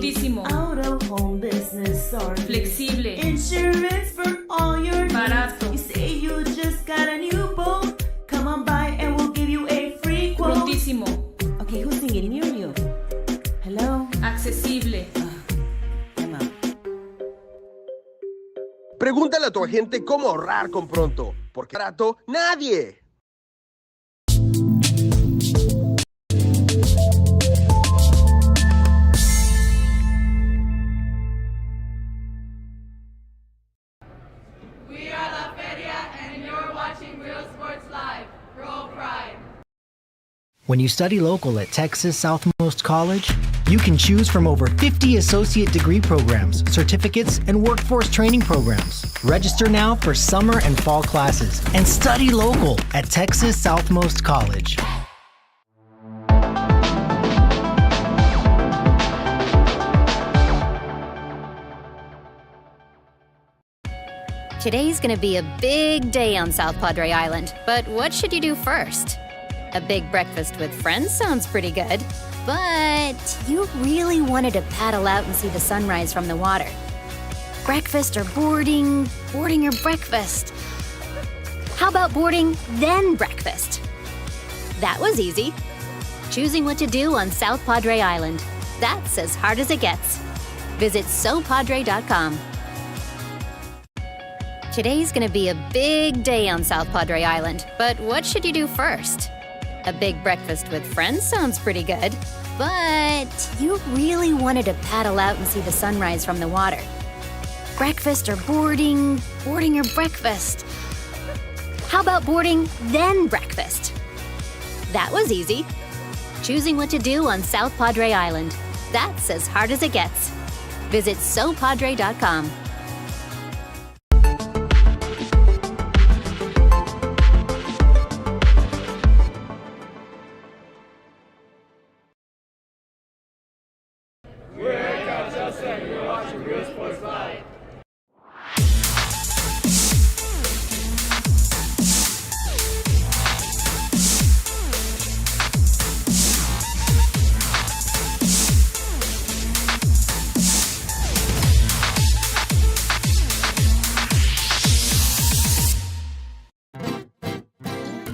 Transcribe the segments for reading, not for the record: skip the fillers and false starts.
Prontísimo. Out of home business or Flexible. insurance for all your Barato. needs. You say you just got a new boat. Come on by and we'll give you a free quote. Prontísimo. Okay, who's singing? Me or you? Hello? Accesible. I'm out. Pregúntale a tu agente cómo ahorrar con Pronto, porque barato nadie. We are La Feria, and you're watching Real Sports Live. Roll Pride. When you study local at Texas Southmost College, you can choose from over 50 associate degree programs, certificates, and workforce training programs. Register now for summer and fall classes and study local at Texas Southmost College. Today's gonna be a big day on South Padre Island, but what should you do first? A big breakfast with friends sounds pretty good, but you really wanted to paddle out and see the sunrise from the water. Breakfast or boarding, boarding or breakfast? How about boarding, then breakfast? That was easy. Choosing what to do on South Padre Island. That's as hard as it gets. Visit sopadre.com. Today's gonna be a big day on South Padre Island, but what should you do first? A big breakfast with friends sounds pretty good, but you really wanted to paddle out and see the sunrise from the water. Breakfast or boarding, boarding or breakfast? How about boarding, then breakfast? That was easy. Choosing what to do on South Padre Island. That's as hard as it gets. Visit sopadre.com.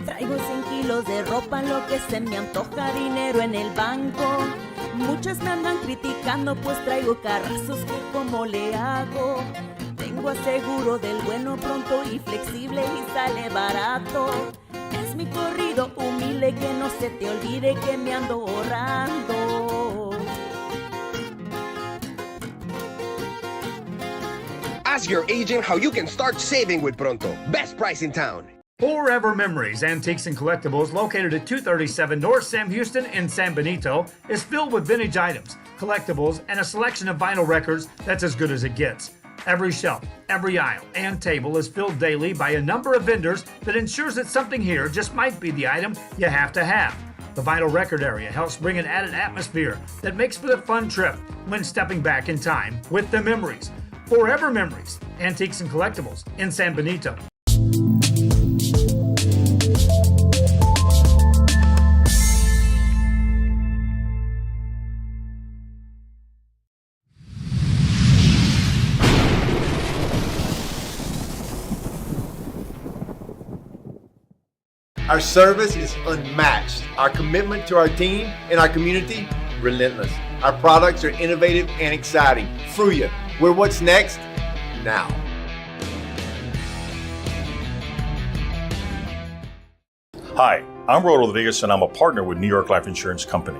Traigo 100 kilos de ropa, lo que se me antoja, dinero en el banco. Muchos me andan criticando, pues traigo carrazos que como le hago. Tengo aseguro del bueno, pronto y flexible y sale barato. Es mi corrido humilde, que no se te olvide que me ando ahorrando. Ask your agent how you can start saving with Pronto. Best price in town. Forever Memories, Antiques and Collectibles, located at 237 North Sam Houston in San Benito, is filled with vintage items, collectibles, and a selection of vinyl records that's as good as it gets. Every shelf, every aisle, and table is filled daily by a number of vendors that ensures that something here just might be the item you have to have. The vinyl record area helps bring an added atmosphere that makes for the fun trip when stepping back in time with the memories. Forever Memories, Antiques and Collectibles in San Benito. Our service is unmatched. Our commitment to our team and our community, relentless. Our products are innovative and exciting. Fruya, we're what's next now. Hi, I'm Rod Rodriguez and I'm a partner with New York Life Insurance Company.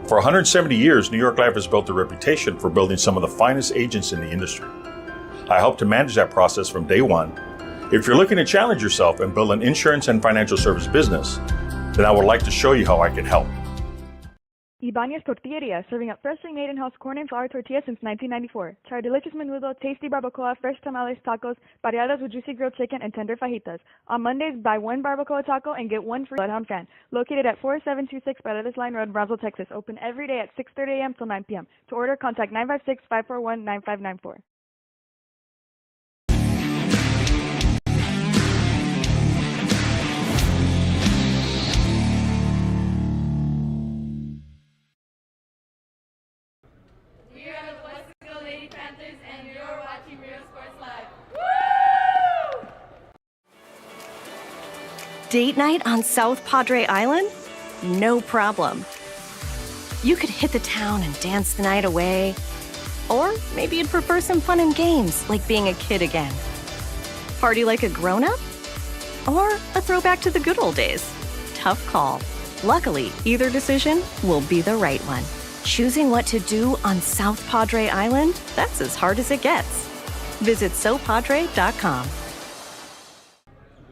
For 170 years, New York Life has built a reputation for building some of the finest agents in the industry. I help to manage that process from day one. If you're looking to challenge yourself and build an insurance and financial service business, then I would like to show you how I can help. Ibanez Tortilleria, serving up freshly made in-house corn and flour tortillas since 1994. Try our delicious menudo, tasty barbacoa, fresh tamales, tacos, pareadas with juicy grilled chicken, and tender fajitas. On Mondays, buy one barbacoa taco and get one free Bloodhound fan. Located at 4726 Paredes Line Road, Brownsville, Texas. Open every day at 6:30 a.m. till 9 p.m. To order, contact 956-541-9594. We Date night on South Padre Island? No problem. You could hit the town and dance the night away. Or maybe you'd prefer some fun and games, like being a kid again. Party like a grown-up? Or a throwback to the good old days? Tough call. Luckily, either decision will be the right one. Choosing what to do on South Padre Island? That's as hard as it gets. Visit SoPadre.com.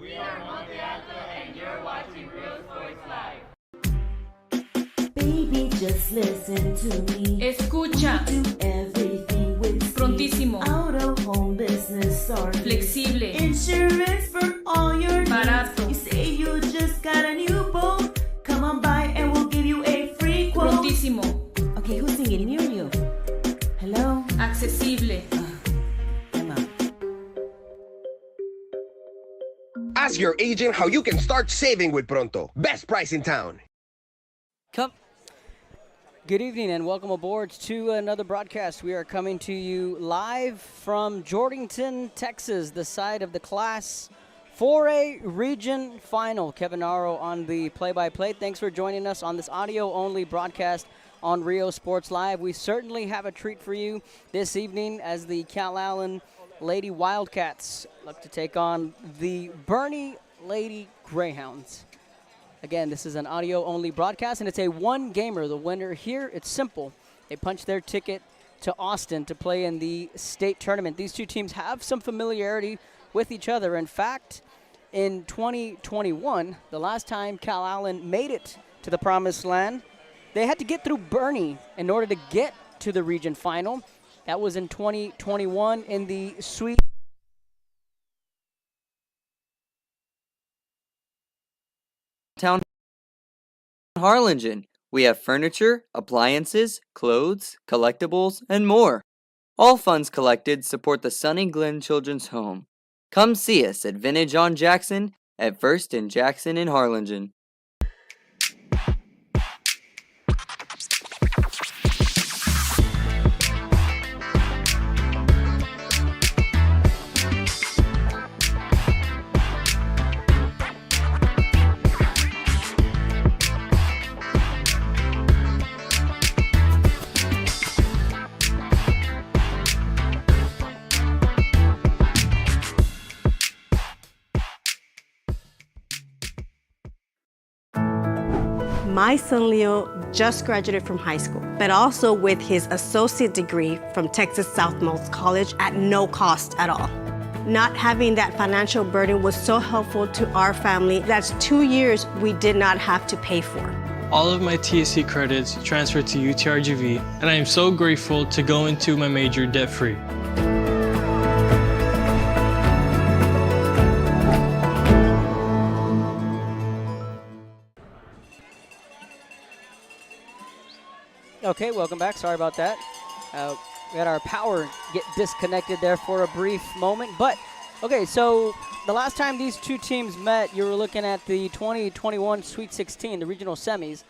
We are Monte Alta and you're watching Real Sports Live. Baby, just listen to me. Escucha. We do everything with speed. Prontísimo. Auto, home, business, or Flexible. insurance for all your Barato. needs. You say you just got a new boat. Come on by and we'll give you a free quote. Prontísimo. Okay, who's singing? New. Hello? Accesible. Emma. Ask your agent how you can start saving with Pronto. Best price in town. Good evening and welcome aboard to another broadcast. We are coming to you live from Jordanton, Texas, the site of the Class 4A Region Final. Kevin Naro on the play-by-play. Thanks for joining us on this audio-only broadcast on Rio Sports Live. We certainly have a treat for you this evening as the Calallen Lady Wildcats look to take on the Boerne Lady Greyhounds. Again, this is an audio-only broadcast, and it's a one-gamer. The winner here, it's simple. They punch their ticket to Austin to play in the state tournament. These two teams have some familiarity with each other. In fact, in 2021, the last time Calallen made it to the Promised Land, they had to get through Boerne in order to get to the region final. That was in 2021 in the Sweet Town Harlingen. We have furniture, appliances, clothes, collectibles, and more. All funds collected support the Sunny Glen Children's Home. Come see us at Vintage on Jackson at First and Jackson in Harlingen. My son Leo just graduated from high school, but also with his associate degree from Texas Southmost College at no cost at all. Not having that financial burden was so helpful to our family. That's 2 years we did not have to pay for. All of my TSC credits transferred to UTRGV, and I am so grateful to go into my major debt-free. Okay, welcome back. Sorry about that. We had our power get disconnected there for a brief moment. But, okay, so the last time these two teams met, you were looking at the 2021 Sweet 16, the regional semis,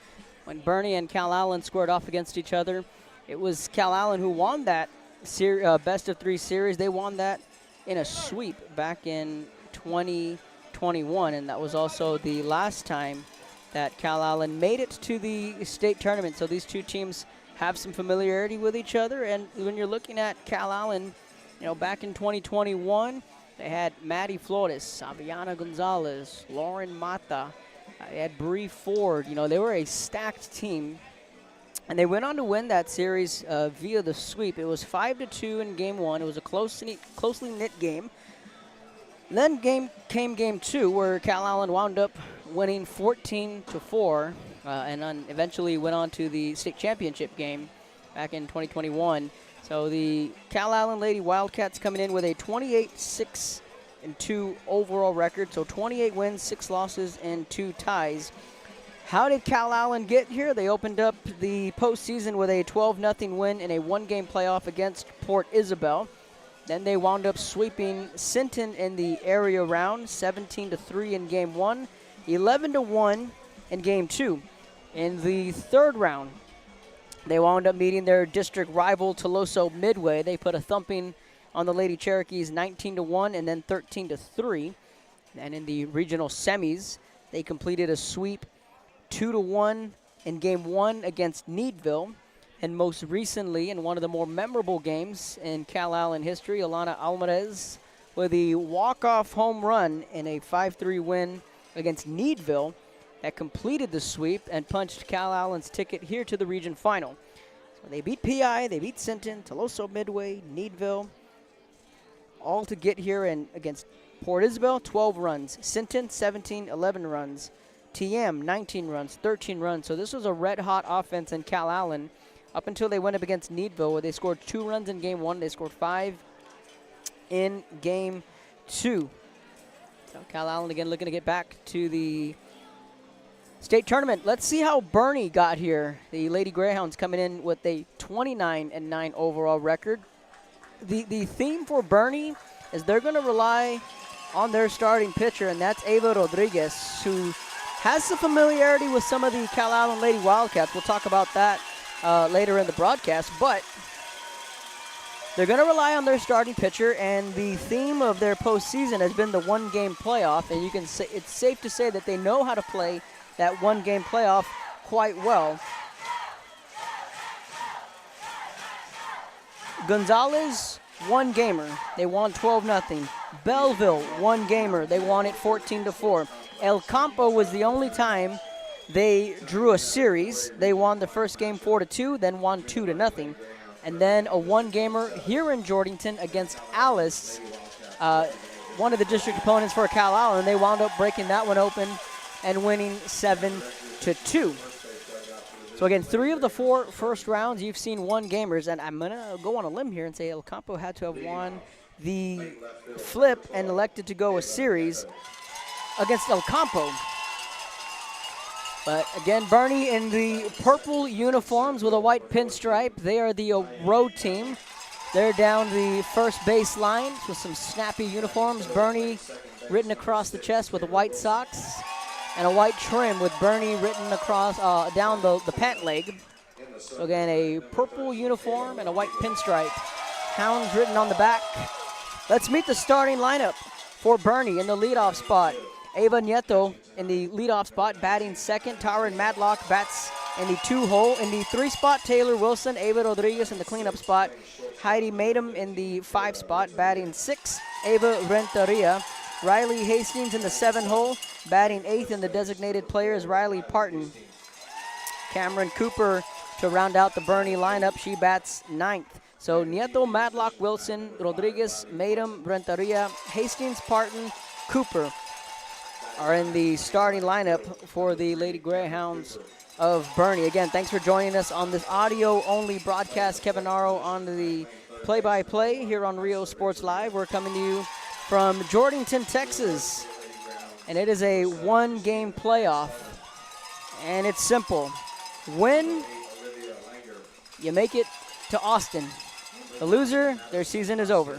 when Boerne and Calallen squared off against each other. It was Calallen who won that best-of-3 series. They won that in a sweep back in 2021, and that was also the last time that Calallen made it to the state tournament. So these two teams have some familiarity with each other. And when you're looking at Calallen, you know, back in 2021, they had Maddie Flores, Aviana Gonzalez, Lauren Mata, they had Bree Ford. You know, they were a stacked team. And they went on to win that series via the sweep. It was 5-2 in game one. It was a closely knit game. Then came game two, where Calallen wound up winning 14-4, and then eventually went on to the state championship game back in 2021. So the Calallen Lady Wildcats coming in with a 28-6-2 overall record. So 28 wins, 6 losses, and 2 ties. How did Calallen get here? They opened up the postseason with a 12-0 win in a one-game playoff against Port Isabel. Then they wound up sweeping Sinton in the area round, 17-3 in game one, 11-1 in game two. In the third round, they wound up meeting their district rival Toloso Midway. They put a thumping on the Lady Cherokees, 19-1 and then 13-3. And in the regional semis, They completed a sweep 2-1 in Game 1 against Needville. And most recently, in one of the more memorable games in Calallen history, Alana Alvarez with a walk-off home run in a 5-3 win against Needville that completed the sweep and punched Calallen's ticket here to the region final. So they beat PI, they beat Sinton, Toloso Midway, Needville, all to get here. And against Port Isabel, 12 runs. Sinton, 17, 11 runs. TM, 19 runs, 13 runs. So this was a red-hot offense in Calallen up until they went up against Needville, where they scored 2 runs in Game 1. They scored 5 in Game 2. So Calallen, again, looking to get back to the state tournament. Let's see how Boerne got here. The Lady Greyhounds coming in with a 29-9 overall record. The theme for Boerne is they're going to rely on their starting pitcher, and that's Ava Rodriguez, who has some familiarity with some of the Calallen Lady Wildcats. We'll talk about that later in the broadcast, but they're going to rely on their starting pitcher, and the theme of their postseason has been the one-game playoff, and you can say it's safe to say that they know how to play that one-game playoff quite well. Gonzalez, one gamer. They won 12-0. Belleville, one gamer. They won it 14-4. El Campo was the only time they drew a series. They won the first game 4-2, then won 2-0. And then a one-gamer here in Jordanton against Alice, one of the district opponents for Calallen, and they wound up breaking that one open and winning 7-2. So again, 3 of the 4 first rounds you've seen one-gamers, and I'm going to go on a limb here and say El Campo had to have won the flip and elected to go a series against El Campo. But again, Boerne in the purple uniforms with a white pinstripe. They are the road team. They're down the first base line with some snappy uniforms. Boerne written across the chest with white socks and a white trim with Boerne written across down the pant leg. So again, a purple uniform and a white pinstripe. Hounds written on the back. Let's meet the starting lineup for Boerne in the leadoff spot. Ava Nieto in the leadoff spot, batting second. Taryn Madlock bats in the 2-hole. In the 3 spot, Taylor Wilson. Ava Rodriguez in the cleanup spot. Heidi Madem in the 5 spot, batting 6. Ava Renteria. Riley Hastings in the 7-hole, batting 8th, and the designated player is Riley Parton. Cameron Cooper to round out the Boerne lineup. She bats 9th. So Nieto, Madlock, Wilson, Rodriguez, Madem, Renteria, Hastings, Parton, Cooper are in the starting lineup for the Lady Greyhounds of Boerne. Again, thanks for joining us on this audio-only broadcast. Kevin Naro on the play-by-play here on Rio Sports Live. We're coming to you from Jordanton, Texas, and it is a one-game playoff, and it's simple. Win, you make it to Austin. The loser, their season is over.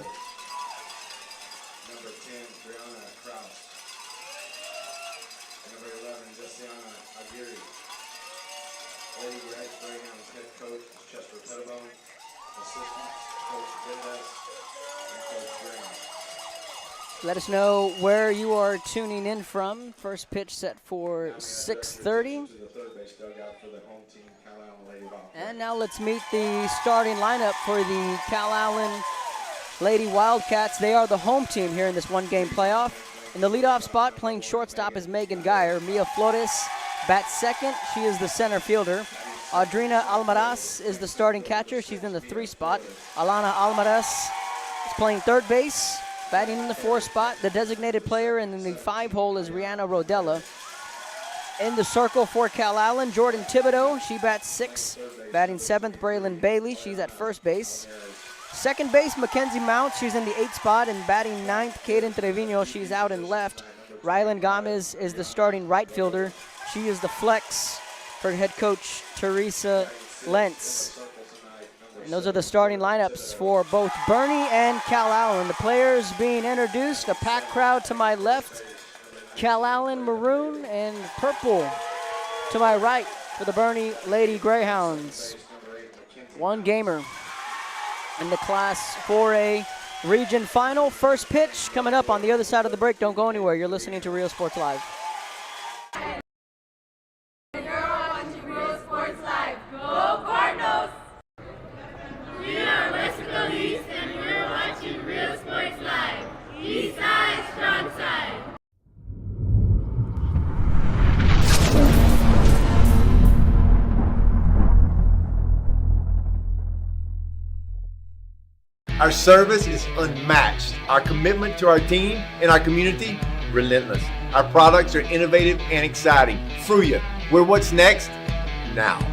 Let us know where you are tuning in from. First pitch set for 6:30. And now let's meet the starting lineup for the Calallen Lady Wildcats. They are the home team here in this one-game playoff. In the leadoff spot, playing shortstop is Megan Geyer. Mia Flores bats second. She is the center fielder. Audrina Almaraz is the starting catcher. She's in the 3 spot. Alana Almaraz is playing third base. Batting in the 4 spot, the designated player in the 5-hole is Rihanna Rodella. In the circle for Calallen, Jordan Thibodeau, she bats 6. Batting 7th, Braylon Bailey, she's at first base. Second base, Mackenzie Mount, she's in the 8th spot. And batting 9th, Kaden Trevino, she's out in left. Rylan Gomez is the starting right fielder. She is the flex for head coach Teresa Lentz. And those are the starting lineups for both Boerne and Calallen. The players being introduced, a packed crowd to my left, Calallen maroon and purple to my right for the Boerne Lady Greyhounds. One gamer in the Class 4A region final. First pitch coming up on the other side of the break. Don't go anywhere. You're listening to Real Sports Live. Our service is unmatched. Our commitment to our team and our community, relentless. Our products are innovative and exciting. Fruya, we're what's next now.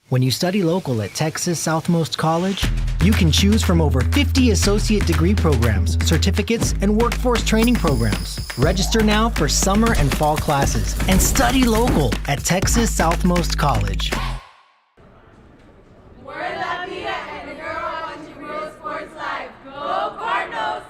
When you study local at Texas Southmost College, you can choose from over 50 associate degree programs, certificates, and workforce training programs. Register now for summer and fall classes and study local at Texas Southmost College. We're La Vida and you're watching Real Sports Live. Go Cardinals!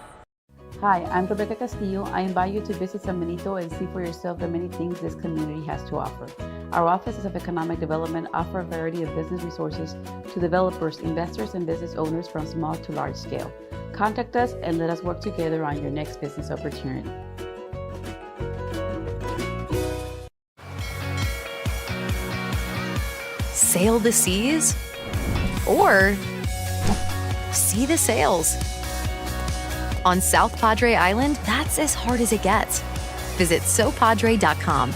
Hi, I'm Rebecca Castillo. I invite you to visit San Benito and see for yourself the many things this community has to offer. Our offices of economic development offer a variety of business resources to developers, investors, and business owners from small to large scale. Contact us and let us work together on your next business opportunity. Sail the seas or see the sails. On South Padre Island, that's as hard as it gets. Visit sopadre.com.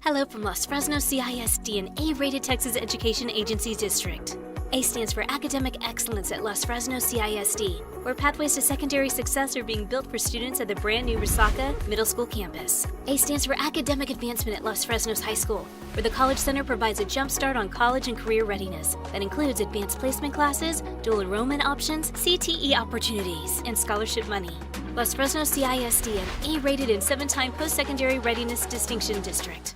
Hello from Los Fresnos CISD, an A-rated Texas Education Agency district. A stands for Academic Excellence at Los Fresnos CISD, where pathways to secondary success are being built for students at the brand new Resaca Middle School campus. A stands for Academic Advancement at Los Fresnos High School, where the College Center provides a jump start on college and career readiness that includes advanced placement classes, dual enrollment options, CTE opportunities, and scholarship money. Los Fresnos CISD, an A-rated and 7-time post-secondary readiness distinction district.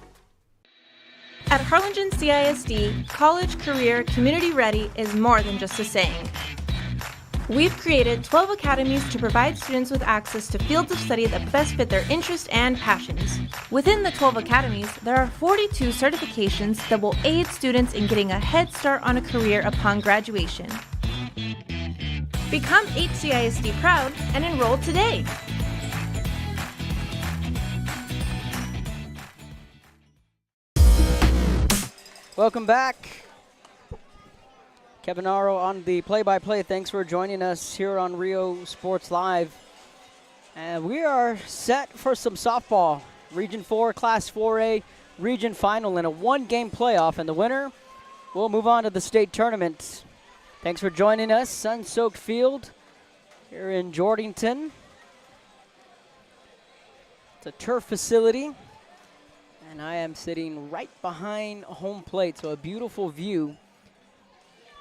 At Harlingen CISD, college, career, community ready is more than just a saying. We've created 12 academies to provide students with access to fields of study that best fit their interests and passions. Within the 12 academies, there are 42 certifications that will aid students in getting a head start on a career upon graduation. Become HCISD proud and enroll today. Welcome back. Kevin Aro on the play-by-play. Thanks for joining us here on Rio Sports Live. And we are set for some softball. Region 4, Class 4A, region final in a one-game playoff. And the winner will move on to the state tournament. Thanks for joining us. Sun-soaked field here in Jordanton. It's a turf facility. And I am sitting right behind home plate, so a beautiful view.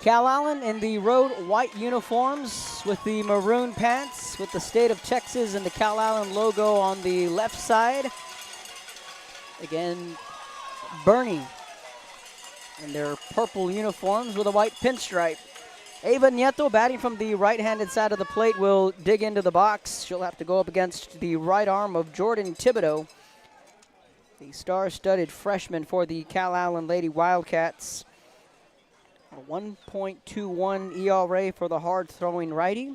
Calallen in the road white uniforms with the maroon pants with the state of Texas and the Calallen logo on the left side. Again, Boerne in their purple uniforms with a white pinstripe. Ava Nieto batting from the right-handed side of the plate will dig into the box. She'll have to go up against the right arm of Jordan Thibodeau, the star-studded freshman for the Calallen Lady Wildcats. A 1.21 ERA for the hard-throwing righty.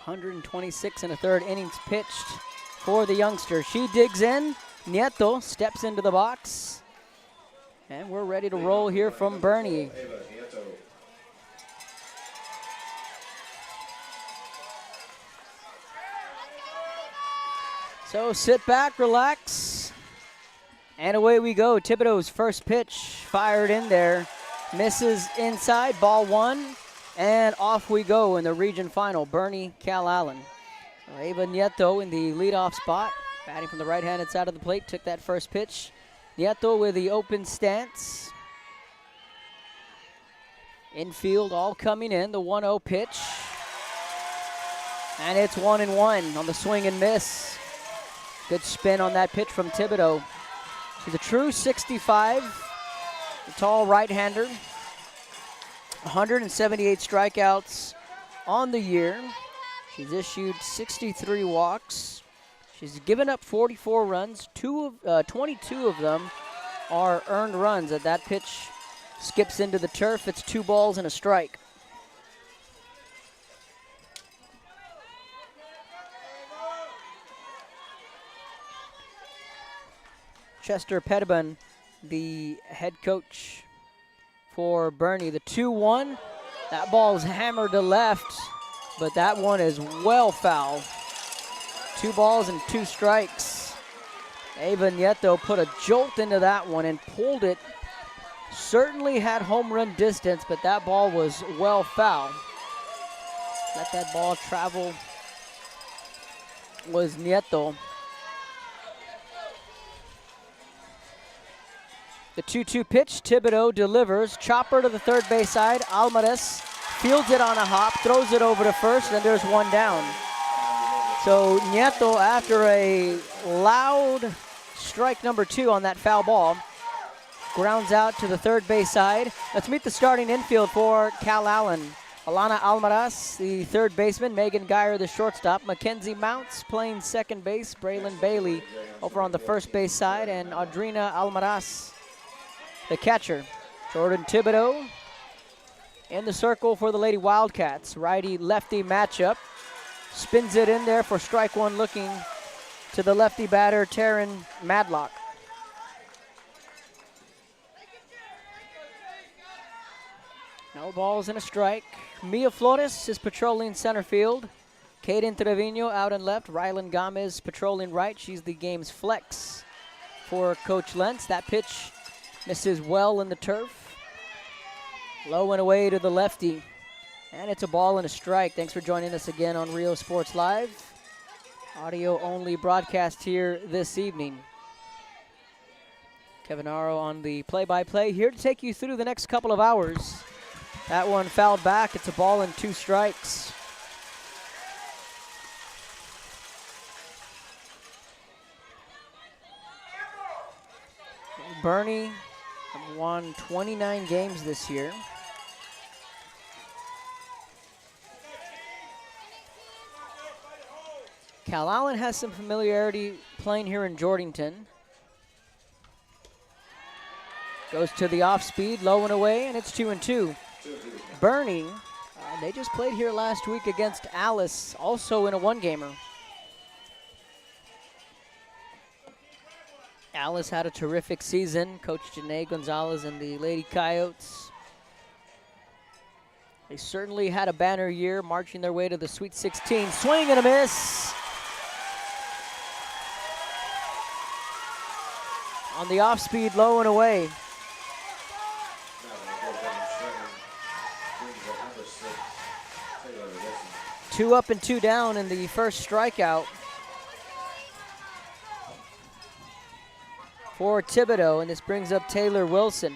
126 and a third innings pitched for the youngster. She digs in. Nieto steps into the box. And we're ready to roll here from Boerne. So sit back, relax, and away we go. Thibodeau's first pitch fired in there. Misses inside, ball one, and off we go in the region final, Boerne Calallen. So Ava Nieto in the leadoff spot, batting from the right-handed side of the plate, took that first pitch. Nieto with the open stance. Infield all coming in, the 1-0 pitch. And it's 1-1 on the swing and miss. Good spin on that pitch from Thibodeau. She's a true 65, a tall right-hander. 178 strikeouts on the year. She's issued 63 walks. She's given up 44 runs, 22 of them are earned runs. That pitch skips into the turf. It's 2 balls and a strike. Chester Pettibon, the head coach for Boerne. The 2-1. That ball is hammered to left, but that one is well foul. 2 balls and 2 strikes. Ava Nieto put a jolt into that one and pulled it. Certainly had home run distance, but that ball was well foul. Let that ball travel was Nieto. The 2-2 pitch, Thibodeau delivers. Chopper to the third base side. Almaraz fields it on a hop, throws it over to first, and there's 1 down. So Nieto, after a loud strike number 2 on that foul ball, grounds out to the third base side. Let's meet the starting infield for Calallen. Alana Almaraz, the third baseman. Megan Geyer, the shortstop. Mackenzie Mounts playing second base. Braylon Bailey over on the first base side. And Audrina Almaraz, the catcher. Jordan Thibodeau in the circle for the Lady Wildcats. Righty-lefty matchup. Spins it in there for strike 1, looking to the lefty batter, Taryn Madlock. No balls and a strike. Mia Flores is patrolling center field. Kaden Trevino out and left. Rylan Gomez patrolling right. She's the game's flex for Coach Lentz. That pitch misses well in the turf. Low and away to the lefty. And it's a ball and a strike. Thanks for joining us again on Rio Sports Live. Audio only broadcast here this evening. Kevin Aro on the play-by-play, here to take you through the next couple of hours. That one fouled back. It's a ball and 2 strikes. Boerne have won 29 games this year. Calallen has some familiarity playing here in Jordanton. Goes to the off speed, low and away, and it's 2-2. Boerne, they just played here last week against Alice, also in a 1-gamer. Alice had a terrific season. Coach Janae Gonzalez and the Lady Coyotes. They certainly had a banner year, marching their way to the Sweet 16. Swing and a miss. On the off speed, low and away. Two up and 2 down in the first strikeout for Thibodeau, and this brings up Taylor Wilson.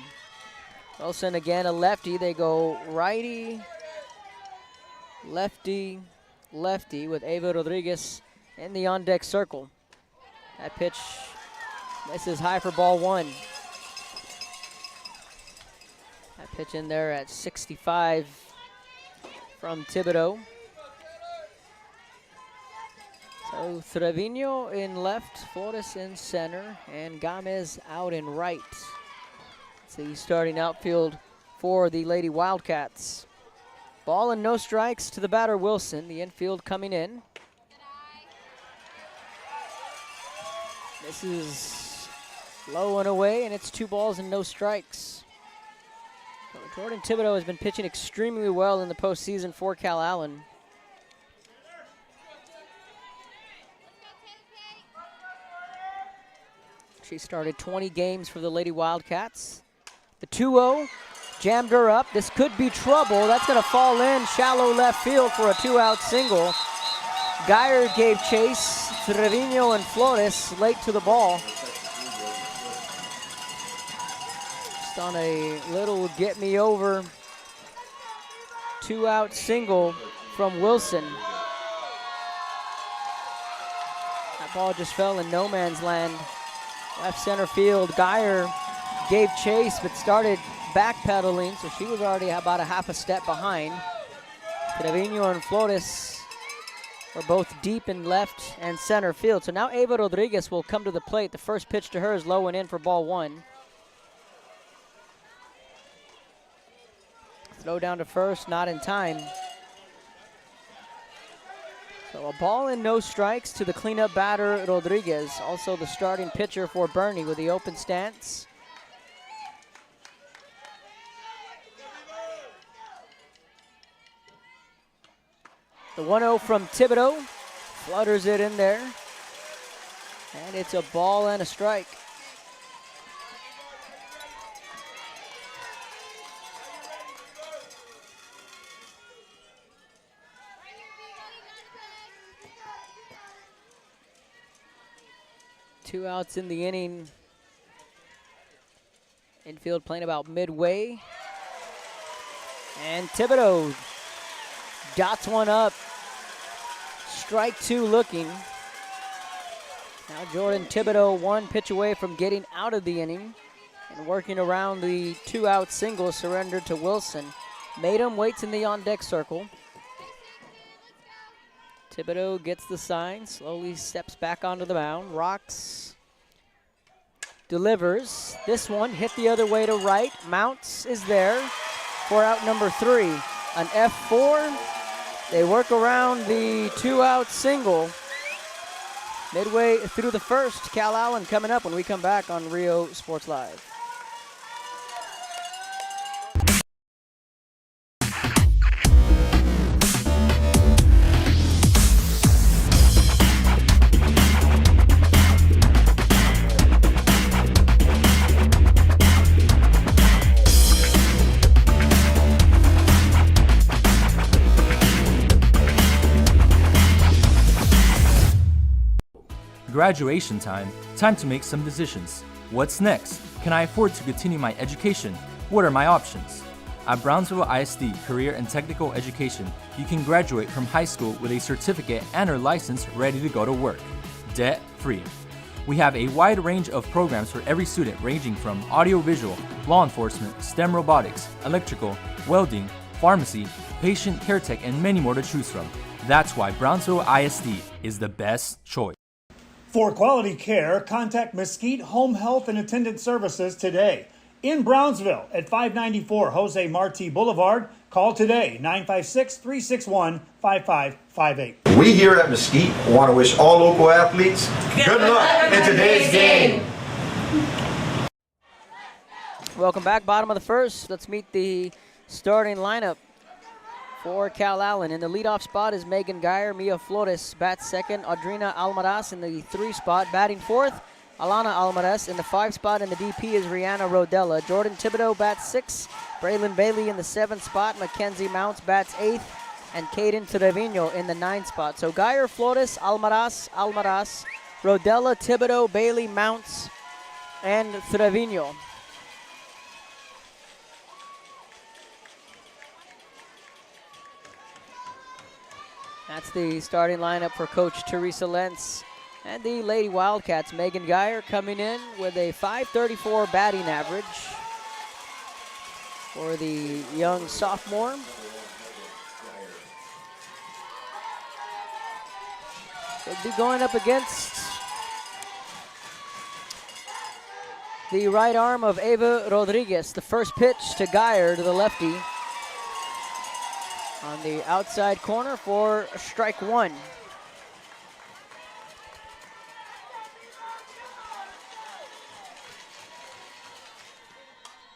Wilson again, a lefty. They go righty, lefty, lefty with Ava Rodriguez in the on-deck circle. That pitch misses high for ball 1. That pitch in there at 65 from Thibodeau. So Trevino in left, Flores in center, and Gomez out in right. It's the starting outfield for the Lady Wildcats. Ball and no strikes to the batter, Wilson. The infield coming in. This is low and away, and it's 2 balls and no strikes. So Jordan Thibodeau has been pitching extremely well in the postseason for Calallen. She started 20 games for the Lady Wildcats. The 2-0 jammed her up. This could be trouble. That's going to fall in shallow left field for a 2-out single. Geyer gave chase. Trevino and Flores late to the ball. Just on a little get-me-over 2-out single from Wilson. That ball just fell in no man's land. Left center field, Geyer gave chase but started backpedaling, so she was already about a half a step behind. Trevino and Flores are both deep in left and center field. So now Ava Rodriguez will come to the plate. The first pitch to her is low and in for ball 1. Throw down to first, not in time. So a ball and no strikes to the cleanup batter, Rodriguez. Also the starting pitcher for Boerne with the open stance. The 1-0 from Thibodeau. Flutters it in there. And it's a ball and a strike. Two outs in the inning. Infield playing about midway. And Thibodeau dots one up. Strike two looking. Now Jordan Thibodeau one pitch away from getting out of the inning and working around the 2-out single surrendered to Wilson. Madem waits in the on-deck circle. Thibodeau gets the sign, slowly steps back onto the mound, rocks, delivers. This one hit the other way to right. Mounts is there for out number 3. An F4. They work around the 2-out single. Midway through the first, Calallen coming up when we come back on Rio Sports Live. Graduation time. Time to make some decisions. What's next? Can I afford to continue my education? What are my options? At Brownsville ISD Career and Technical Education, you can graduate from high school with a certificate and/or license ready to go to work, debt-free. We have a wide range of programs for every student ranging from audiovisual, law enforcement, STEM robotics, electrical, welding, pharmacy, patient care tech, and many more to choose from. That's why Brownsville ISD is the best choice. For quality care, contact Mesquite Home Health and Attendant Services today. In Brownsville at 594 Jose Marti Boulevard. Call today, 956-361-5558. We here at Mesquite want to wish all local athletes good luck in today's game. Welcome back, bottom of the first. Let's meet the starting lineup for Calallen. In the leadoff spot is Megan Geyer. Mia Flores bats second. Audrina Almaraz in the 3 spot. Batting fourth, Alana Almaraz. In the 5 spot in the DP is Rihanna Rodella. Jordan Thibodeau bats 6. Braylon Bailey in the 7th spot. Mackenzie Mounts bats 8th. And Caden Trevino in the 9th spot. So Geyer, Flores, Almaraz, Rodella, Thibodeau, Bailey, Mounts, and Trevino. That's the starting lineup for Coach Teresa Lentz. And the Lady Wildcats, Megan Geyer coming in with a .534 batting average for the young sophomore. They'll be going up against the right arm of Eva Rodriguez. The first pitch to Geyer, to the lefty, on the outside corner for strike 1.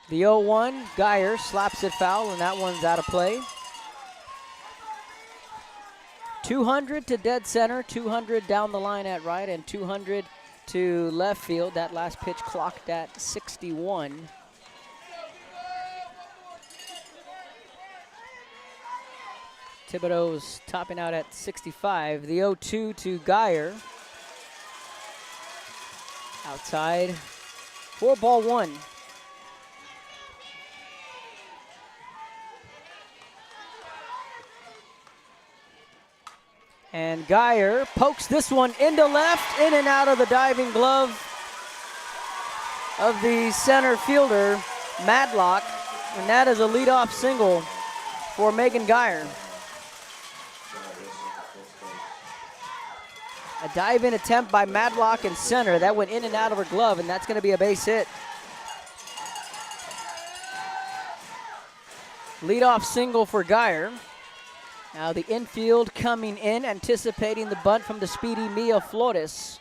The 0-1, Geyer slaps it foul, and that one's out of play. 200 to dead center, 200 down the line at right, and 200 to left field. That last pitch clocked at 61. Thibodeau's topping out at 65. The 0-2 to Geyer. Outside, 4-1. And Geyer pokes this one into left, in and out of the diving glove of the center fielder, Madlock. And that is a leadoff single for Megan Geyer. A dive-in attempt by Madlock in center. That went in and out of her glove, and that's going to be a base hit. Leadoff single for Geyer. Now the infield coming in, anticipating the bunt from the speedy Mia Flores.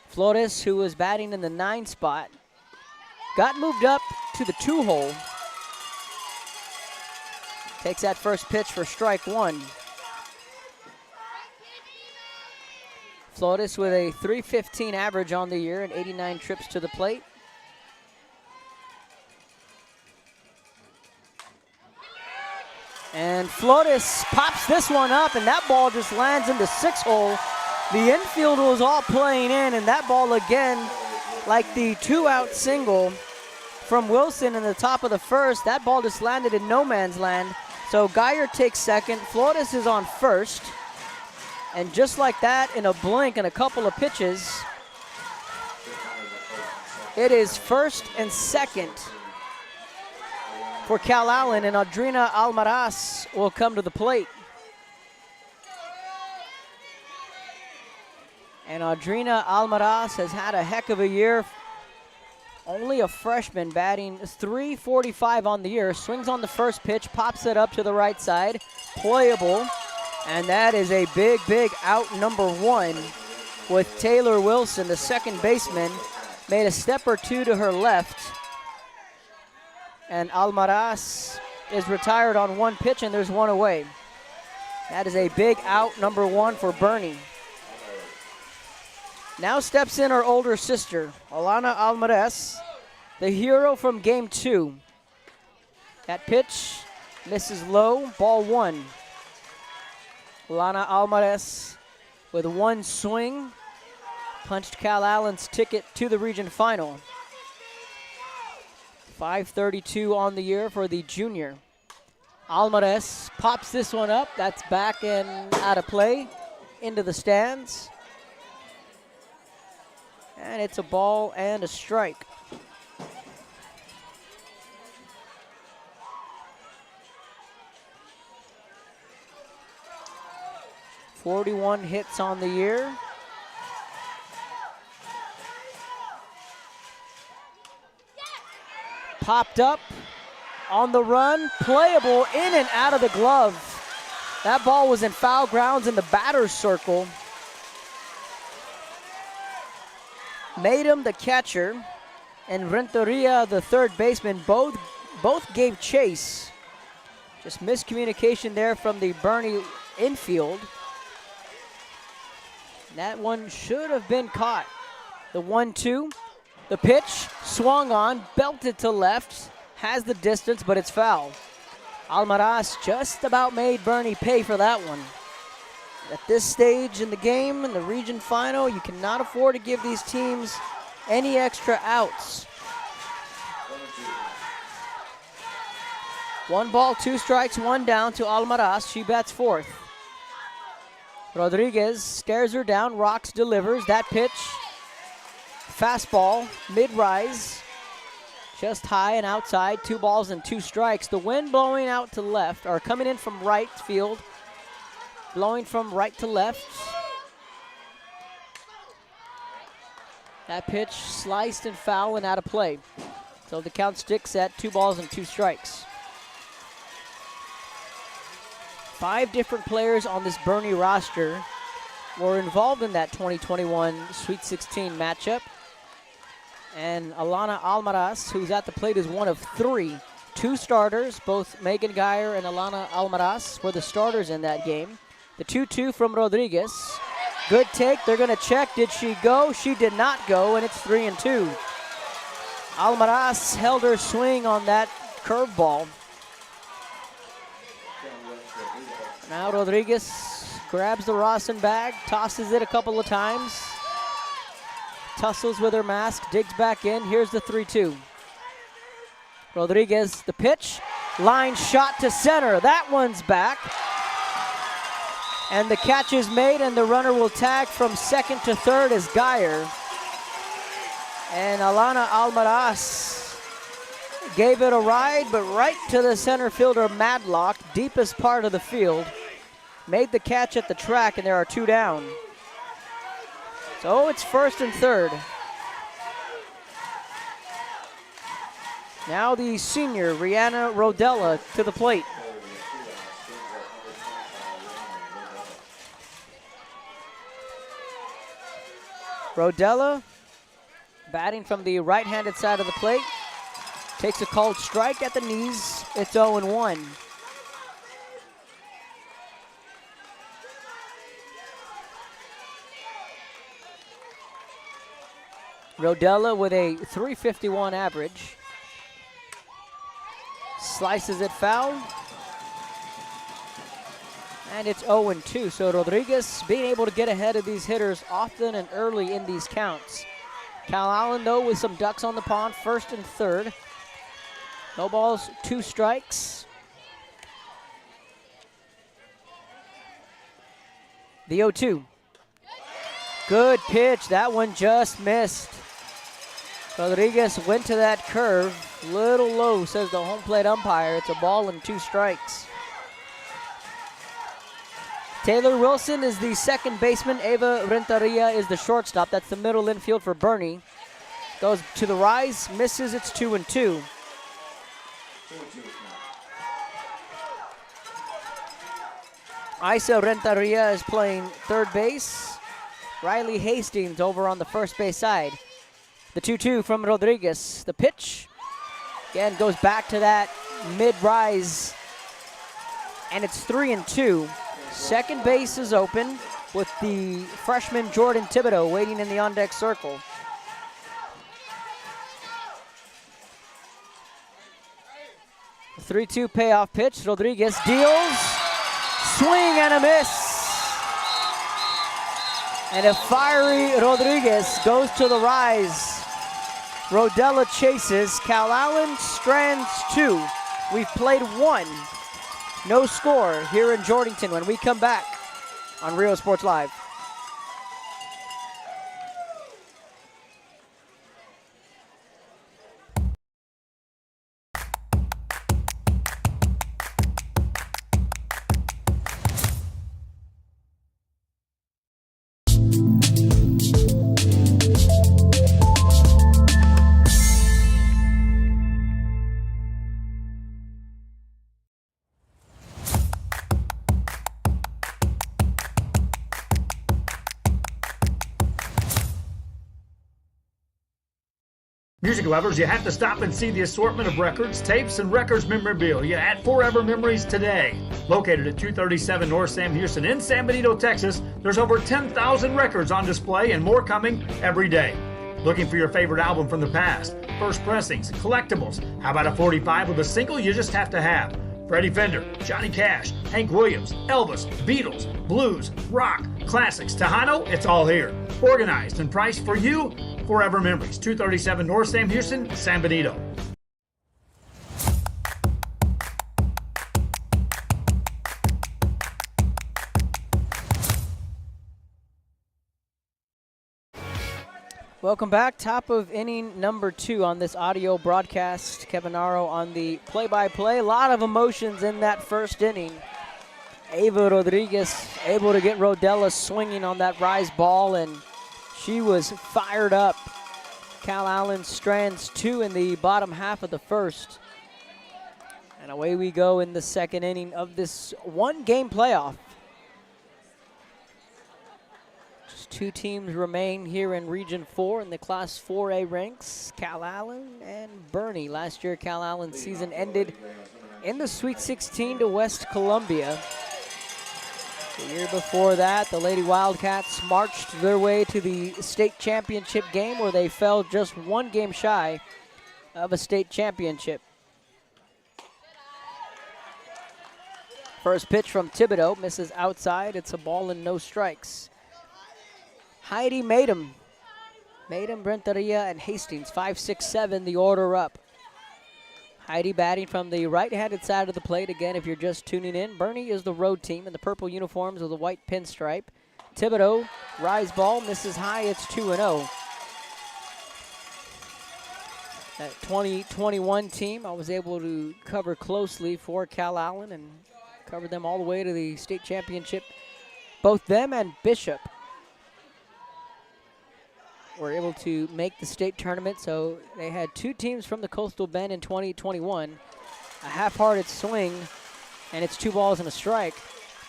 Flores, who was batting in the 9 spot, got moved up to the 2-hole. Takes that first pitch for strike 1. Flores with a .315 average on the year and 89 trips to the plate. And Flores pops this one up, and that ball just lands in the 6-hole. The infield was all playing in, and that ball again, like the 2-out single from Wilson in the top of the first, that ball just landed in no man's land. So Geyer takes second, Flores is on first, and just like that, in a blink and a couple of pitches, it is first and second for Calallen, and Audrina Almaraz will come to the plate. And Audrina Almaraz has had a heck of a year. Only a freshman, batting .345 on the year. Swings on the first pitch, pops it up to the right side. Playable, and that is a big, big out number 1 with Taylor Wilson, the second baseman, made a step or two to her left. And Almaraz is retired on 1 pitch, and there's 1 away. That is a big out number 1 for Boerne. Now steps in her older sister, Alana Almaraz, the hero from game 2. That pitch misses low, ball 1. Alana Almaraz with 1 swing punched Calallen's ticket to the region final. .532 on the year for the junior. Almaraz pops this one up. That's back and out of play, into the stands. And it's a ball and a strike. .41 hits on the year. Popped up on the run, playable in and out of the glove. That ball was in foul grounds in the batter's circle. Made him the catcher, and Renteria, the third baseman, both gave chase. Just miscommunication there from the Boerne infield. That one should have been caught. The 1-2. The pitch, swung on, belted to left, has the distance, but it's foul. Almaraz just about made Boerne pay for that one. At this stage in the game, in the region final, you cannot afford to give these teams any extra outs. 1 ball, 2 strikes, 1 down to Almaraz. She bats 4th. Rodriguez stares her down, rocks, delivers. That pitch, fastball, mid-rise, just high and outside. 2 balls and 2 strikes. The wind blowing out to left, or coming in from right field, blowing from right to left. That pitch sliced and foul and out of play. So the count sticks at 2 balls and 2 strikes. 5 different players on this Boerne roster were involved in that 2021 Sweet 16 matchup. And Alana Almaraz, who's at the plate, is one of 3. 2 starters, both Megan Geyer and Alana Almaraz were the starters in that game. The 2-2 from Rodriguez. Good take, they're gonna check. Did she go? She did not go, and it's 3-2. Almaraz held her swing on that curveball. Now Rodriguez grabs the Rawson bag, tosses it a couple of times. Tussles with her mask, digs back in. Here's the 3-2. Rodriguez, the pitch. Line shot to center. That one's back. And the catch is made, and the runner will tag from second to third as Geyer. And Alana Almaraz gave it a ride, but right to the center fielder Madlock, deepest part of the field. Made the catch at the track, and there are 2 down. So it's 1st and 3rd. Now the senior, Rihanna Rodella, to the plate. Rodella batting from the right-handed side of the plate. Takes a called strike at the knees. It's 0-1. Rodella with a .351 average. Slices it foul. And it's 0-2. So Rodriguez being able to get ahead of these hitters often and early in these counts. Calallen, though, with some ducks on the pond, first and third. No balls, 2 strikes. The 0-2. Good pitch. That one just missed. Rodriguez went to that curve. Little low, says the home plate umpire. It's a ball and 2 strikes. Taylor Wilson is the second baseman. Eva Renteria is the shortstop. That's the middle infield for Boerne. Goes to the rise, misses. It's 2-2. Isa Renteria is playing third base. Riley Hastings over on the first base side. The 2-2 from Rodriguez. The pitch, again, goes back to that mid-rise. And it's 3-2. Second base is open with the freshman Jordan Thibodeau waiting in the on-deck circle. The 3-2 payoff pitch. Rodriguez deals. Swing and a miss. And a fiery Rodriguez goes to the rise. Rodella chases. Calallen strands 2. We've played 1. No score here in Jordanton when we come back on Real Sports Live. Music lovers, you have to stop and see the assortment of records, tapes, and records memorabilia at Forever Memories today. Located at 237 North Sam Houston in San Benito, Texas, there's over 10,000 records on display and more coming every day. Looking for your favorite album from the past, first pressings, collectibles. How about a 45 with a single you just have to have? Freddie Fender, Johnny Cash, Hank Williams, Elvis, Beatles, blues, rock, classics, Tejano, it's all here. Organized and priced for you. Forever Memories, 237 North Sam Houston, San Benito. Welcome back. Top of inning number 2 on this audio broadcast. Kevin Naro on the play-by-play. A lot of emotions in that first inning. Eva Rodriguez able to get Rodella swinging on that rise ball, and she was fired up. Calallen strands 2 in the bottom half of the first. And away we go in the second inning of this one-game playoff. Just 2 teams remain here in Region 4 in the Class 4A ranks, Calallen and Boerne. Last year, Calallen's season ended in the Sweet 16 to West Columbia. The year before that, the Lady Wildcats marched their way to the state championship game where they fell just 1 game shy of a state championship. First pitch from Thibodeau, misses outside. It's a ball and no strikes. Heidi Madem, Renteria, and Hastings, 5, 6, 7, the order up. Heidi batting from the right-handed side of the plate. Again, if you're just tuning in, Boerne is the road team in the purple uniforms with the white pinstripe. Thibodeau, rise ball, misses high. It's 2-0. That 2021 team, I was able to cover closely for Calallen and cover them all the way to the state championship. Both them and Bishop. were able to make the state tournament. So they had 2 teams from the Coastal Bend in 2021. A half-hearted swing, and it's 2 balls and a strike.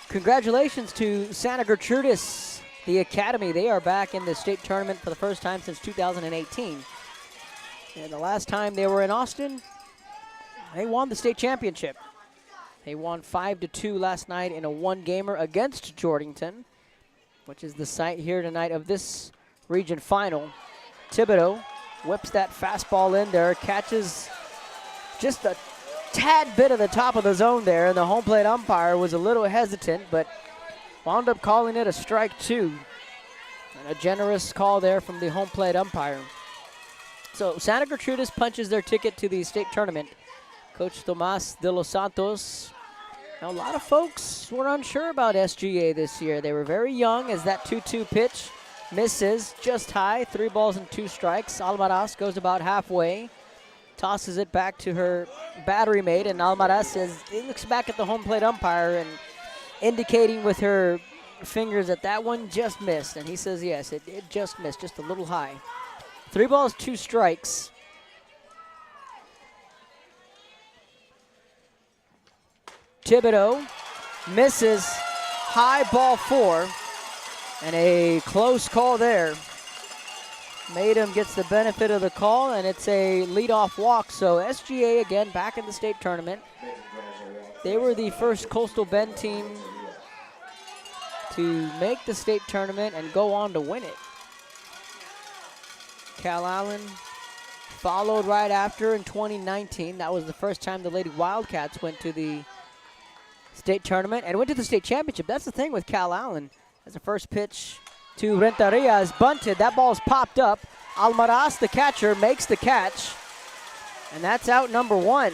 Congratulations to Santa Gertrudis, the Academy. They are back in the state tournament for the first time since 2018. And the last time they were in Austin, they won the state championship. They won 5-2 last night in a 1-gamer against Jordanton, which is the site here tonight of this region final. Thibodeau whips that fastball in there, catches just a tad bit of the top of the zone there, and the home plate umpire was a little hesitant, but wound up calling it a strike 2. And a generous call there from the home plate umpire. So Santa Gertrudis punches their ticket to the state tournament. Coach Tomas de los Santos. Now, a lot of folks were unsure about SGA this year. They were very young as that 2-2 pitch misses just high. 3 balls and 2 strikes. Almaraz goes about halfway, tosses it back to her battery mate, and Almaraz looks back at the home plate umpire and indicating with her fingers that one just missed. And he says, yes, it just missed, just a little high. 3 balls, 2 strikes. Thibodeau misses, high ball 4, and a close call there. Maedham gets the benefit of the call, and it's a leadoff walk. So SGA again back in the state tournament. They were the first Coastal Bend team to make the state tournament and go on to win it. Calallen followed right after in 2019. That was the first time the Lady Wildcats went to the state tournament and went to the state championship. That's the thing with Calallen. As the first pitch to Renteria is bunted. That ball's popped up. Almaraz, the catcher, makes the catch. And that's out number 1.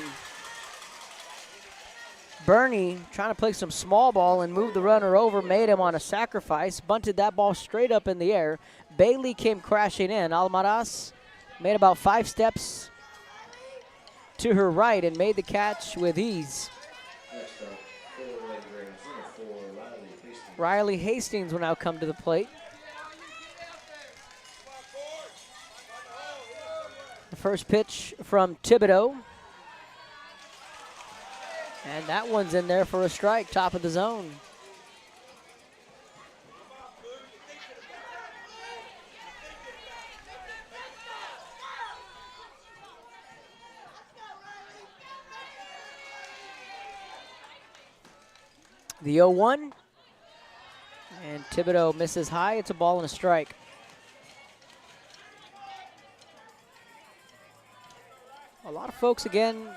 Bernie trying to play some small ball and move the runner over, made him on a sacrifice, bunted that ball straight up in the air. Bailey came crashing in. Almaraz made about 5 steps to her right and made the catch with ease. Riley Hastings will now come to the plate. The first pitch from Thibodeau. And that one's in there for a strike, top of the zone. The 0-1. And Thibodeau misses high. It's a ball and a strike. A lot of folks, again,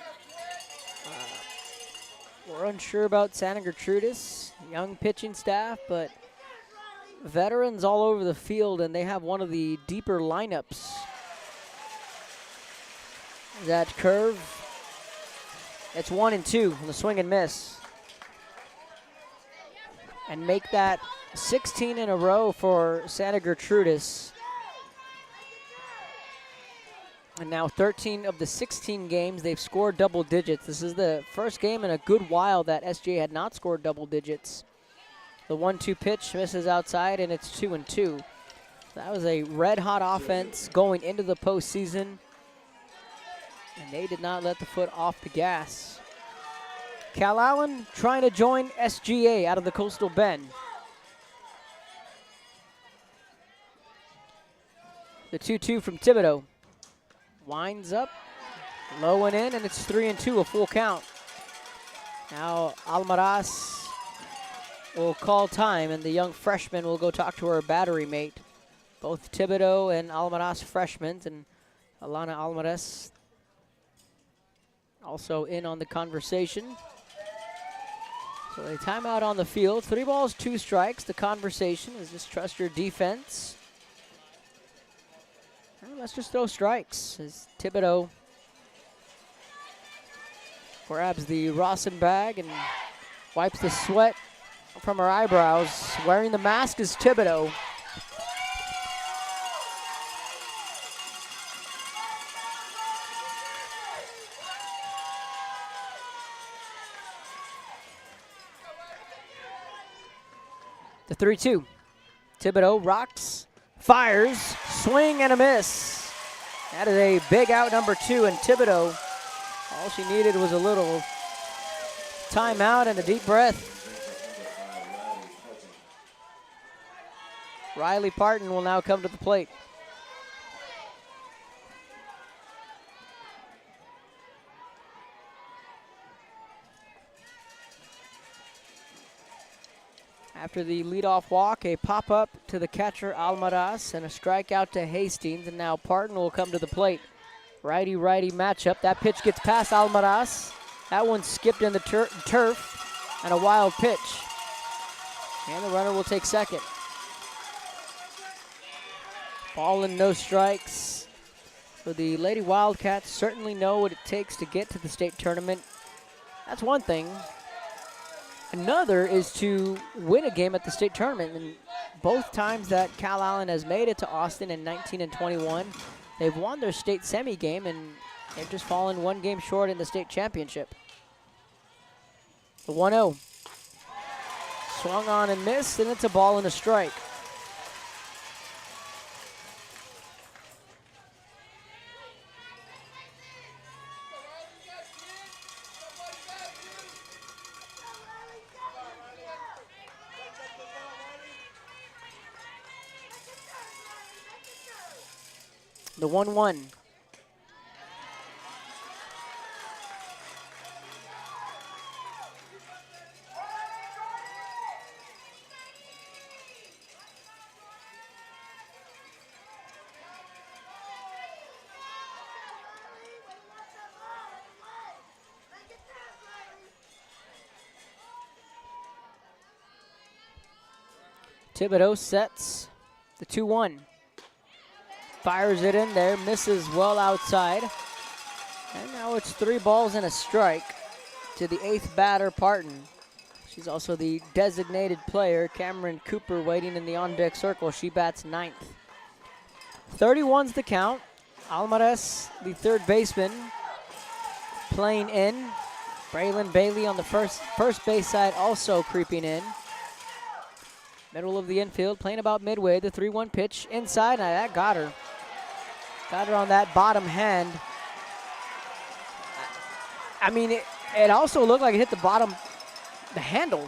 were unsure about Santa Gertrudis, young pitching staff, but veterans all over the field, and they have one of the deeper lineups. That curve, it's 1-2 on the swing and miss. And make that 16 in a row for Santa Gertrudis. And now 13 of the 16 games, they've scored double digits. This is the first game in a good while that SGA had not scored double digits. The 1-2 pitch misses outside, and it's 2-2. That was a red-hot offense going into the postseason, and they did not let the foot off the gas. Calallen trying to join SGA out of the Coastal Bend. The 2-2 from Thibodeau. Winds up, low and in, and it's 3-2, a full count. Now Almaraz will call time, and the young freshman will go talk to her battery mate. Both Thibodeau and Almaraz freshmen, and Alana Almaraz also in on the conversation. So a timeout on the field. 3 balls, 2 strikes. The conversation is just trust your defense. Well, let's just throw strikes as Thibodeau grabs the Rawson bag and wipes the sweat from her eyebrows. Wearing the mask is Thibodeau. The 3-2. Thibodeau rocks, Fires, swing and a miss. That is a big out, number 2, and Thibodeau, all she needed was a little timeout and a deep breath. Riley Parton will now come to the plate. After the leadoff walk, a pop-up to the catcher Almaraz and a strikeout to Hastings, and now Parton will come to the plate. Righty-righty matchup. That pitch gets past Almaraz. That one skipped in the turf, and a wild pitch. And the runner will take second. Ball and no strikes. So the Lady Wildcats certainly know what it takes to get to the state tournament. That's one thing. Another is to win a game at the state tournament. And both times that Calallen has made it to Austin in 19 and 21, they've won their state semi game, and they've just fallen one game short in the state championship. The 1-0. Swung on and missed, and it's a ball and a strike. The 1-1. Thibodeau sets the 2-1. Fires it in there, misses well outside. And now it's 3 balls and a strike to the 8th batter, Parton. She's also the designated player. Cameron Cooper waiting in the on-deck circle. She bats 9th. 31's the count. Almaraz, the third baseman, playing in. Braylon Bailey on the first base side also creeping in. Middle of the infield, playing about midway. The 3-1 pitch inside. Now that got her. Got her on that bottom hand. I mean, it also looked like it hit the bottom, the handle.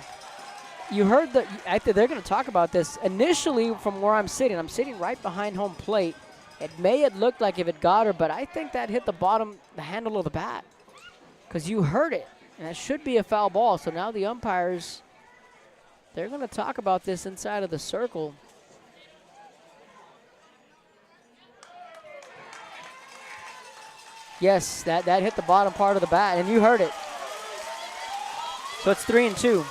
You heard they're going to talk about this. Initially, from where I'm sitting right behind home plate. It may have looked like if it got her, but I think that hit the bottom, the handle of the bat. Because you heard it, and that should be a foul ball. So now the umpires, they're going to talk about this inside of the circle. Yes, that hit the bottom part of the bat, and you heard it. So it's 3-2.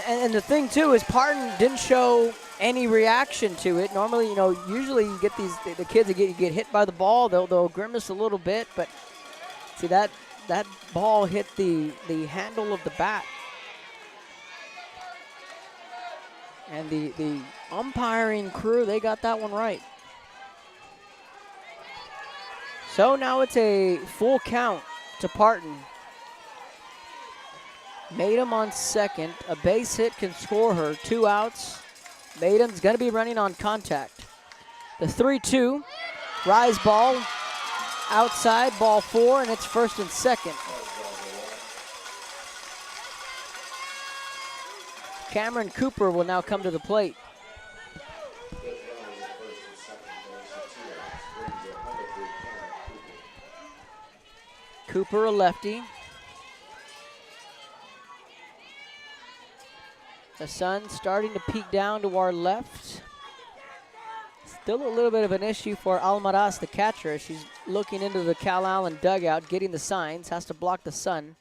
And the thing, too, is Parton didn't show any reaction to it. Normally, usually you get the kids that get hit by the ball, they'll grimace a little bit, but see that ball hit the handle of the bat. And the umpiring crew, they got that one right. So now it's a full count to Parton. Maidham on second. A base hit can score her. 2 outs. Maidham's going to be running on contact. The 3-2. Rise ball. Outside, ball 4, and it's first and second. Cameron Cooper will now come to the plate. Cooper, a lefty. The sun starting to peek down to our left. Still a little bit of an issue for Almaraz, the catcher. She's looking into the Calallen dugout, getting the signs, has to block the sun.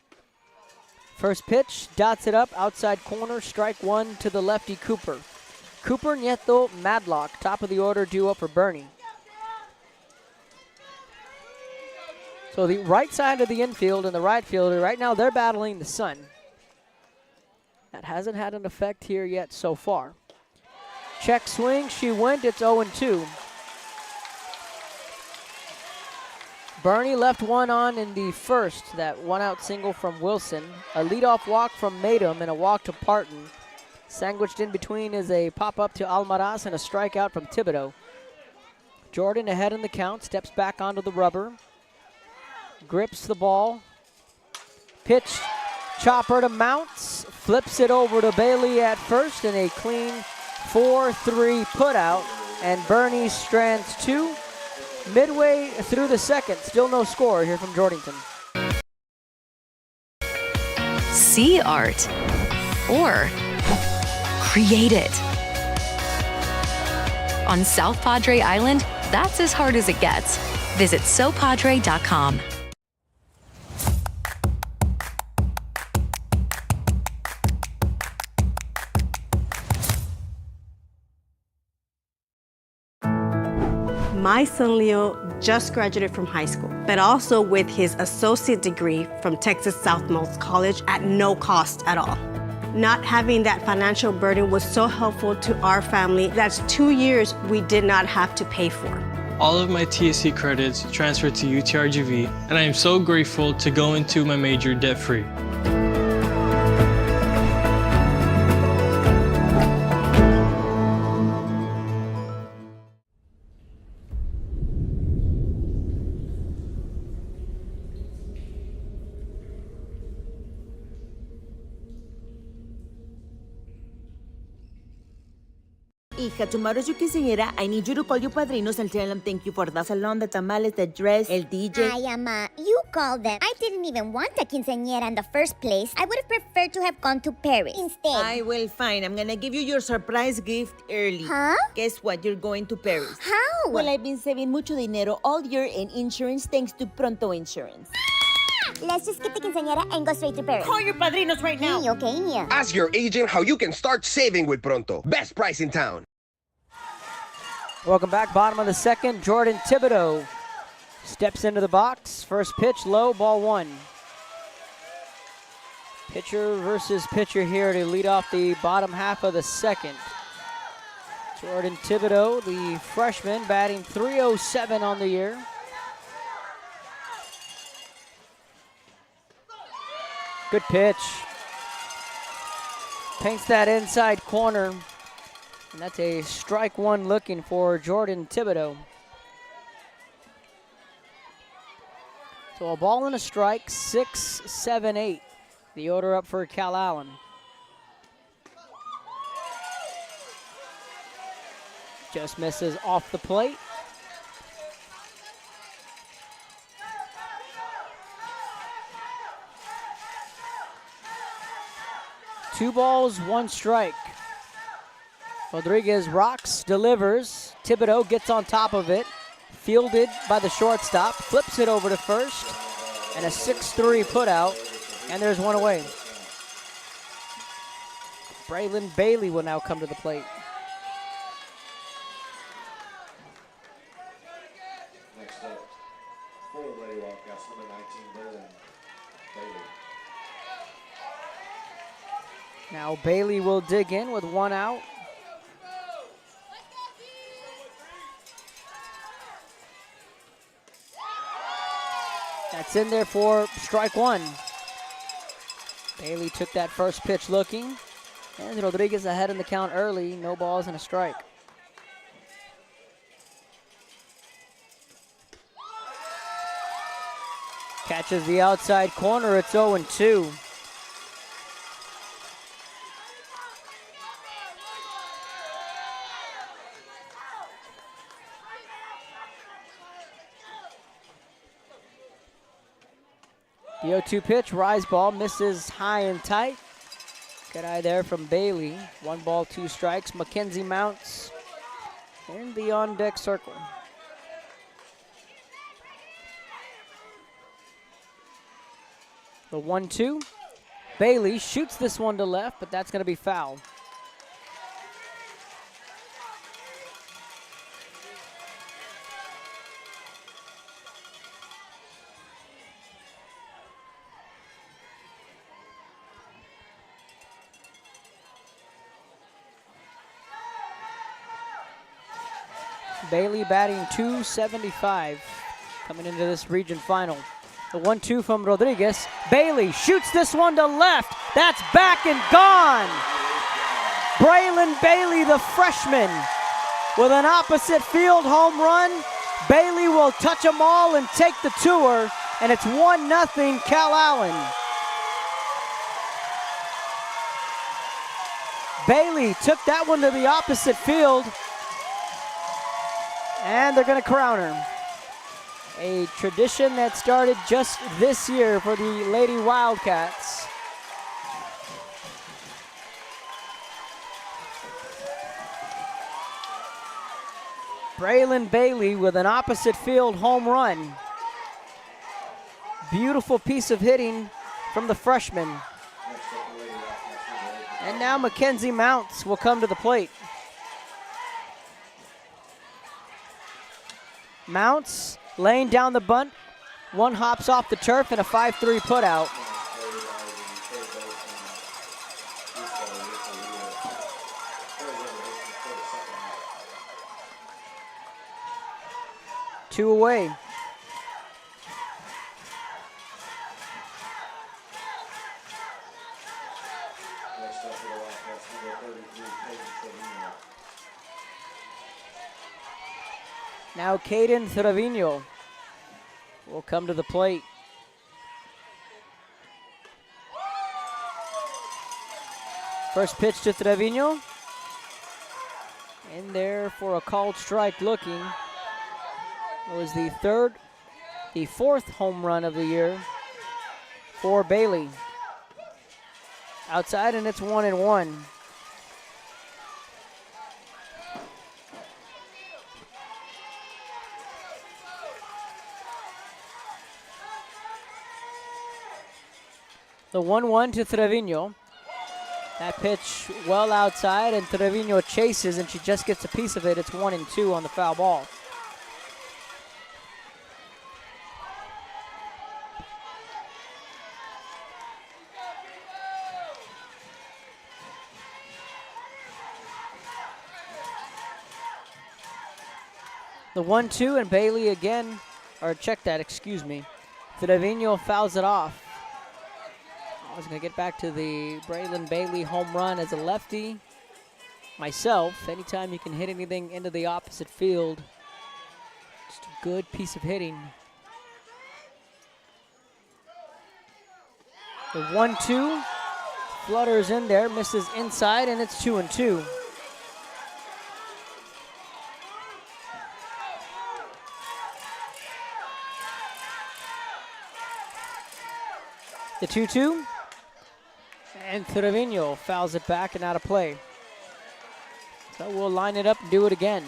First pitch, dots it up, outside corner, strike 1 to the lefty Cooper. Cooper, Nieto, Madlock, top of the order, due up for Boerne. So the right side of the infield and the right fielder, right now they're battling the sun. That hasn't had an effect here yet so far. Check swing, she went, it's 0-2. Boerne left one on in the first, that 1-out single from Wilson. A leadoff walk from Maidham and a walk to Parton. Sandwiched in between is a pop-up to Almaraz and a strikeout from Thibodeau. Jordan ahead in the count, steps back onto the rubber. Grips the ball. Pitch, chopper to Mounts. Flips it over to Bailey at first and a clean 4-3 putout. And Bernie strands two. Midway through the second, still no score here from Jordanton. See art or create it. On South Padre Island, that's as hard as it gets. Visit sopadre.com. My son Leo just graduated from high school, but also with his associate degree from Texas Southmost College at no cost at all. Not having that financial burden was so helpful to our family. That's 2 years we did not have to pay for. All of my TSC credits transferred to UTRGV, and I am so grateful to go into my major debt-free. Hija, tomorrow's your quinceañera. I need you to call your padrinos and tell them thank you for the salon, the tamales, the dress, el DJ. Ay, Ama, you called them. I didn't even want a quinceañera in the first place. I would have preferred to have gone to Paris instead. I will, fine. I'm gonna give you your surprise gift early. Huh? Guess what? You're going to Paris. How? Well, I've been saving mucho dinero all year in insurance thanks to Pronto Insurance. Let's just get the quinceañera and go straight to Paris. Call your padrinos right now. Okay. Ask your agent how you can start saving with Pronto. Best price in town. Welcome back, bottom of the second. Jordan Thibodeau steps into the box. First pitch, low, ball one. Pitcher versus pitcher here to lead off the bottom half of the second. Jordan Thibodeau, the freshman, batting .307 on the year. Good pitch. Paints that inside corner. And that's a strike one looking for Jordan Thibodeau. So a ball and a strike, 6, 7, 8. The order up for Calallen. Just misses off the plate. Two balls, one strike. Rodriguez rocks, delivers. Thibodeau gets on top of it. Fielded by the shortstop. Flips it over to first. And a 6-3 putout. And there's one away. Braylon Bailey will now come to the plate. Next up, full-ready walkout, number 19, Bailey. Now Bailey will dig in with one out. That's in there for strike one. Bailey took that first pitch looking. And Rodriguez ahead in the count early. No balls and a strike. Catches the outside corner. It's 0-2. The 0-2 pitch, rise ball, misses high and tight. Good eye there from Bailey. 1 ball, 2 strikes. Mackenzie Mounts in the on-deck circle. The 1-2. Bailey shoots this one to left, but that's going to be foul. Bailey batting .275 coming into this region final. The 1-2 from Rodriguez. Bailey shoots this one to left. That's back and gone. Braylon Bailey, the freshman, with an opposite field home run. Bailey will touch them all and take the tour, and it's 1-0 Calallen. Bailey took that one to the opposite field, and they're going to crown her. A tradition that started just this year for the Lady Wildcats. Braylon Bailey with an opposite field home run. Beautiful piece of hitting from the freshman. And now Mackenzie Mounts will come to the plate. Mounts laying down the bunt. One hops off the turf and a 5-3 putout. Two away. Now Caden Trevino will come to the plate. First pitch to Trevino. In there for a called strike looking. It was the fourth home run of the year for Bailey. Outside, and it's 1-1. The 1-1 to Trevino. That pitch well outside, and Trevino chases, and she just gets a piece of it. It's 1-2 on the foul ball. The 1-2, and Bailey again, or check that, excuse me. Trevino fouls it off. I was going to get back to the Braylon Bailey home run as a lefty. Myself, anytime you can hit anything into the opposite field, just a good piece of hitting. The 1-2 flutters in there, misses inside, and it's 2-2. The 2-2. And Trevino fouls it back and out of play. So we'll line it up and do it again.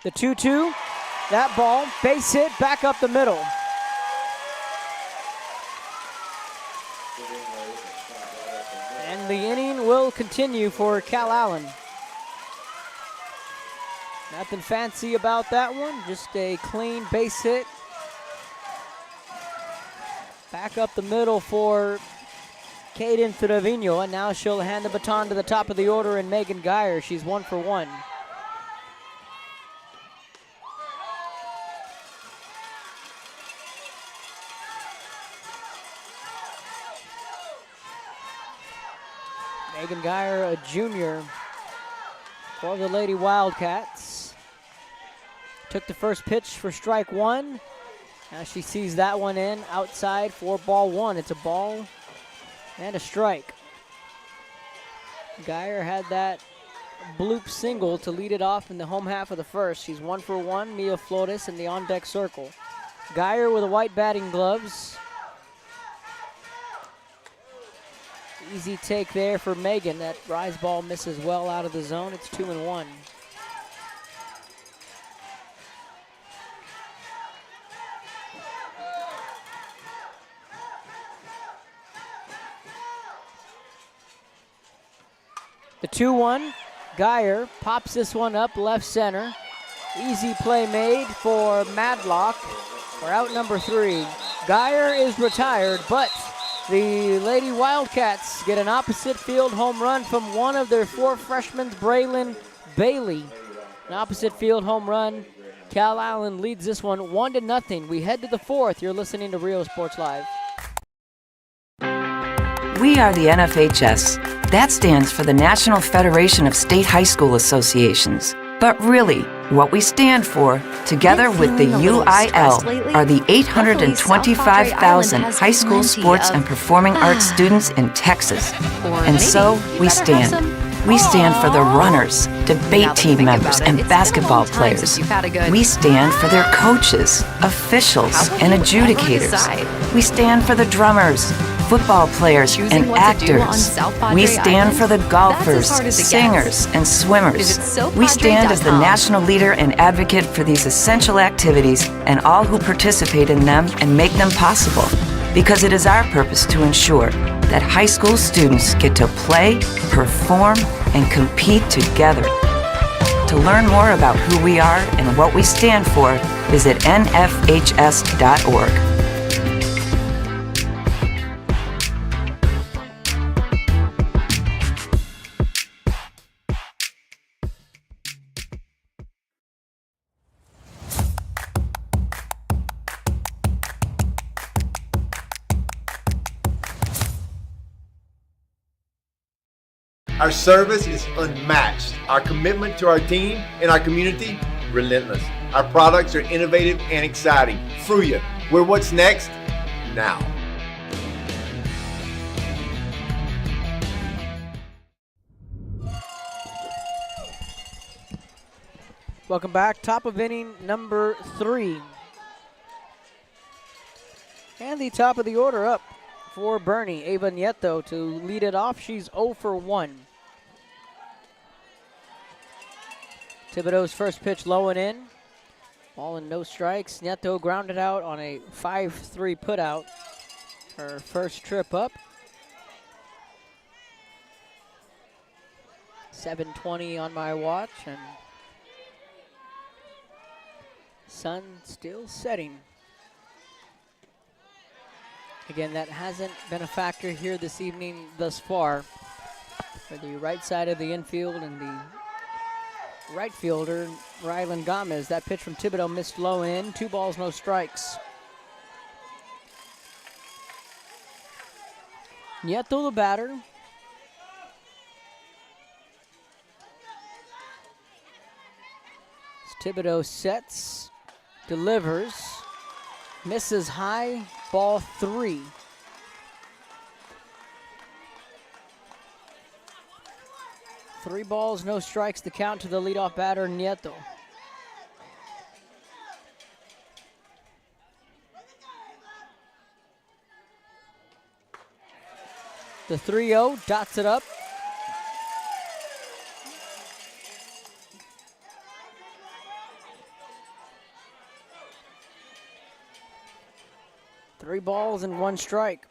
The 2-2, that ball, base hit, back up the middle. And the inning will continue for Calallen. Nothing fancy about that one, just a clean base hit. Back up the middle for Caden Trevino, and now she'll hand the baton to the top of the order in Megan Geyer. She's 1 for 1. Megan Geyer, a junior for the Lady Wildcats. Took the first pitch for strike one. Now she sees that one in outside for ball one. It's a ball and a strike. Geyer had that bloop single to lead it off in the home half of the first. She's 1 for 1. Mia Flores in the on-deck circle. Geyer with the white batting gloves. Easy take there for Megan. That rise ball misses well out of the zone. It's 2-1. The 2-1. Geyer pops this one up left center. Easy play made for Madlock. We're out number 3. Geyer is retired, but The Lady Wildcats get an opposite field home run from one of their 4 freshmen, Braylon Bailey. An opposite field home run. Calallen leads this one 1-0. We head to the 4th. You're listening to Real Sports Live. We are the NFHS. That stands for the National Federation of State High School Associations. But really, what we stand for, together with the UIL, are the 825,000 high school sports and performing arts students in Texas. And so, we stand. We stand for the runners, debate team members, and basketball players. We stand for their coaches, officials, and adjudicators. We stand for the drummers, football players, and actors. We stand for the golfers, singers, and swimmers. We stand as the national leader and advocate for these essential activities and all who participate in them and make them possible. Because it is our purpose to ensure that high school students get to play, perform, and compete together. To learn more about who we are and what we stand for, visit nfhs.org. Our service is unmatched. Our commitment to our team and our community, relentless. Our products are innovative and exciting. Fruya, we're what's next now. Welcome back. Top of inning number 3. And the top of the order up for Boerne. Ava Nieto to lead it off. She's 0 for 1. Thibodeau's first pitch low and in. Ball and no strikes. Nieto grounded out on a 5-3 putout. Her first trip up. 7:20 on my watch, and sun still setting. Again, that hasn't been a factor here this evening thus far. For the right side of the infield and the right fielder, Rylan Gomez. That pitch from Thibodeau missed low in. 2 balls, no strikes. Nieto the batter. Thibodeau sets, delivers, misses high, ball 3. Three balls, no strikes, the count to the leadoff batter, Nieto. The 3-0 dots it up. Three balls and 1 strike.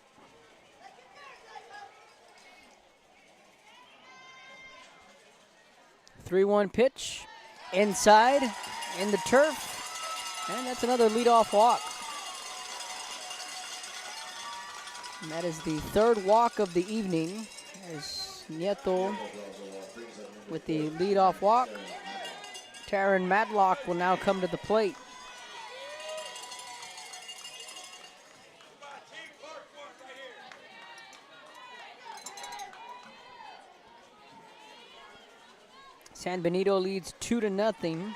Three-one pitch, inside, in the turf, and that's another leadoff walk. And that is the 3rd walk of the evening, as Nieto with the leadoff walk. Taryn Madlock will now come to the plate. San Benito leads 2-0.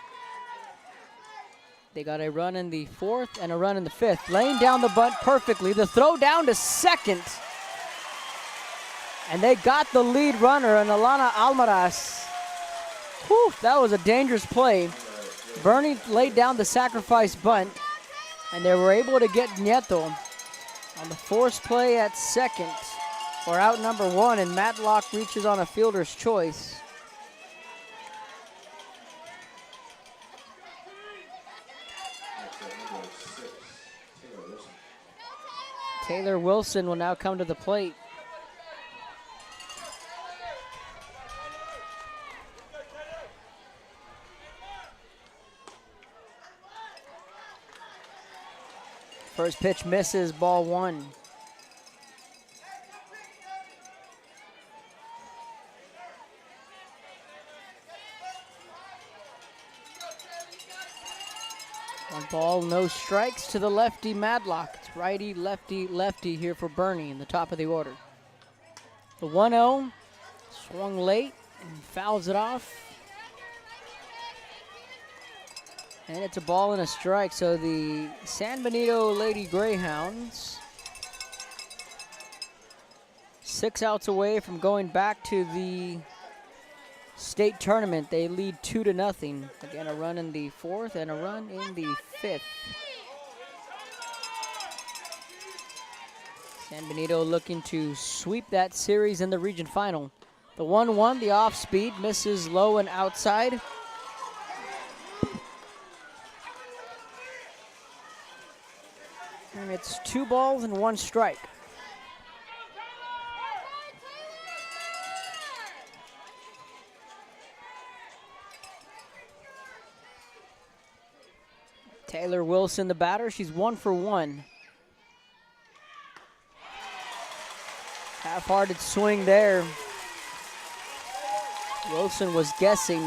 They got a run in the 4th and a run in the 5th. Laying down the bunt perfectly. The throw down to second. And they got the lead runner, and Alana Almaraz. Whew, that was a dangerous play. Boerne laid down the sacrifice bunt, and they were able to get Nieto on the forced play at second for out number 1, and Matlock reaches on a fielder's choice. Taylor Wilson will now come to the plate. First pitch misses, ball 1. Ball, no strikes to the lefty Madlock. It's righty, lefty, lefty here for Boerne in the top of the order. The 1-0 swung late and fouls it off. And it's a ball and a strike, so the San Benito Lady Greyhounds 6 outs away from going back to the state tournament. They lead 2-0. Again, a run in the 4th and a run in the 5th. San Benito looking to sweep that series in the region final. The 1-1, the off speed, misses low and outside. And it's 2 balls and 1 strike. Taylor Wilson, the batter. She's 1 for 1. Half-hearted swing there. Wilson was guessing.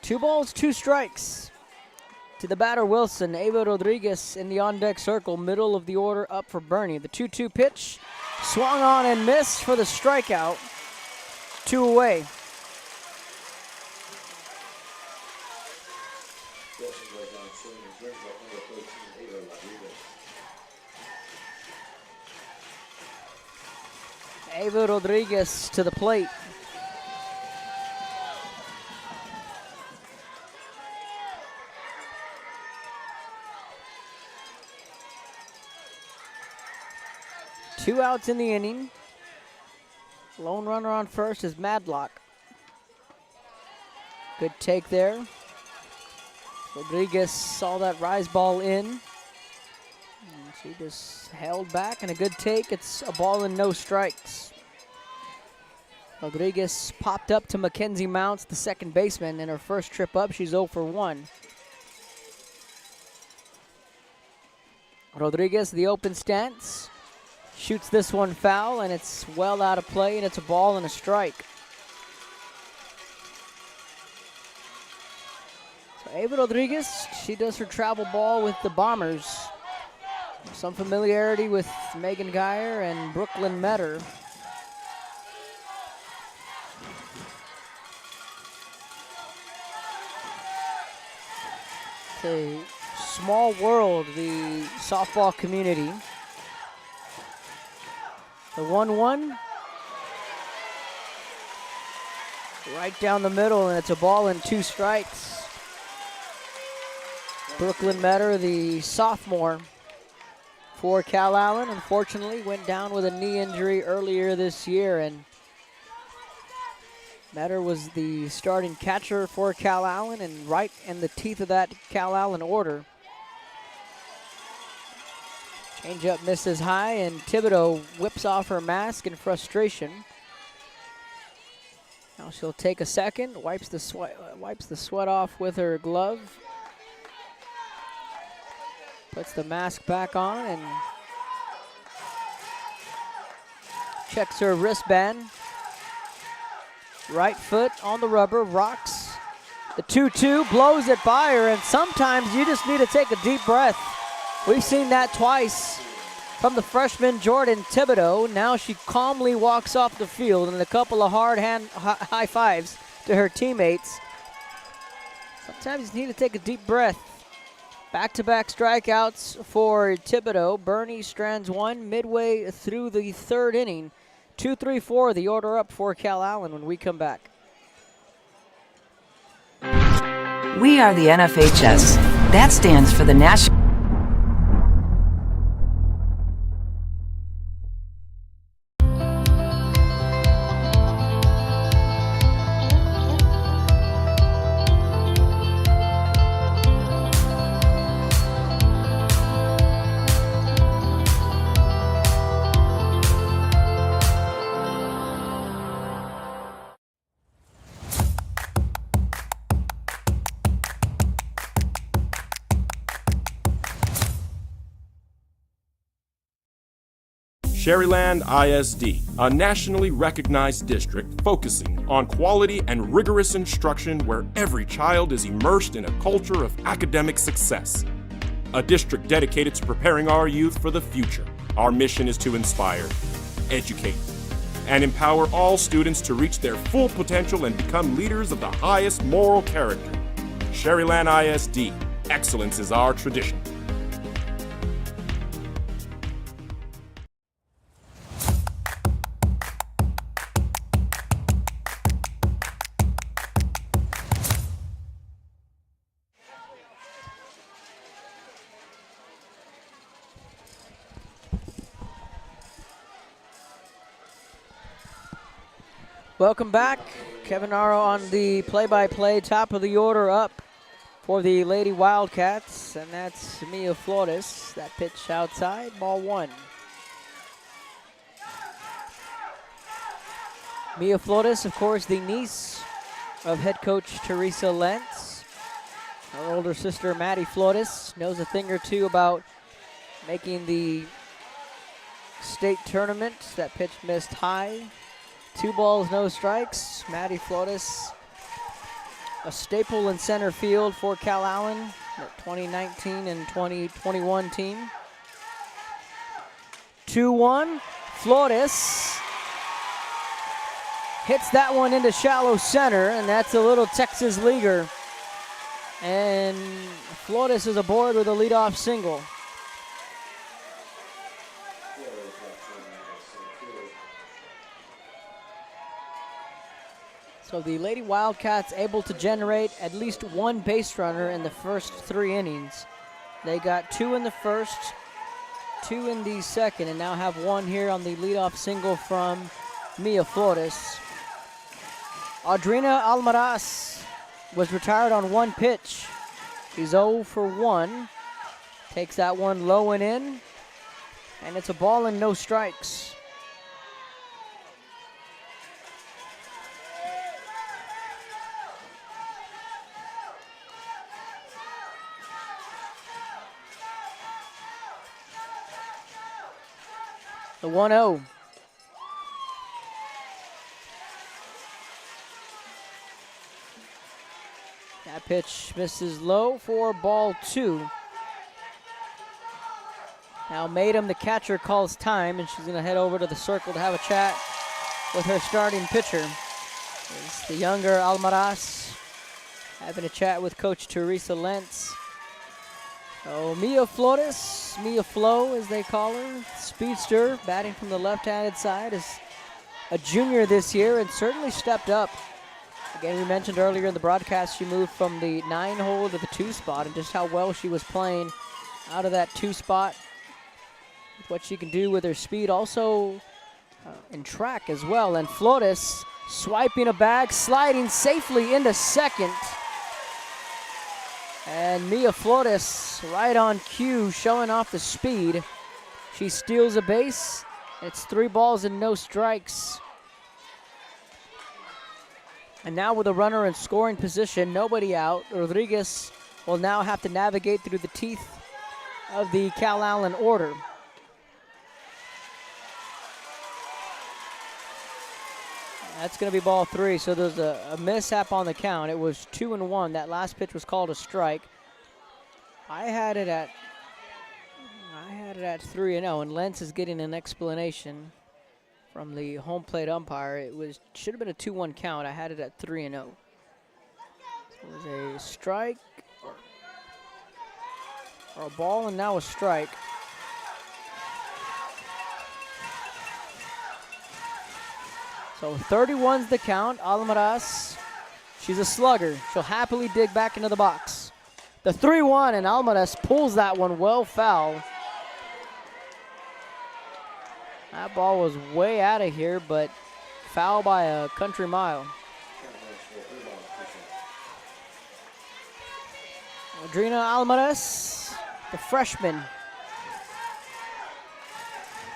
Two balls, 2 strikes. To the batter, Wilson. Ava Rodriguez in the on-deck circle, middle of the order up for Boerne. The 2-2 pitch, swung on and missed for the strikeout. 2 away. Ava Rodriguez to the plate. Two outs in the inning. Lone runner on first is Madlock. Good take there. Rodriguez saw that rise ball in. And she just held back, and a good take. It's a ball and no strikes. Rodriguez popped up to Mackenzie Mounts, the second baseman. In her first trip up, she's 0 for 1. Rodriguez, the open stance. Shoots this one foul, and it's well out of play, and it's a ball and a strike. So Ava Rodriguez, she does her travel ball with the Bombers. Some familiarity with Megan Geyer and Brooklyn Metter. It's a small world, the softball community. The 1-1. Right down the middle, and it's a ball and 2 strikes. Brooklyn Metter, the sophomore for Calallen, unfortunately went down with a knee injury earlier this year, and Metter was the starting catcher for Calallen and right in the teeth of that Calallen order. Change-up misses high, and Thibodeau whips off her mask in frustration. Now she'll take a second, wipes the sweat off with her glove, puts the mask back on, and checks her wristband. Right foot on the rubber, rocks. The 2-2 blows it by her, and sometimes you just need to take a deep breath. We've seen that twice from the freshman Jordan Thibodeau. Now she calmly walks off the field, and a couple of hard high fives to her teammates. Sometimes you need to take a deep breath. Back-to-back strikeouts for Thibodeau. Boerne strands one midway through the 3rd inning. 2-3-4, the order up for Calallen when we come back. We are the NFHS. That stands for the National Sherryland ISD, a nationally recognized district focusing on quality and rigorous instruction where every child is immersed in a culture of academic success. A district dedicated to preparing our youth for the future. Our mission is to inspire, educate, and empower all students to reach their full potential and become leaders of the highest moral character. Sherryland ISD, excellence is our tradition. Welcome back. Kevin Naro on the play-by-play, top of the order up for the Lady Wildcats, and that's Mia Flores. That pitch outside, ball one. Mia Flores, of course, the niece of head coach Teresa Lentz. Her older sister, Maddie Flores, knows a thing or two about making the state tournament. That pitch missed high. 2 balls, no strikes. Maddie Flores, a staple in center field for Calallen, the 2019 and 2021 team. 2-1. Flores hits that one into shallow center, and that's a little Texas leaguer. And Flores is aboard with a leadoff single. So the Lady Wildcats able to generate at least 1 base runner in the first 3 innings. They got 2 in the first, 2 in the second, and now have 1 here on the leadoff single from Mia Flores. Audrina Almaraz was retired on 1 pitch. He's 0 for 1. Takes that one low and in, and it's a ball and no strikes. The 1-0. That pitch misses low for ball 2. Now Madam, the catcher, calls time, and she's going to head over to the circle to have a chat with her starting pitcher. It's the younger Almaraz having a chat with Coach Teresa Lentz. Oh, Mia Flores, Mia Flo as they call her, speedster, batting from the left-handed side, is a junior this year and certainly stepped up. Again, we mentioned earlier in the broadcast she moved from the 9 hole to the 2 spot, and just how well she was playing out of that 2 spot, with what she can do with her speed, also in track as well. And Flores swiping a bag, sliding safely into second. And Mia Flores right on cue, showing off the speed. She steals a base. It's 3 balls and no strikes. And now with a runner in scoring position, nobody out, Rodriguez will now have to navigate through the teeth of the Calallen order. That's going to be ball 3, so there's a mishap on the count. It was 2-1. That last pitch was called a strike. I had it at 3-0, and Lentz is getting an explanation from the home plate umpire. It should have been a 2-1 count. I had it at 3-0. So it was a strike or a ball, and now a strike. So 31's the count. Almaraz, she's a slugger. She'll happily dig back into the box. The 3-1, and Almaraz pulls that one well foul. That ball was way out of here, but foul by a country mile. Audrina Almaraz, the freshman,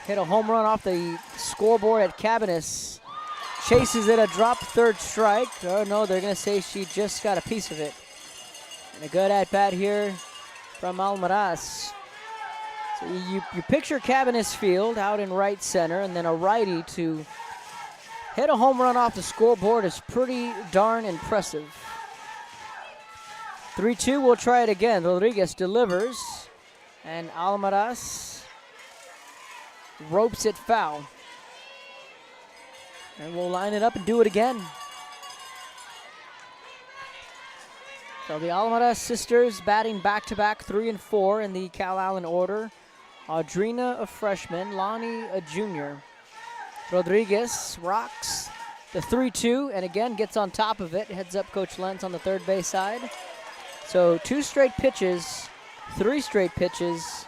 hit a home run off the scoreboard at Cabanis. Chases it, a drop, 3rd strike. Oh no, they're going to say she just got a piece of it. And a good at-bat here from Almaraz. So you picture Cabinets Field out in right center, and then a righty to hit a home run off the scoreboard is pretty darn impressive. 3-2, we'll try it again. Rodriguez delivers, and Almaraz ropes it foul. And we'll line it up and do it again. So the Almaraz sisters batting back-to-back 3 and 4 in the Calallen order. Audrina, a freshman, Lonnie, a junior. Rodriguez rocks the 3-2 and again gets on top of it. Heads up Coach Lentz on the third base side. So 2 straight pitches, 3 straight pitches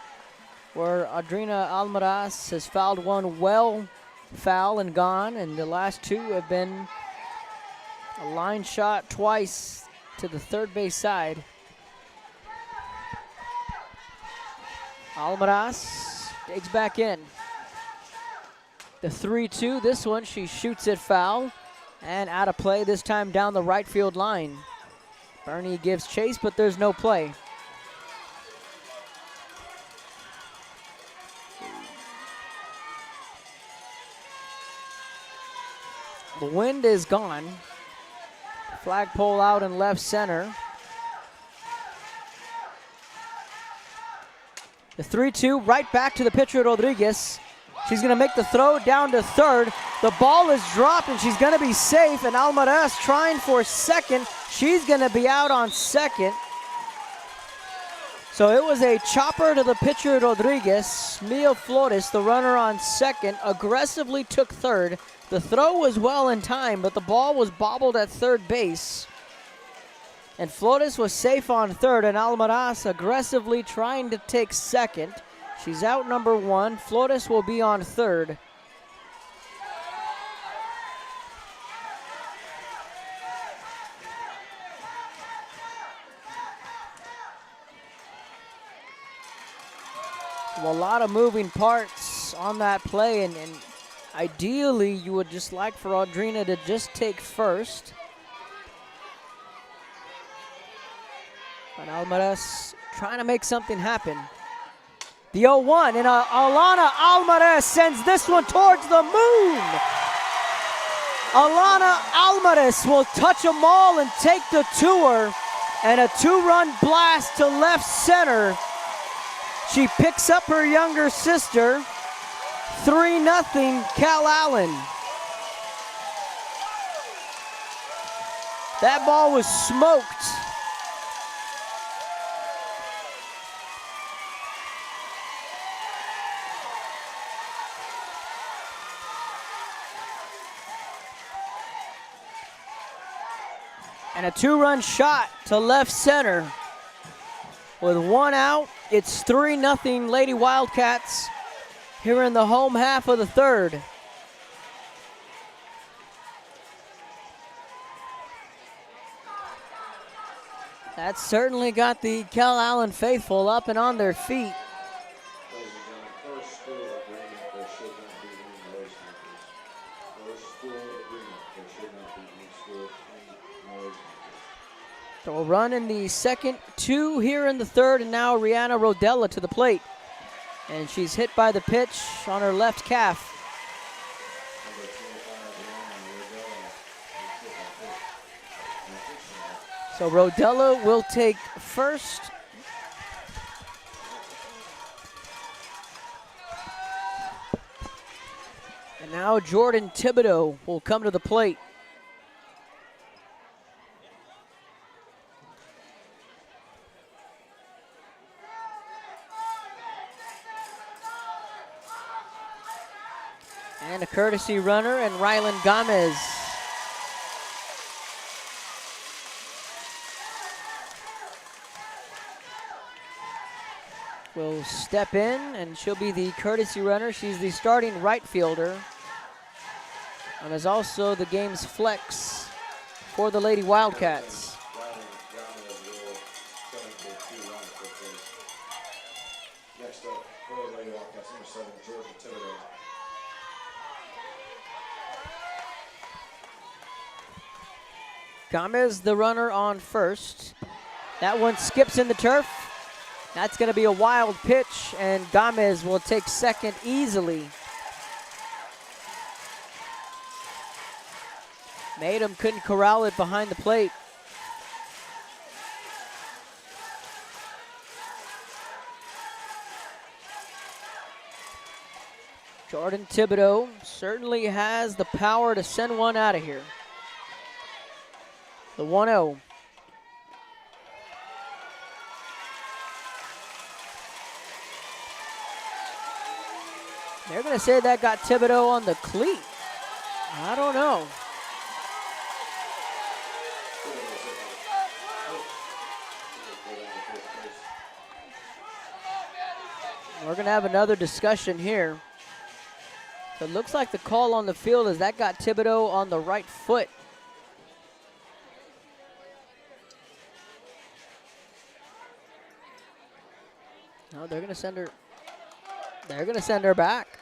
where Audrina Almaraz has fouled one well foul and gone, and the last 2 have been a line shot twice to the third base side. Almaraz digs back in. The 3-2, this one, she shoots it foul and out of play, this time down the right field line. Bernie gives chase, but there's no play. The wind is gone. Flagpole out in left center. The 3-2, right back to the pitcher, Rodriguez. She's going to make the throw down to third. The ball is dropped, and she's going to be safe, and Almaraz trying for second. She's going to be out on second. So it was a chopper to the pitcher, Rodriguez. Mia Flores, the runner on second, aggressively took third. The throw was well in time, but the ball was bobbled at third base. And Flores was safe on third, and Almaraz aggressively trying to take second. She's out number 1. Flores will be on third. So a lot of moving parts on that play, and ideally you would just like for Audrina to just take first. But Almaraz trying to make something happen. The 0-1, and Alana Almaraz sends this one towards the moon. Alana Almaraz will touch them all and take the tour, and a 2-run blast to left center. She picks up her younger sister. 3-0 Calallen. That ball was smoked. And a 2-run shot to left center. With 1 out, it's 3-0 Lady Wildcats here in the home half of the third. That certainly got the Calallen faithful up and on their feet. So a run in the second, 2 here in the third, and now Rihanna Rodella to the plate. And she's hit by the pitch on her left calf. So Rodella will take first. And now Jordan Thibodeau will come to the plate. And a courtesy runner, and Rylan Gomez. Will step in, and she'll be the courtesy runner. She's the starting right fielder, and is also the game's flex for the Lady Wildcats. Next up, for the Lady Wildcats, number 7, Georgia Thibodeau. Gomez, the runner on first. That one skips in the turf. That's going to be a wild pitch, and Gamez will take second easily. Matum couldn't corral it behind the plate. Jordan Thibodeau certainly has the power to send one out of here. The 1-0. They're going to say that got Thibodeau on the cleat. I don't know. We're going to have another discussion here. So it looks like the call on the field is that got Thibodeau on the right foot. No, they're going to send her. They're going to send her back.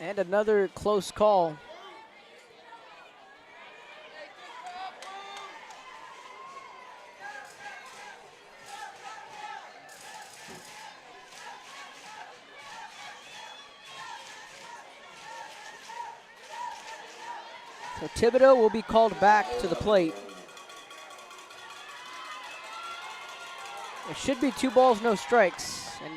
And another close call. So Thibodeau will be called back to the plate. It should be 2 balls, no strikes. And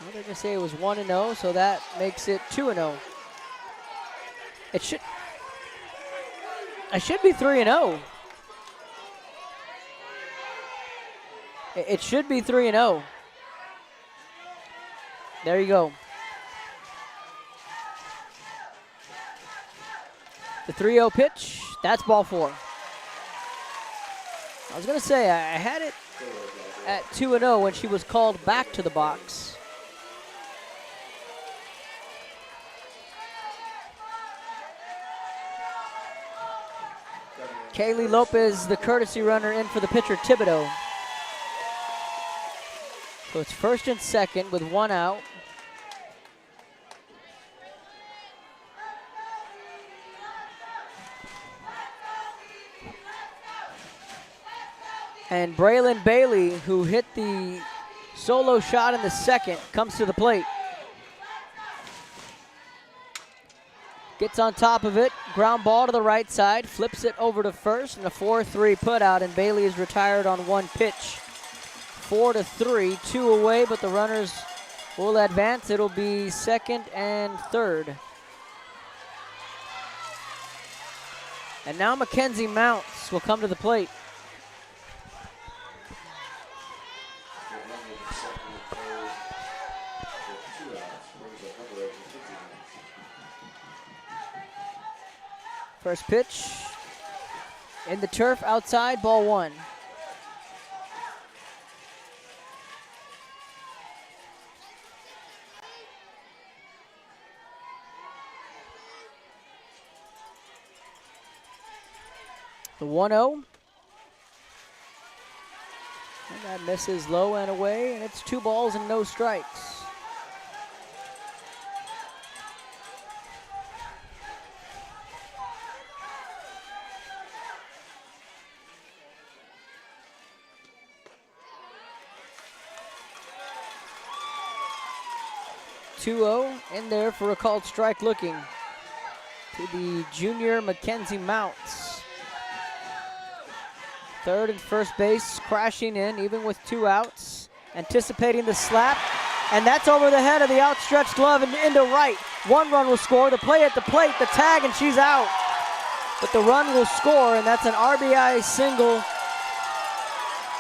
well, they're going to say it was 1-0, so that makes it 2-0. It should be 3-0. It should be 3-0. There you go. The 3-0 pitch, that's ball 4. I was going to say, I had it at 2-0 when she was called back to the box. Kaylee Lopez, the courtesy runner, in for the pitcher, Thibodeau. So it's first and second with 1 out. And Braylon Bailey, who hit the solo shot in the second, comes to the plate. Gets on top of it, ground ball to the right side, flips it over to first, and a 4-3 putout, and Bailey is retired on 1 pitch. 4-3, 2 away, but the runners will advance. It'll be second and third. And now Mackenzie Mounts will come to the plate. First pitch in the turf outside, ball 1. The 1-0. And that misses low and away, and it's 2 balls and no strikes. In there for a called strike, looking to the junior Mackenzie Mounts. Third and first base crashing in, even with 2 outs, anticipating the slap, and that's over the head of the outstretched glove and into right. 1 run will score. The play at the plate, the tag, and she's out. But the run will score, and that's an RBI single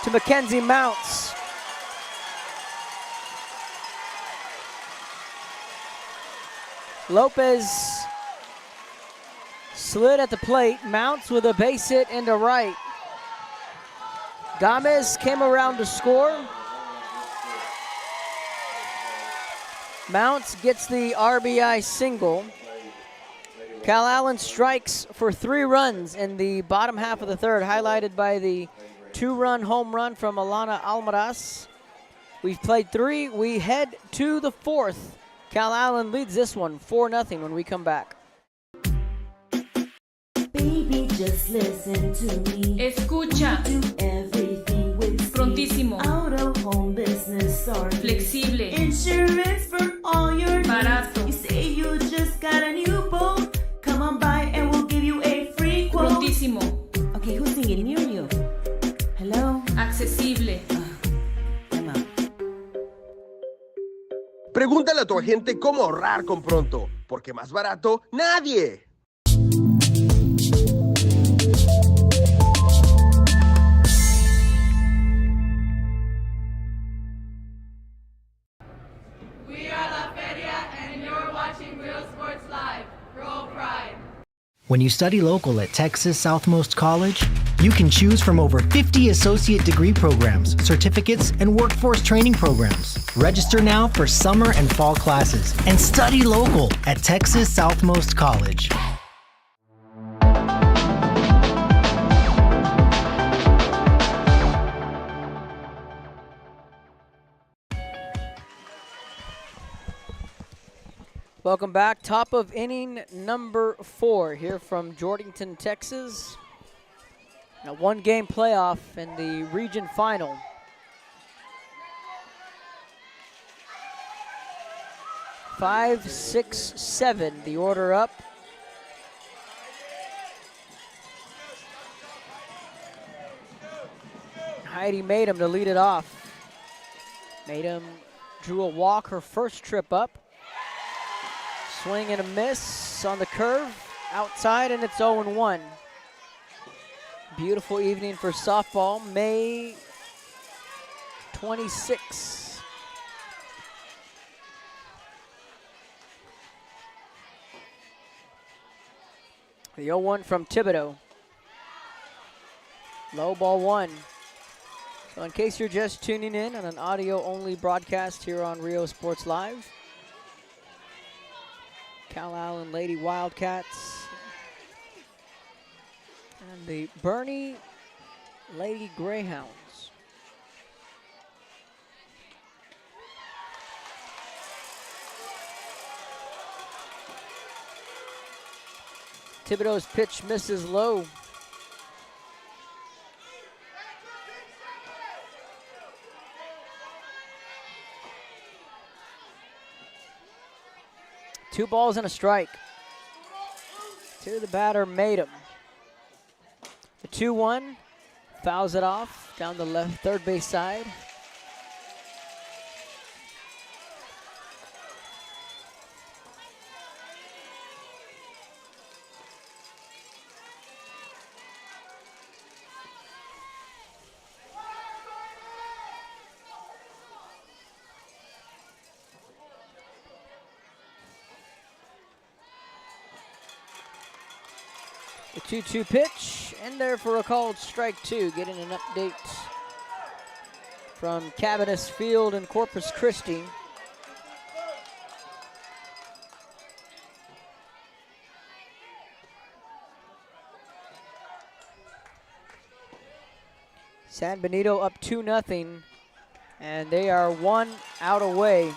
to Mackenzie Mounts. Lopez slid at the plate. Mounts with a base hit into right. Gamez came around to score. Mounts gets the RBI single. Calallen strikes for 3 runs in the bottom half of the third, highlighted by the 2-run home run from Alana Almaraz. We've played 3. We head to the 4th. Calallen leads this one 4-0 when we come back. Baby, just listen to me. Escucha. We do everything with speed. Prontísimo. Out of home business or Flexible. insurance for all your needs. Barato. You say you just got a new boat. Come on by and we'll give you a free quote. Prontísimo. Okay, who's singing near you? Hello? Accesible. Come on. Pregúntale a tu agente cómo ahorrar con Pronto, porque más barato, nadie. We are La Feria, and you're watching Real Sports Live. Roll Pride. When you study local at Texas Southmost College, you can choose from over 50 associate degree programs, certificates, and workforce training programs. Register now for summer and fall classes and study local at Texas Southmost College. Welcome back. Top of inning number 4 here from Jordanton, Texas. A 1-game playoff in the region final. Five, 6, 7, the order up. Heidi Madem to lead it off. Madem drew a walk her first trip up. Swing and a miss on the curve, outside, and it's 0-1. Beautiful evening for softball, May 26. The 0-1 from Thibodeau. Low ball 1. So in case you're just tuning in on an audio-only broadcast here on Rio Sports Live, Calallen Lady Wildcats and the Boerne Lady Greyhounds. Thibodeau's pitch misses low. Two balls and a strike. To the batter, Madem. The 2-1, fouls it off down the left third base side. The 2-2 pitch, and there for a called strike 2. Getting an update from Cabinets Field in Corpus Christi. San Benito up 2-0, and they are 1 out away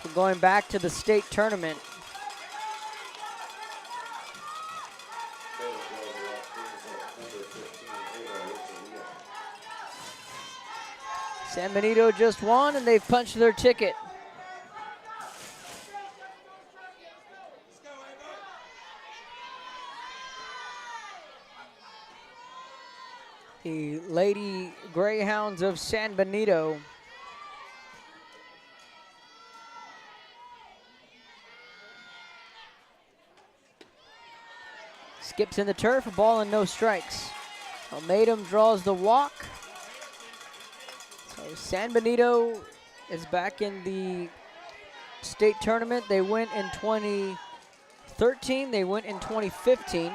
from going back to the state tournament. San Benito just won, and they've punched their ticket. The Lady Greyhounds of San Benito skips in the turf, a ball and no strikes. Madem draws the walk. So San Benito is back in the state tournament. They went in 2013, they went in 2015,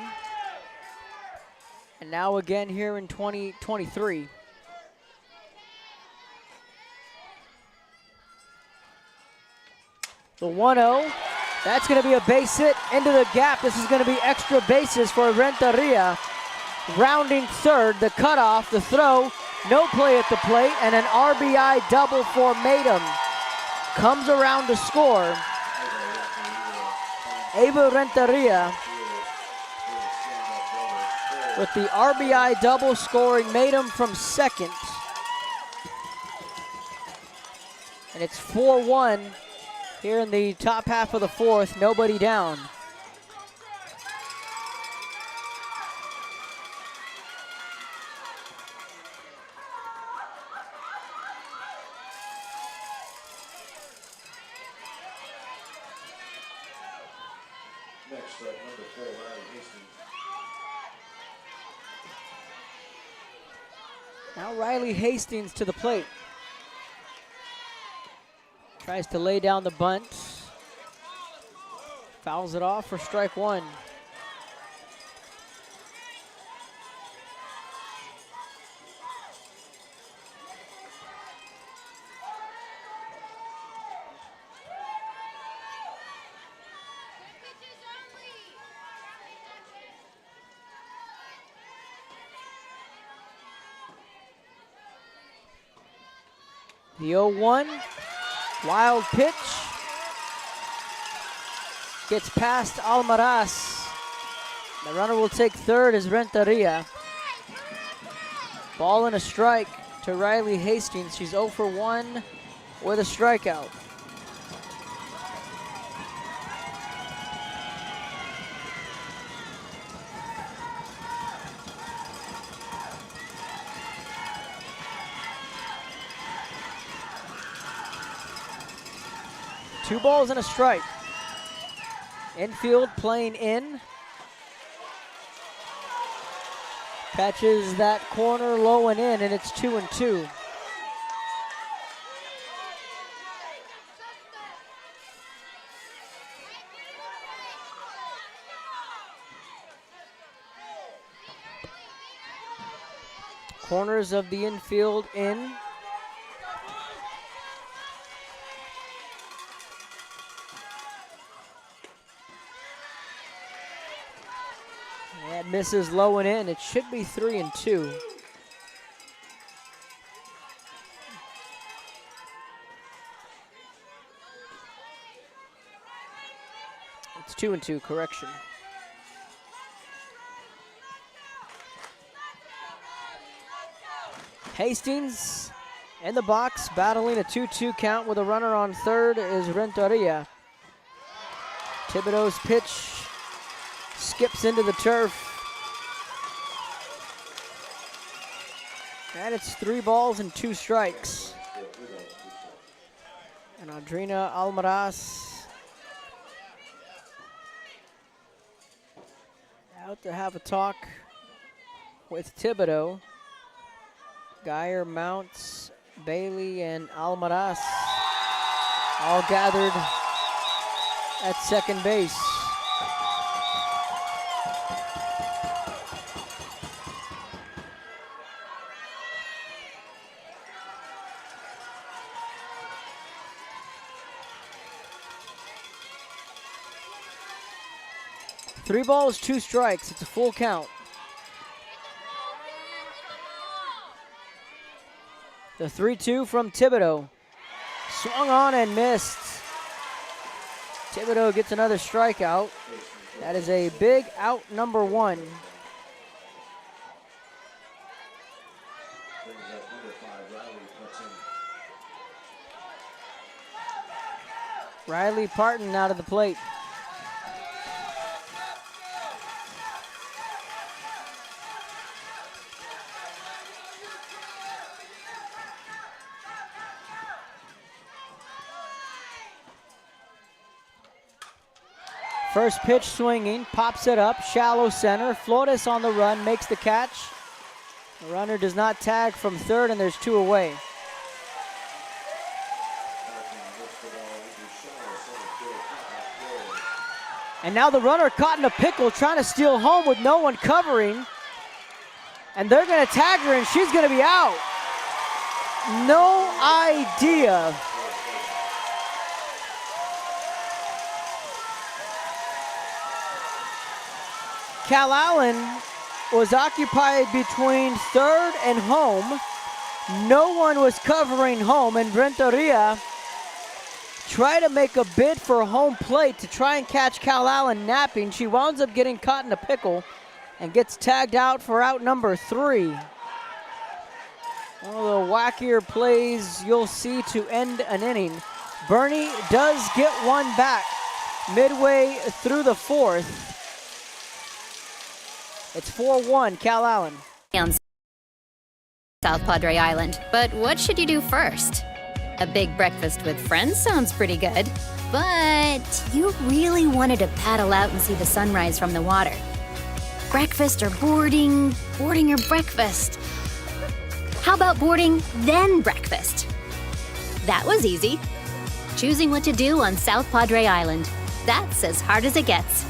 and now again here in 2023. The 1-0, That's going to be a base hit into the gap. This is going to be extra bases for Renteria. Rounding third, the cutoff, the throw, no play at the plate, and an RBI double for Matum. Comes around to score. Ava Renteria with the RBI double, scoring Matum from second. And it's 4-1 here in the top half of the fourth, nobody down. Next up, number 4, Riley Hastings. Now Riley Hastings to the plate. Tries to lay down the bunt. Fouls it off for strike one. The 0-1. Wild pitch. Gets past Almaraz. The runner will take third as Renteria. Ball and a strike to Riley Hastings. She's 0 for 1 with a strikeout. Two balls and a strike. Infield playing in. Catches that corner low and in, and it's 2-2. Corners of the infield in. That misses low and in. It should be 3-2. It's 2-2, correction. Hastings in the box, battling a 2-2 count with a runner on third is Renteria. Thibodeau's pitch skips into the turf. And it's 3 balls and 2 strikes. And Audrina Almaraz out to have a talk with Thibodeau. Geyer, Mounts, Bailey, and Almaraz all gathered at second base. Three balls, 2 strikes. It's a full count. The 3-2 from Thibodeau. Swung on and missed. Thibodeau gets another strikeout. That is a big out, number 1. Riley Parton out of the plate. First pitch swinging, pops it up, shallow center. Flores on the run, makes the catch. The runner does not tag from third, and there's 2 away. And now the runner caught in a pickle, trying to steal home with no one covering. And they're going to tag her, and she's going to be out. No idea Calallen was occupied between third and home. No one was covering home, and Renteria tried to make a bid for home plate to try and catch Calallen napping. She winds up getting caught in a pickle and gets tagged out for out number 3. One of the wackier plays you'll see to end an inning. Boerne does get one back midway through the 4th. It's 4-1, Calallen. On South Padre Island, but what should you do first? A big breakfast with friends sounds pretty good, but you really wanted to paddle out and see the sunrise from the water. Breakfast or boarding or breakfast? How about boarding, then breakfast? That was easy. Choosing what to do on South Padre Island. That's as hard as it gets.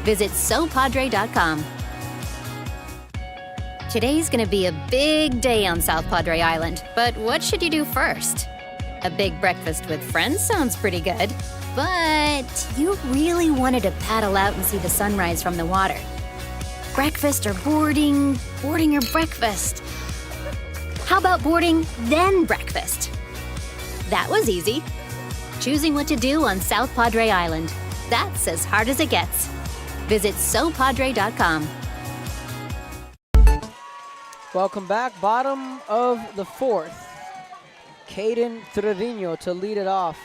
Visit sopadre.com. Today's gonna be a big day on South Padre Island, but what should you do first? A big breakfast with friends sounds pretty good, but you really wanted to paddle out and see the sunrise from the water. Breakfast or boarding or breakfast? How about boarding, then breakfast? That was easy. Choosing what to do on South Padre Island. That's as hard as it gets. Visit sopadre.com. Welcome back. Bottom of the 4th. Caden Trevino to lead it off.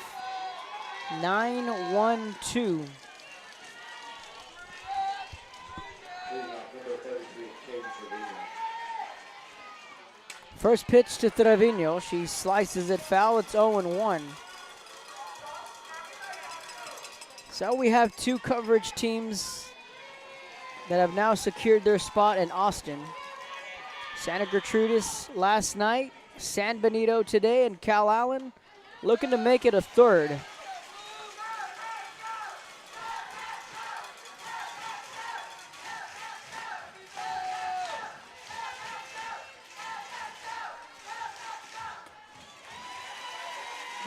9-1-2. First pitch to Trevino. She slices it foul. It's 0-1. So we have 2 coverage teams that have now secured their spot in Austin. Santa Gertrudis last night, San Benito today, and Calallen looking to make it a 3rd.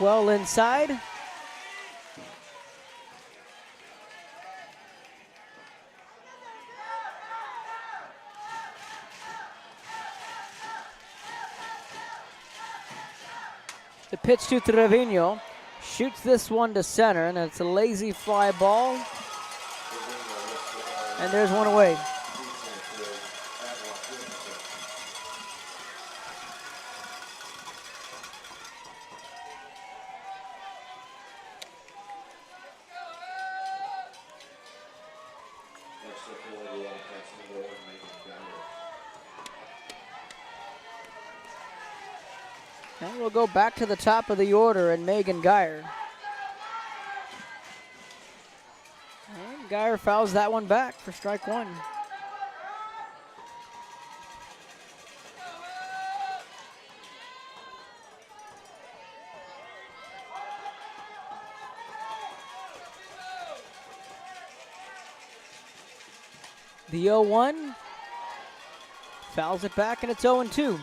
Well inside. The pitch to Trevino, shoots this one to center, and it's a lazy fly ball. And there's one away. And we'll go back to the top of the order and Megan Geyer. And Geyer fouls that one back for strike 1. The 0-1 fouls it back, and it's 0-2.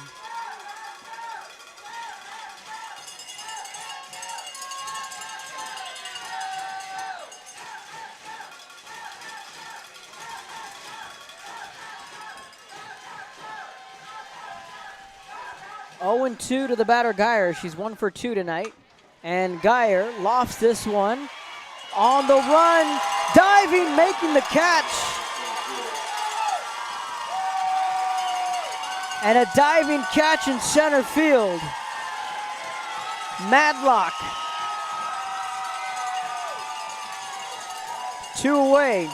To the batter, Geyer. She's 1 for 2 tonight. And Geyer lofts this one. On the run, diving, making the catch. And a diving catch in center field. Madlock. 2 away.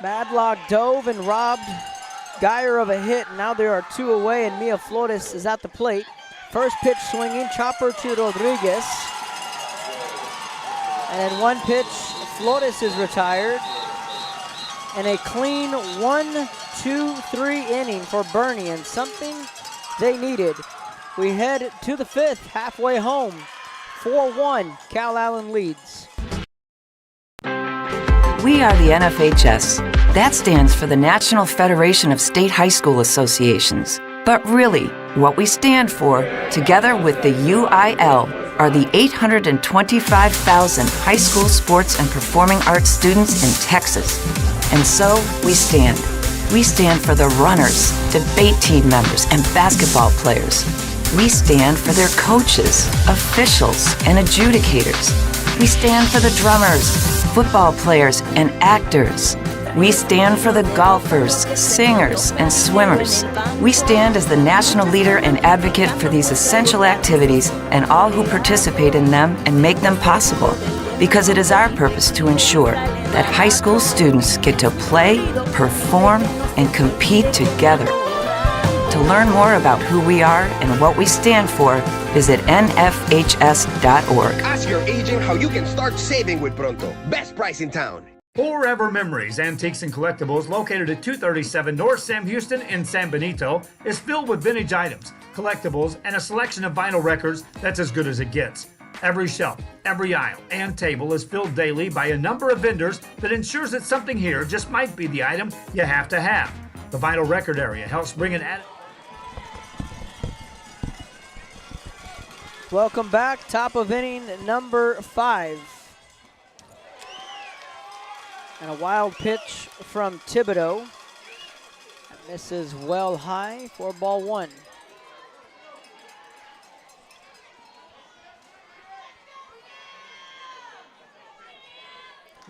Madlock dove and robbed Geyer of a hit. Now there are 2 away, and Mia Flores is at the plate. First pitch swinging, chopper to Rodriguez. And in 1 pitch, Flores is retired. And a clean 1-2-3 inning for Boerne, and something they needed. We head to the 5th, halfway home. 4-1, Calallen leads. We are the NFHS. That stands for the National Federation of State High School Associations. But really, what we stand for, together with the UIL, are the 825,000 high school sports and performing arts students in Texas. And so we stand. We stand for the runners, debate team members, and basketball players. We stand for their coaches, officials, and adjudicators. We stand for the drummers, football players, and actors. We stand for the golfers, singers, and swimmers. We stand as the national leader and advocate for these essential activities and all who participate in them and make them possible, because it is our purpose to ensure that high school students get to play, perform, and compete together. To learn more about who we are and what we stand for, visit nfhs.org. Ask your agent how you can start saving with Pronto. Best price in town. Forever Memories, Antiques and Collectibles, located at 237 North Sam Houston in San Benito, is filled with vintage items, collectibles, and a selection of vinyl records that's as good as it gets. Every shelf, every aisle, and table is filled daily by a number of vendors that ensures that something here just might be the item you have to have. The vinyl record area helps bring an added... Welcome back. Top of inning number 5. And a wild pitch from Thibodeau. Misses well high for ball 1.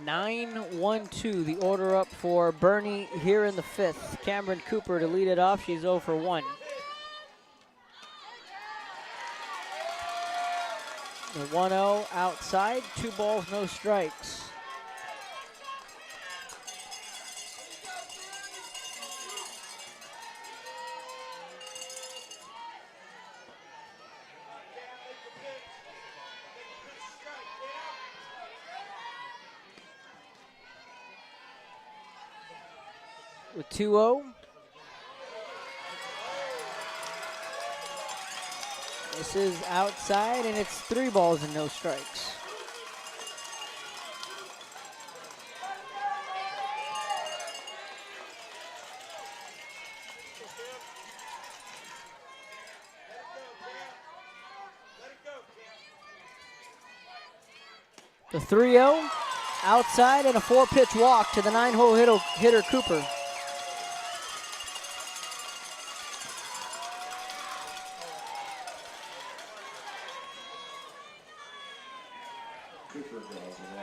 (9-1-2) the order up for Boerne here in the 5th. Cameron Cooper to lead it off. She's 0 for 1. The 1-0 outside. 2 balls, no strikes. With 2-0. This is outside, and it's 3 balls and no strikes. The 3-0 outside, and a 4-pitch walk to the 9-hole hitter Cooper.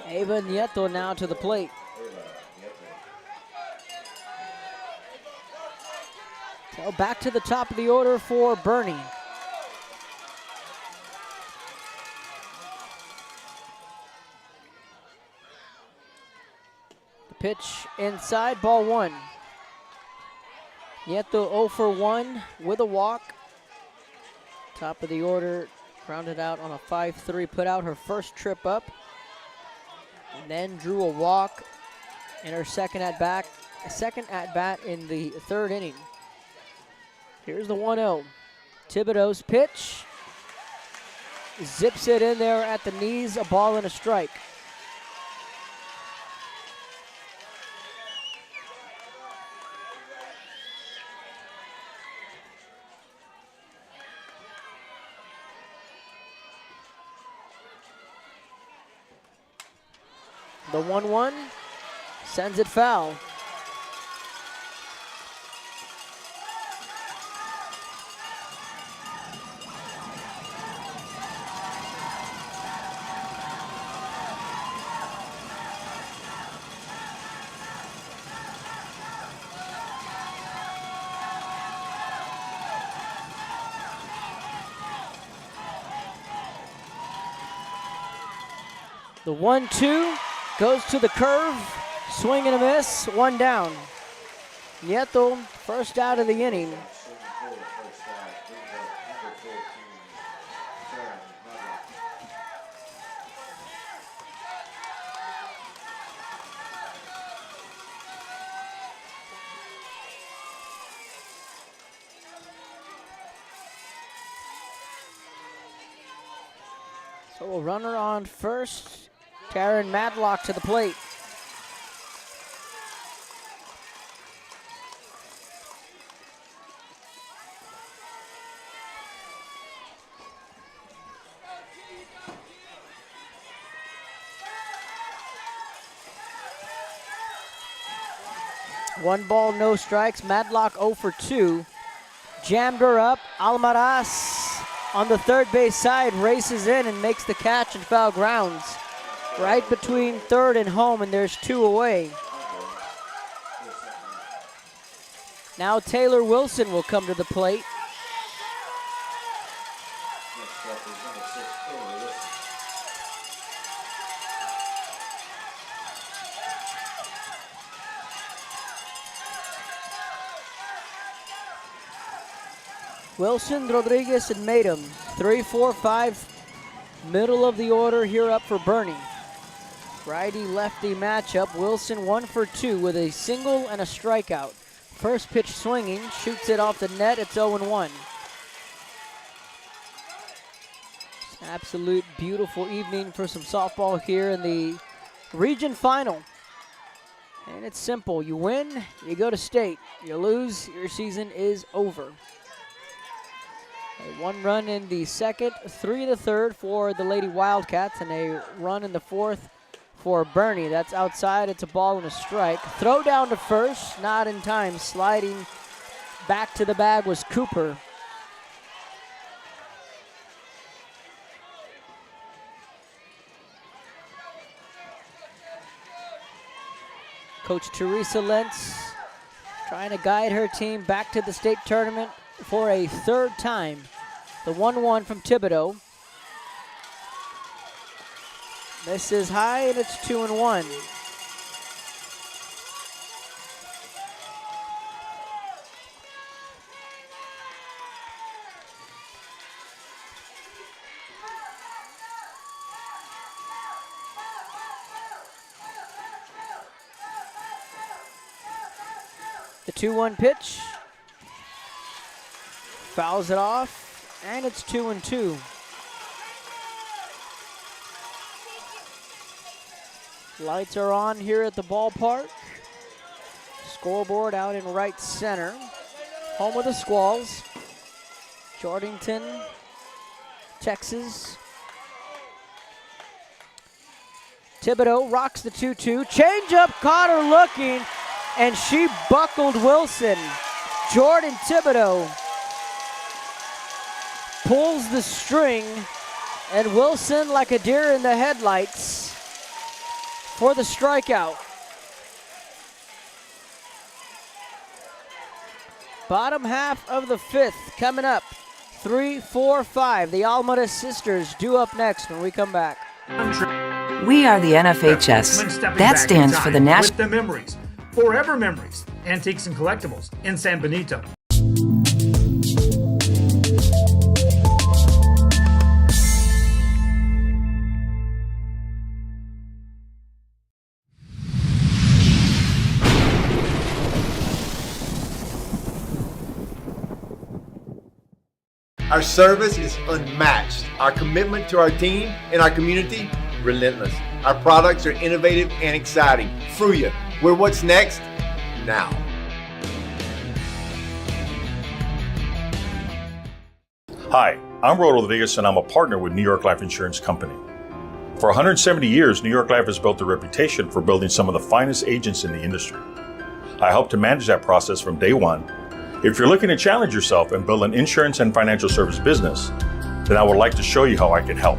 Ava Nieto now to the plate. So back to the top of the order for Boerne. The pitch inside, ball 1. Nieto 0 for 1 with a walk. Top of the order, grounded out on a 5-3, put out her first trip up. And then drew a walk in her second at bat in the 3rd inning. Here's the 1-0. Thibodeau's pitch. Zips it in there at the knees, a ball and a strike. The 1-1 sends it foul. The 1-2 goes to the curve, swing and a miss, 1 down. Nieto, first out of the inning. So a runner on first. Karen Madlock to the plate. 1 ball, no strikes. Madlock 0 for 2. Jammed her up. Almaraz on the third base side races in and makes the catch and foul grounds. Right between third and home, and there's 2 away. Now Taylor Wilson will come to the plate. Wilson, Rodriguez, and Matum. 3, 4, 5, middle of the order here up for Boerne. Righty-lefty matchup. Wilson 1 for 2 with a single and a strikeout. First pitch swinging, shoots it off the net. It's 0-1. Absolute beautiful evening for some softball here in the region final. And it's simple. You win, you go to state. You lose, your season is over. A 1 run in the second, 3 in the third for the Lady Wildcats, and a run in the fourth for Boerne. That's outside. It's a ball and a strike. Throw down to first, not in time. Sliding back to the bag was Cooper. Coach Teresa Lentz trying to guide her team back to the state tournament for a third time. The 1-1 from Thibodeau. This is high, and it's 2-1. The 2-1 pitch. Fouls it off, and it's 2-2. Lights are on here at the ballpark. Scoreboard out in right center. Home of the Squalls. Jordington, Texas. Thibodeau rocks the 2-2. Changeup caught her looking, and she buckled Wilson. Jordan Thibodeau pulls the string, and Wilson, like a deer in the headlights, for the strikeout. Bottom half of the fifth coming up. 3, 4, 5. The Almada sisters due up next when we come back. We are the NFHS. That stands for the National. With the Memories, Forever Memories, Antiques and Collectibles in San Benito. Our service is unmatched. Our commitment to our team and our community, relentless. Our products are innovative and exciting. Fruya, we're what's next now. Hi, I'm Ro Rodriguez, and I'm a partner with New York Life Insurance Company. For 170 years, New York Life has built a reputation for building some of the finest agents in the industry. I helped to manage that process from day one. If you're looking to challenge yourself and build an insurance and financial service business, then I would like to show you how I can help.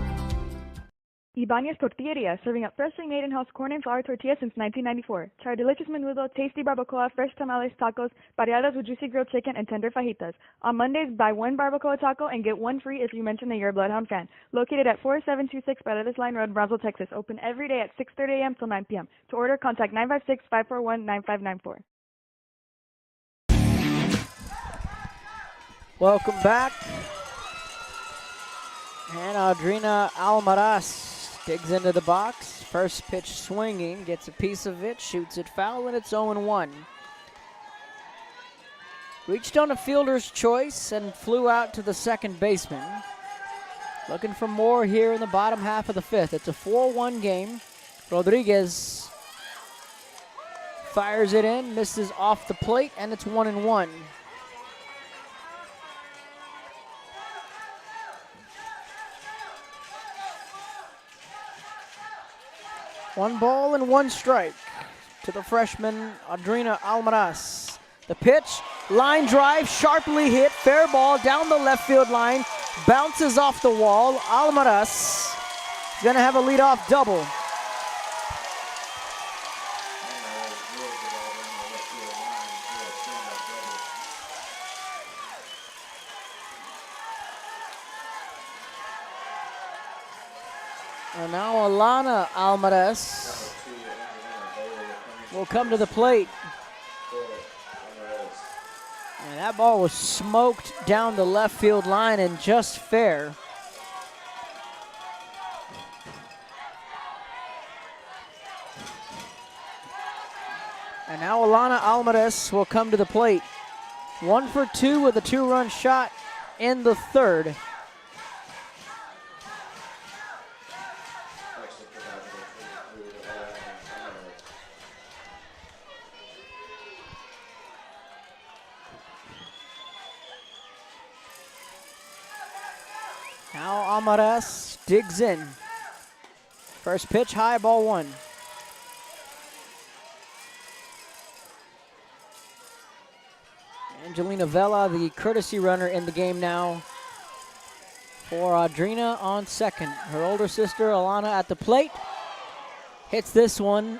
Ibanez Tortilleria, serving up freshly made in-house corn and flour tortillas since 1994. Try our delicious menudo, tasty barbacoa, fresh tamales, tacos, pareadas with juicy grilled chicken, and tender fajitas. On Mondays, buy 1 barbacoa taco and get 1 free if you mention that you're a Bloodhound fan. Located at 4726 Paredes Line Road, Brownsville, Texas. Open every day at 6:30 a.m. till 9 p.m. To order, contact 956-541-9594. Welcome back. And Audrina Almaraz digs into the box. First pitch swinging, gets a piece of it, shoots it foul, and it's 0-1. Reached on a fielder's choice and flew out to the second baseman. Looking for more here in the bottom half of the fifth. It's a 4-1 game. Rodriguez fires it in, misses off the plate, and it's 1-1. 1 ball and 1 strike. to the freshman, Adriana Almaraz. The pitch, line drive, sharply hit, fair ball down the left field line, bounces off the wall. Almaraz is going to have a leadoff double. And now Alana Almaraz will come to the plate. And that ball was smoked down the left field line and just fair. And now Alana Almaraz will come to the plate. 1 for 2 with a 2-run shot in the third. Now Almaraz digs in. First pitch, high, ball 1. Angelina Vela, the courtesy runner in the game now for Adriana on second. Her older sister, Alana, at the plate. Hits this one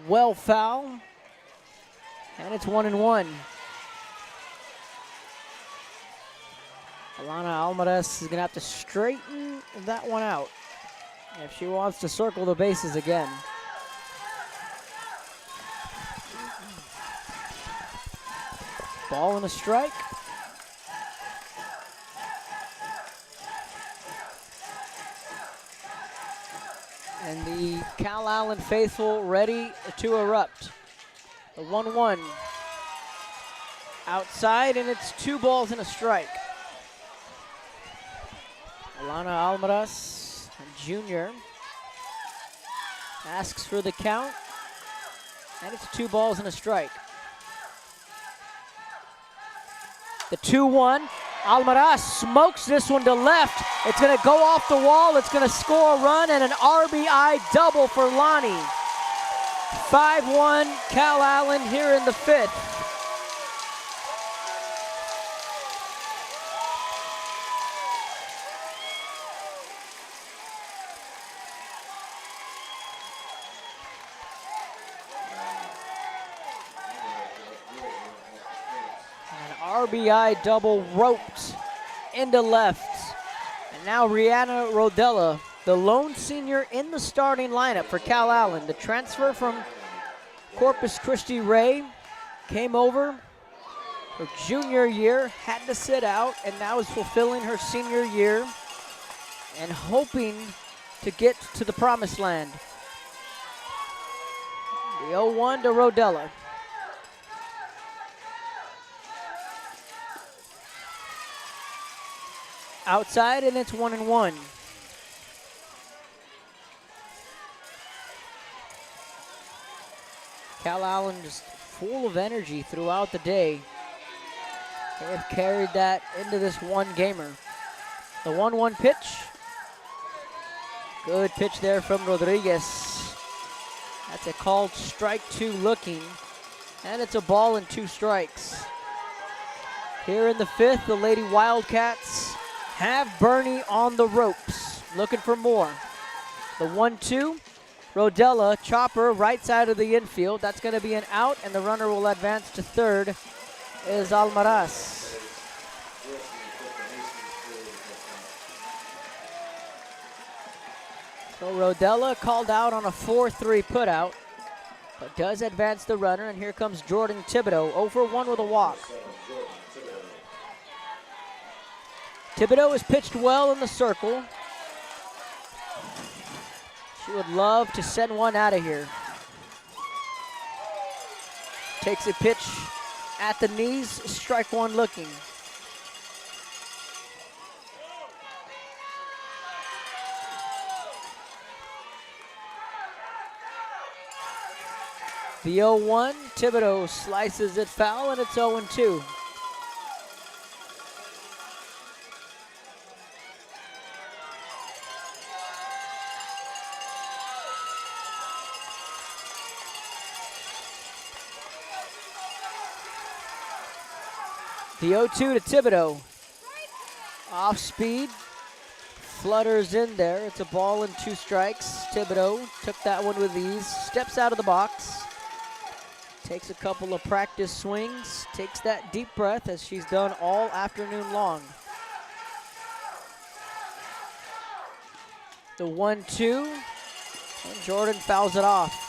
well foul. And it's 1-1. Alana Almaraz is going to have to straighten that one out if she wants to circle the bases again. Ball and a strike. And the Calallen faithful ready to erupt. The 1-1 outside, and it's 2 balls and a strike. Alana Almaraz, Jr. asks for the count, and it's 2 balls and a strike. The 2-1, Almaraz smokes this one to left. It's going to go off the wall. It's going to score a run and an RBI double for Lonnie. 5-1 Calallen here in the 5th. RBI double roped into left. And now Rihanna Rodella, the lone senior in the starting lineup for Calallen. The transfer from Corpus Christi Ray came over her junior year, had to sit out, and now is fulfilling her senior year and hoping to get to the promised land. The 0-1 to Rodella. Outside, and it's 1-1. Calallen just full of energy throughout the day. They have carried that into this one gamer. The 1-1 pitch. Good pitch there from Rodriguez. That's a called strike 2 looking. And it's a ball and 2 strikes. Here in the 5th, the Lady Wildcats have Bernie on the ropes, looking for more. The 1-2, Rodella, chopper, right side of the infield. That's going to be an out, and the runner will advance to third is Almaraz. So Rodella called out on a 4-3 putout, but does advance the runner, and here comes Jordan Thibodeau, 0-for-1 with a walk. Thibodeau has pitched well in the circle. She would love to send one out of here. Takes a pitch at the knees, strike 1 looking. The 0-1, Thibodeau slices it foul, and it's 0-2. The 0-2 to Thibodeau. Off speed. Flutters in there. It's a ball and 2 strikes. Thibodeau took that one with ease. Steps out of the box. Takes a couple of practice swings. Takes that deep breath as she's done all afternoon long. The 1-2. And Jordan fouls it off.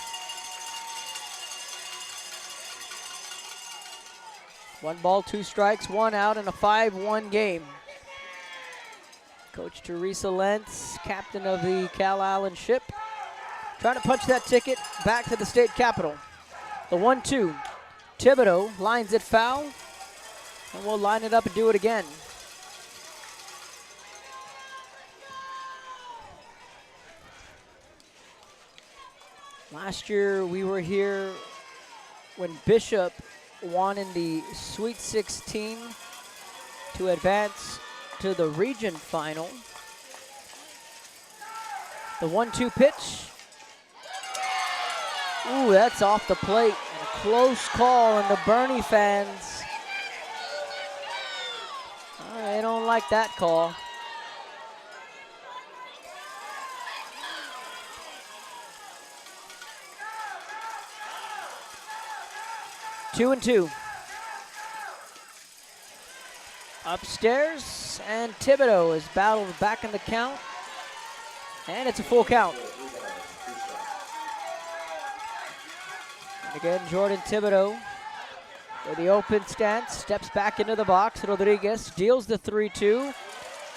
1 ball, 2 strikes, 1 out in a 5-1 game. Coach Teresa Lentz, captain of the Calallen ship, trying to punch that ticket back to the state capitol. The 1-2. Thibodeau lines it foul, and we'll line it up and do it again. Last year we were here when Bishop won in the Sweet 16 to advance to the region final. The 1-2 pitch. Ooh, that's off the plate. And a close call, and the Boerne fans, they don't like that call. Two and 2. Upstairs, and Thibodeau is battled back in the count, and it's a full count. And again, Jordan Thibodeau with the open stance, steps back into the box. Rodriguez deals the 3-2,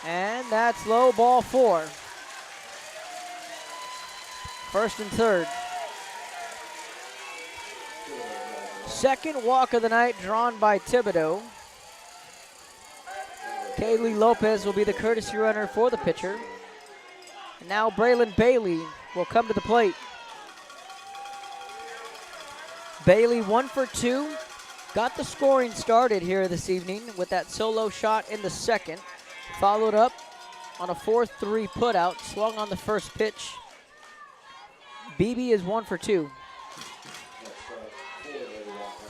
and that's low, ball 4. First and third. Second walk of the night drawn by Thibodeau. Kaylee Lopez will be the courtesy runner for the pitcher. And now Braylon Bailey will come to the plate. Bailey 1 for 2. Got the scoring started here this evening with that solo shot in the second. Followed up on a 4-3 putout, swung on the first pitch. BB is 1 for 2.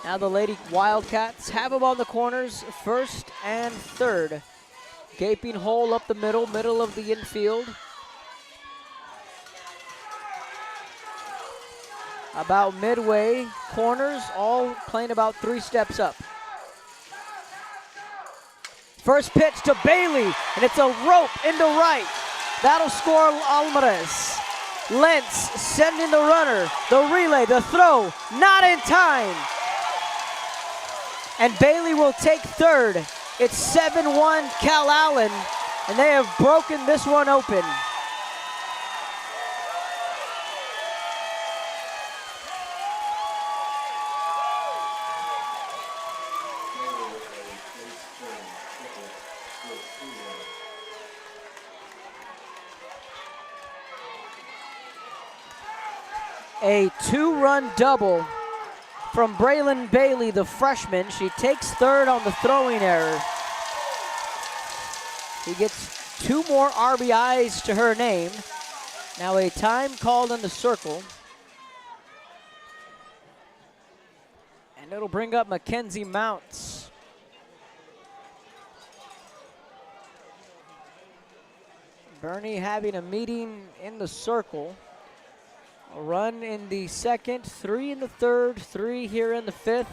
Now the Lady Wildcats have them on the corners, first and third. Gaping hole up the middle of the infield. About midway, corners all playing about 3 steps up. First pitch to Bailey, and it's a rope into right. That'll score Alvarez. Lentz sending the runner, the relay, the throw, not in time. And Bailey will take third. It's 7-1 Calallen, and they have broken this one open. A 2-run double from Braylon Bailey, the freshman. She takes third on the throwing error. He gets 2 more RBIs to her name. Now a time called in the circle. And it'll bring up Mackenzie Mounts. Boerne having a meeting in the circle. A run in the second, 3 in the third, 3 here in the fifth,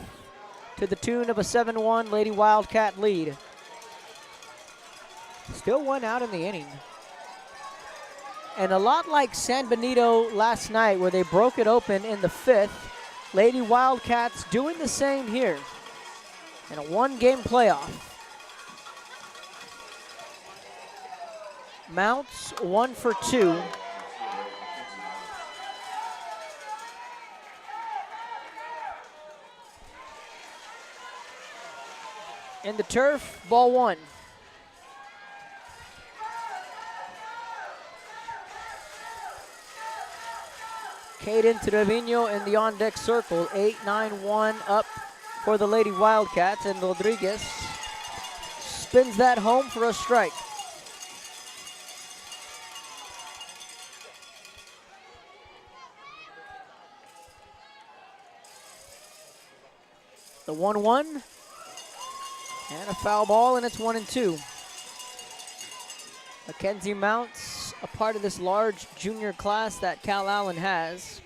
to the tune of a 7-1 Lady Wildcat lead. Still 1 out in the inning. And a lot like San Benito last night, where they broke it open in the fifth, Lady Wildcats doing the same here in a 1-game playoff. Mounts 1 for 2. In the turf, ball 1. Caden Trevino in the on-deck circle. 8-9-1 up for the Lady Wildcats, and Rodriguez spins that home for a strike. The 1-1. And a foul ball, and it's 1-2. Mackenzie Mounts, a part of this large junior class that Calallen has.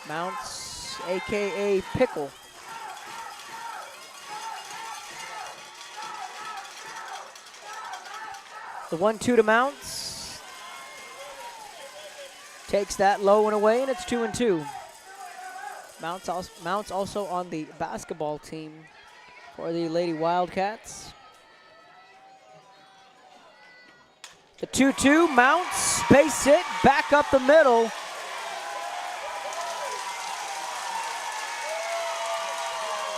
Mounts, a.k.a. Pickle. The 1-2 to Mounts. Takes that low and away, and it's 2-2. Mounts also on the basketball team for the Lady Wildcats. The 2-2, Mounts, space hit, back up the middle.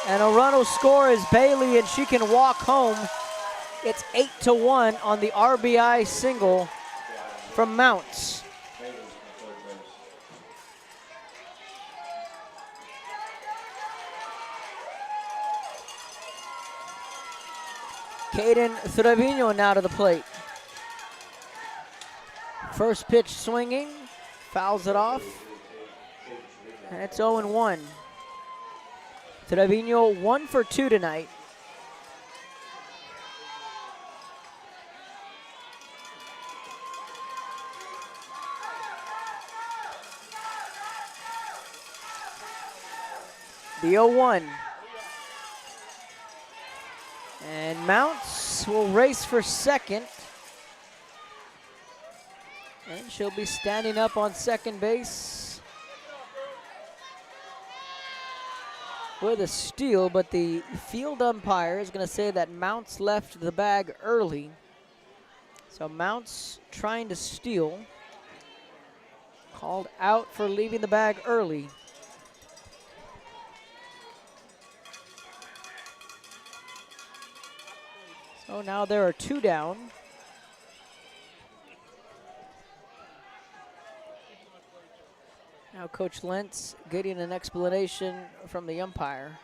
And a run will score is Bailey, and she can walk home. It's 8-1 on the RBI single from Mounts. Caden Trevino now to the plate. First pitch swinging, fouls it off, and it's 0-1. Trevino 1 for 2 tonight. The 0-1. And Mounts will race for second. And she'll be standing up on second base with a steal, but the field umpire is going to say that Mounts left the bag early. So Mounts trying to steal. Called out for leaving the bag early. So now there are 2 down. Now Coach Lentz getting an explanation from the umpire.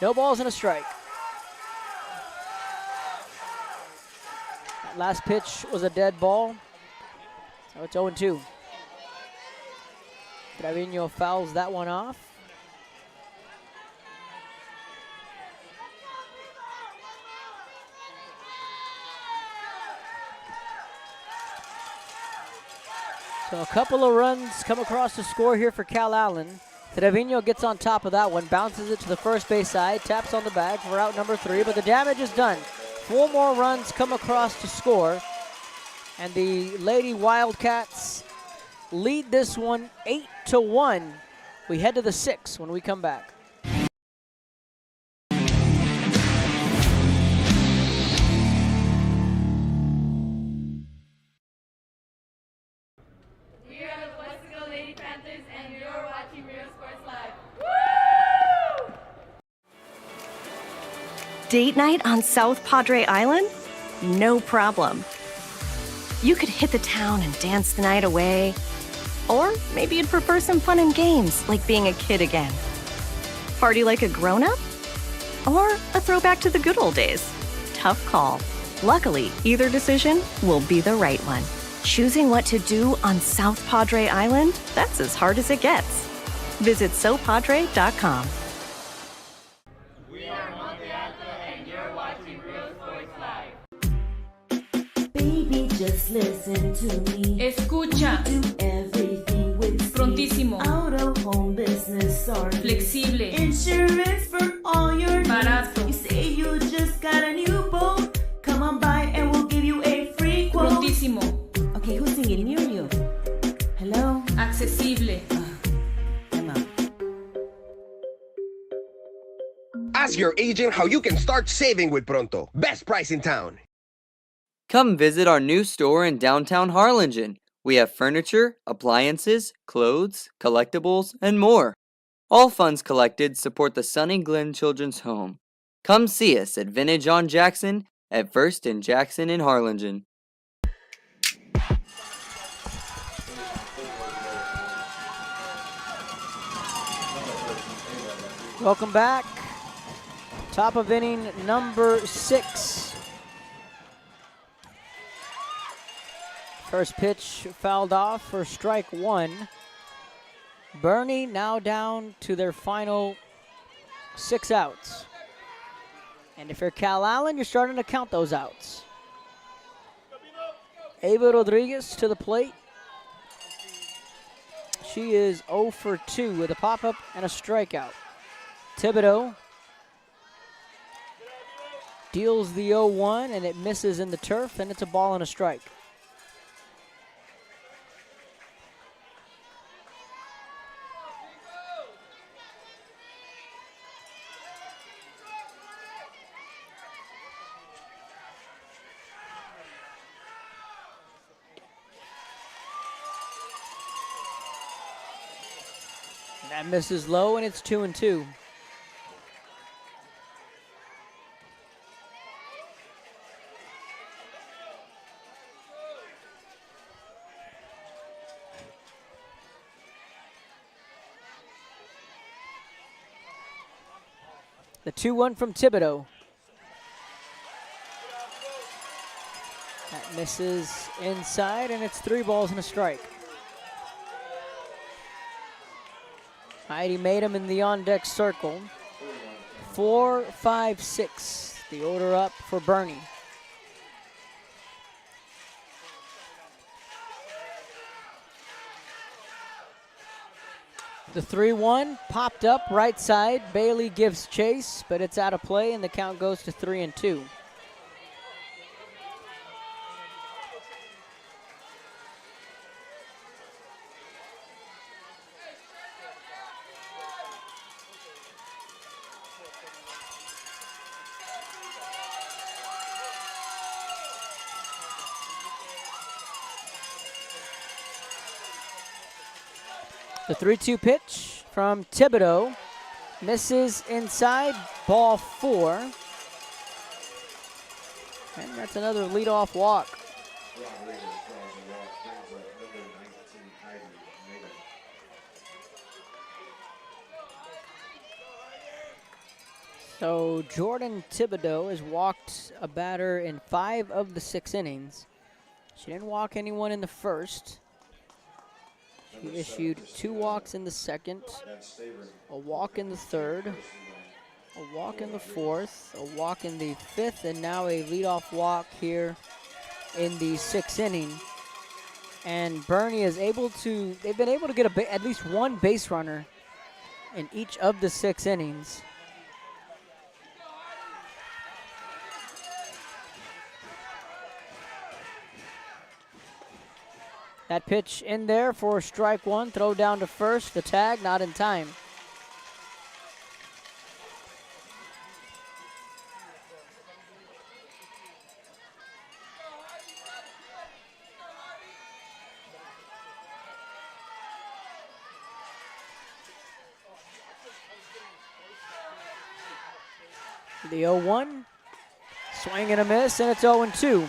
No balls and a strike. That last pitch was a dead ball. So it's 0-2. Trevino fouls that one off. So a couple of runs come across the score here for Calallen. Trevino gets on top of that one, bounces it to the first base side, taps on the bag for out number 3, but the damage is done. 4 more runs come across to score, and the Lady Wildcats lead this one 8-1. We head to the 6th when we come back. We are the Wesco Lady Panthers, and you're watching Real Sports Live. Woo! Date night on South Padre Island? No problem. You could hit the town and dance the night away. Or maybe you'd prefer some fun and games, like being a kid again. Party like a grown-up? Or a throwback to the good old days? Tough call. Luckily, either decision will be the right one. Choosing what to do on South Padre Island? That's as hard as it gets. Visit SoPadre.com. We are Monte Alta, and you're watching Real Sports Live. Baby, just listen to me. Escucha. Do everything with speed. Prontísimo. Out of home business or Flexible. Insurance for all your needs. Barato. You say you just got a new boat. Come on by and we'll give you a free quote. Prontísimo. Okay, who's singing near you? Hello? Accesible. I'm out. Ask your agent how you can start saving with Pronto. Best price in town. Come visit our new store in downtown Harlingen. We have furniture, appliances, clothes, collectibles, and more. All funds collected support the Sunny Glen Children's Home. Come see us at Vintage on Jackson at First and Jackson in Harlingen. Welcome back. Top of inning number 6. First pitch fouled off for strike 1. Boerne now down to their final 6 outs. And if you're Calallen, you're starting to count those outs. Ava Rodriguez to the plate. She is 0 for 2 with a pop-up and a strikeout. Thibodeau deals the 0-1, and it misses in the turf, and it's a ball and a strike. That misses low, and it's 2-2. The 2-1 from Thibodeau. That misses inside, and it's 3 balls and a strike. Heidi made him in the on-deck circle. 4, 5, 6. The order up for Boerne. The 3-1 popped up right side. Bailey gives chase, but it's out of play, and the count goes to 3-2. The 3-2 pitch from Thibodeau misses inside, ball 4. And that's another leadoff walk. So Jordan Thibodeau has walked a batter in 5 of the 6 innings. She didn't walk anyone in the first. She issued 2 walks in the second, a walk in the third, a walk in the fourth, a walk in the 5th, and now a leadoff walk here in the 6th inning. And Boerne is able to, they've been able to get at least 1 base runner in each of the 6 innings. That pitch in there for strike 1, throw down to first, the tag not in time. The 0-1, swing and a miss, and it's 0-2.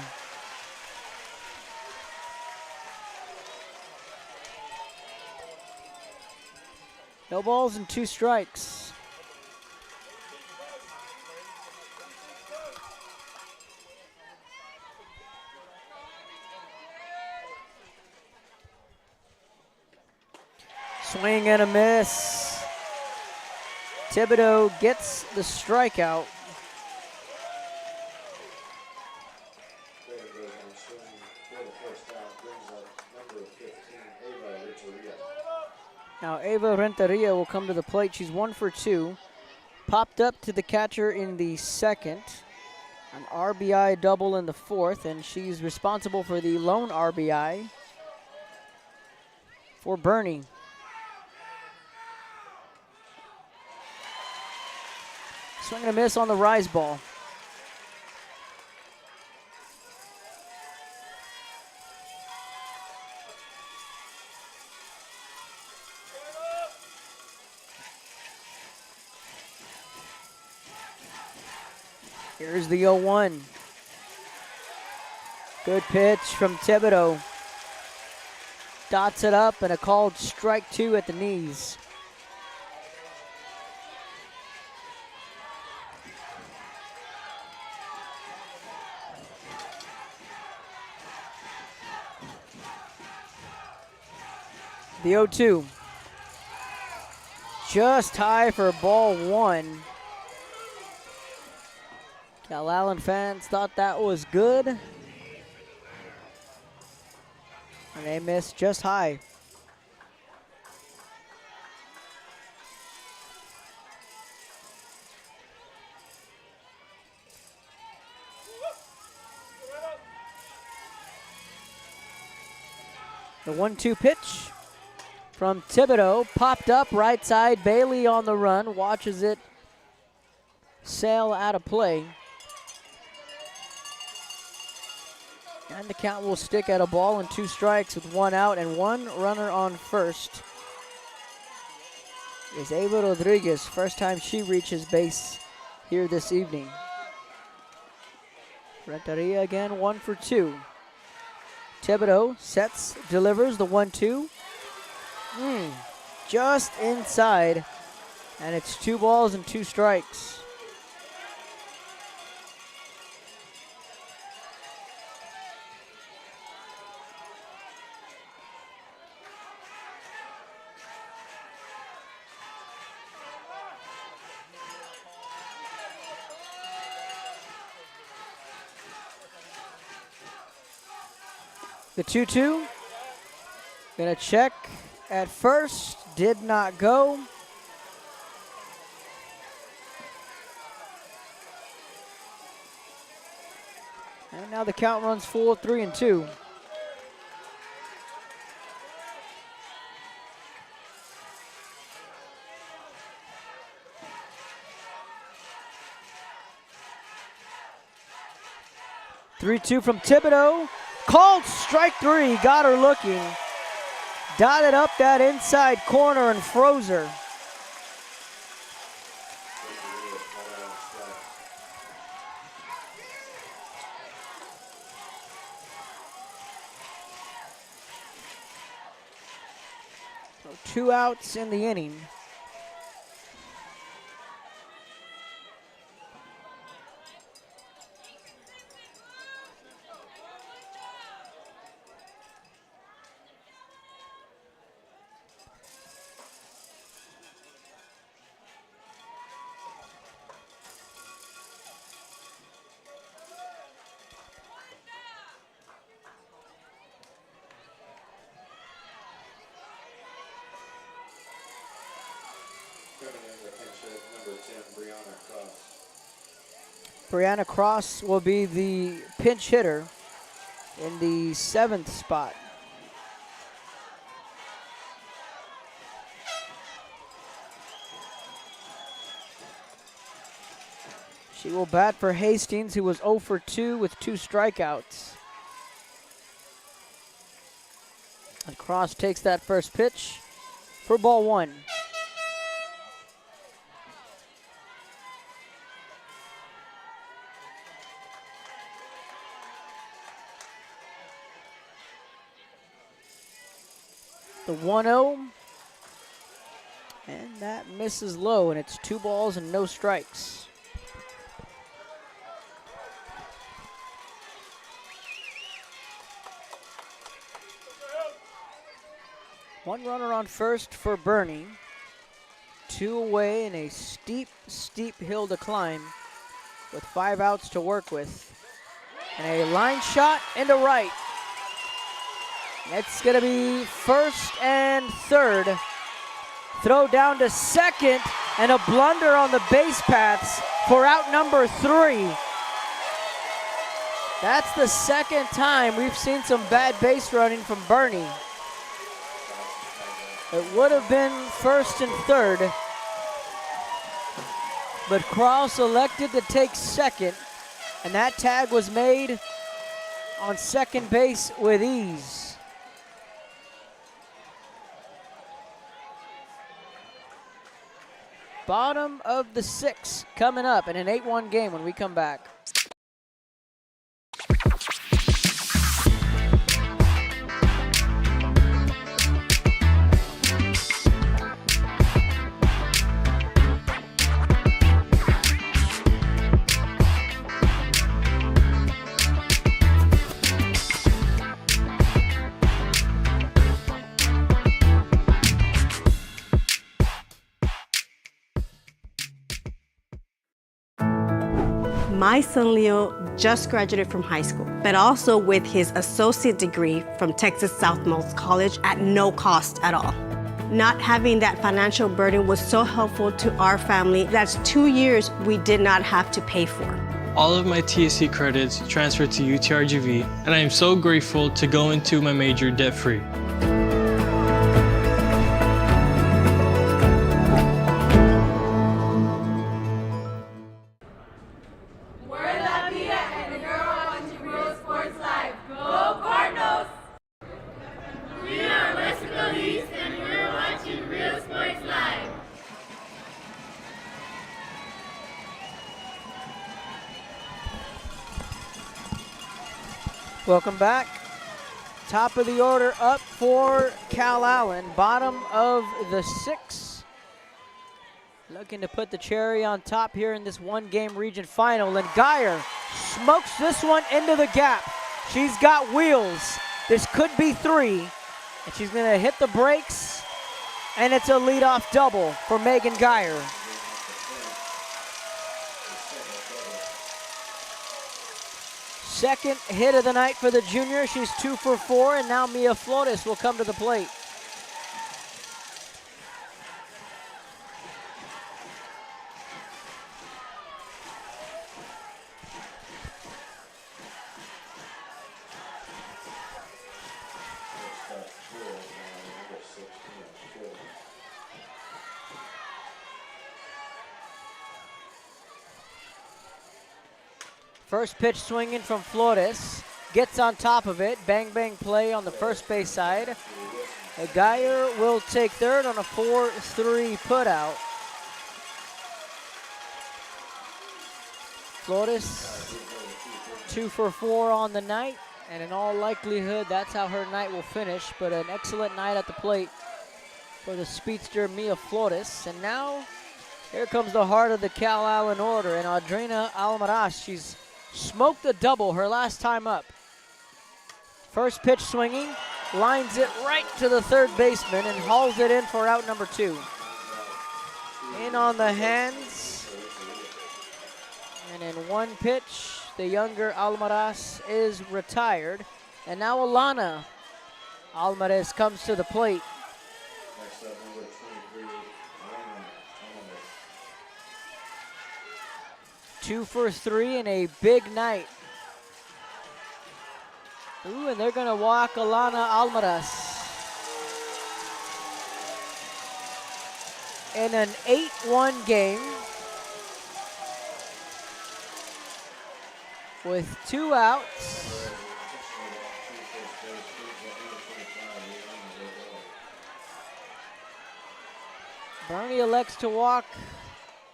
No balls and 2 strikes. Swing and a miss. Thibodeau gets the strikeout. Now Ava Renteria will come to the plate. She's 1 for 2. Popped up to the catcher in the second. An RBI double in the 4th, and she's responsible for the lone RBI for Boerne. Swing and a miss on the rise ball. Here's the 0-1. Good pitch from Thibodeau. Dots it up and a called strike 2 at the knees. The 0-2. Just high for ball one. Calallen fans thought that was good. And they missed just high. The 1-2 pitch from Thibodeau popped up right side. Bailey on the run, watches it sail out of play. And the count will stick at a ball and 2 strikes with 1 out and 1 runner on first. Is Ava Rodriguez, first time she reaches base here this evening. Renteria again, 1 for 2. Thibodeau sets, delivers the 1-2. Just inside. And it's 2 balls and 2 strikes. The 2-2, gonna check at first, did not go. And now the count runs full, 3-2. Three-two from Thibodeau. Called strike 3, got her looking. Dotted up that inside corner and froze her. So 2 outs in the inning. Brianna Cross will be the pinch hitter in the 7th spot. She will bat for Hastings, who was 0 for 2 with 2 strikeouts. And Cross takes that first pitch for ball 1. The 1-0, and that misses low, and it's 2 balls and no strikes. One runner on first for Boerne. 2 away in a steep, steep hill to climb with 5 outs to work with. And a line shot into right. It's going to be first and third. Throw down to second, and a blunder on the base paths for out number 3. That's the second time we've seen some bad base running from Boerne. It would have been first and third, but Cross elected to take second, and that tag was made on second base with ease. Bottom of the 6th coming up in an 8-1 game when we come back. My son Leo just graduated from high school, but also with his associate degree from Texas Southmost College at no cost at all. Not having that financial burden was so helpful to our family. That's 2 years we did not have to pay for. All of my TSC credits transferred to UTRGV, and I am so grateful to go into my major debt-free. We're La Vida and you're watching Real Sports Live. Go Cardinals! We are Mexico East and we're watching Real Sports Live. Welcome back. Top of the order up for Calallen. Bottom of the 6. Looking to put the cherry on top here in this one-game region final. And Geyer smokes this one into the gap. She's got wheels. This could be 3. And she's going to hit the brakes. And it's a leadoff double for Megan Geyer. Second hit of the night for the junior. She's 2 for 4, and now Mia Flores will come to the plate. First pitch swinging from Flores. Gets on top of it. Bang, bang play on the first base side. Geyer will take third on a 4-3 putout. Flores 2 for 4 on the night. And in all likelihood, that's how her night will finish. But an excellent night at the plate for the speedster Mia Flores. And now, here comes the heart of the Calallen order. And Audrina Almaraz, she's smoked a double her last time up. First pitch swinging, lines it right to the third baseman and hauls it in for out number 2. In on the hands. And in one pitch, the younger Almaraz is retired. And now Alana Almaraz comes to the plate. 2 for 3 in a big night. Ooh, and they're gonna walk Alana Almaraz. In an 8-1 game with 2 outs. Bernie elects to walk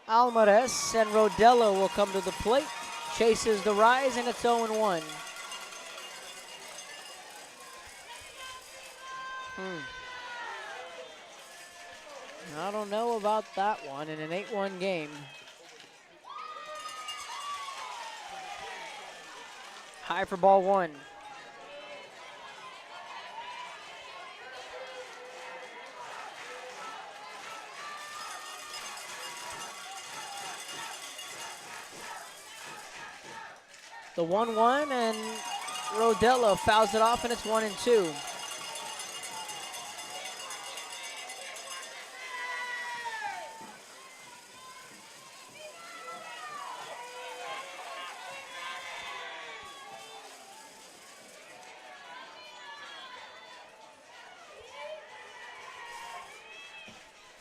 Almaraz, and Rodella will come to the plate. Chases the rise, and it's 0-1. I don't know about that one in an 8-1 game. High for ball 1. The 1-1, and Rodella fouls it off, and it's 1-2.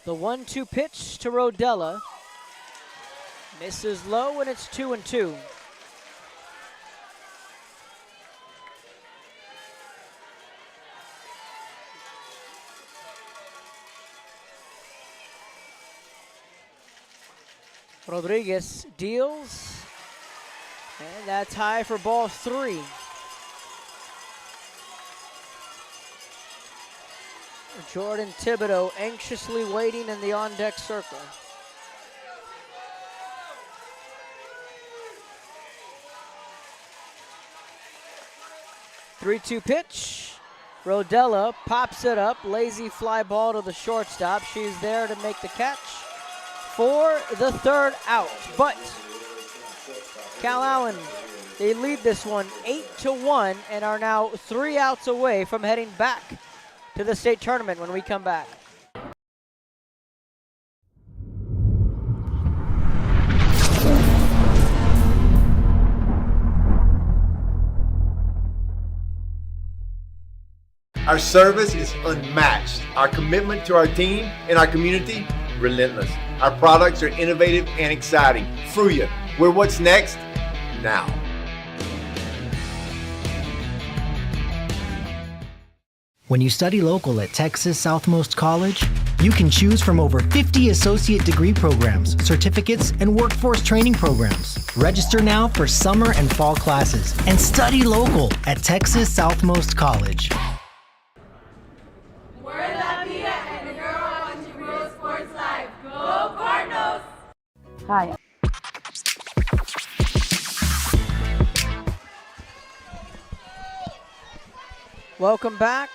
The 1-2 pitch to Rodella. Misses low, and it's 2-2. Rodriguez deals, and that's high for ball 3. Jordan Thibodeau anxiously waiting in the on-deck circle. Three-two pitch. Rodella pops it up. Lazy fly ball to the shortstop. She's there to make the catch for the third out. But Calallen, they lead this one 8-1 and are now 3 outs away from heading back to the state tournament when we come back. Our service is unmatched. Our commitment to our team and our community, relentless. Our products are innovative and exciting. Fruya, we're what's next now. When you study local at Texas Southmost College, you can choose from over 50 associate degree programs, certificates, and workforce training programs. Register now for summer and fall classes and study local at Texas Southmost College. We're La Vida and the girl watching Real Sports Live. Go Cardinals! Hi. Welcome back.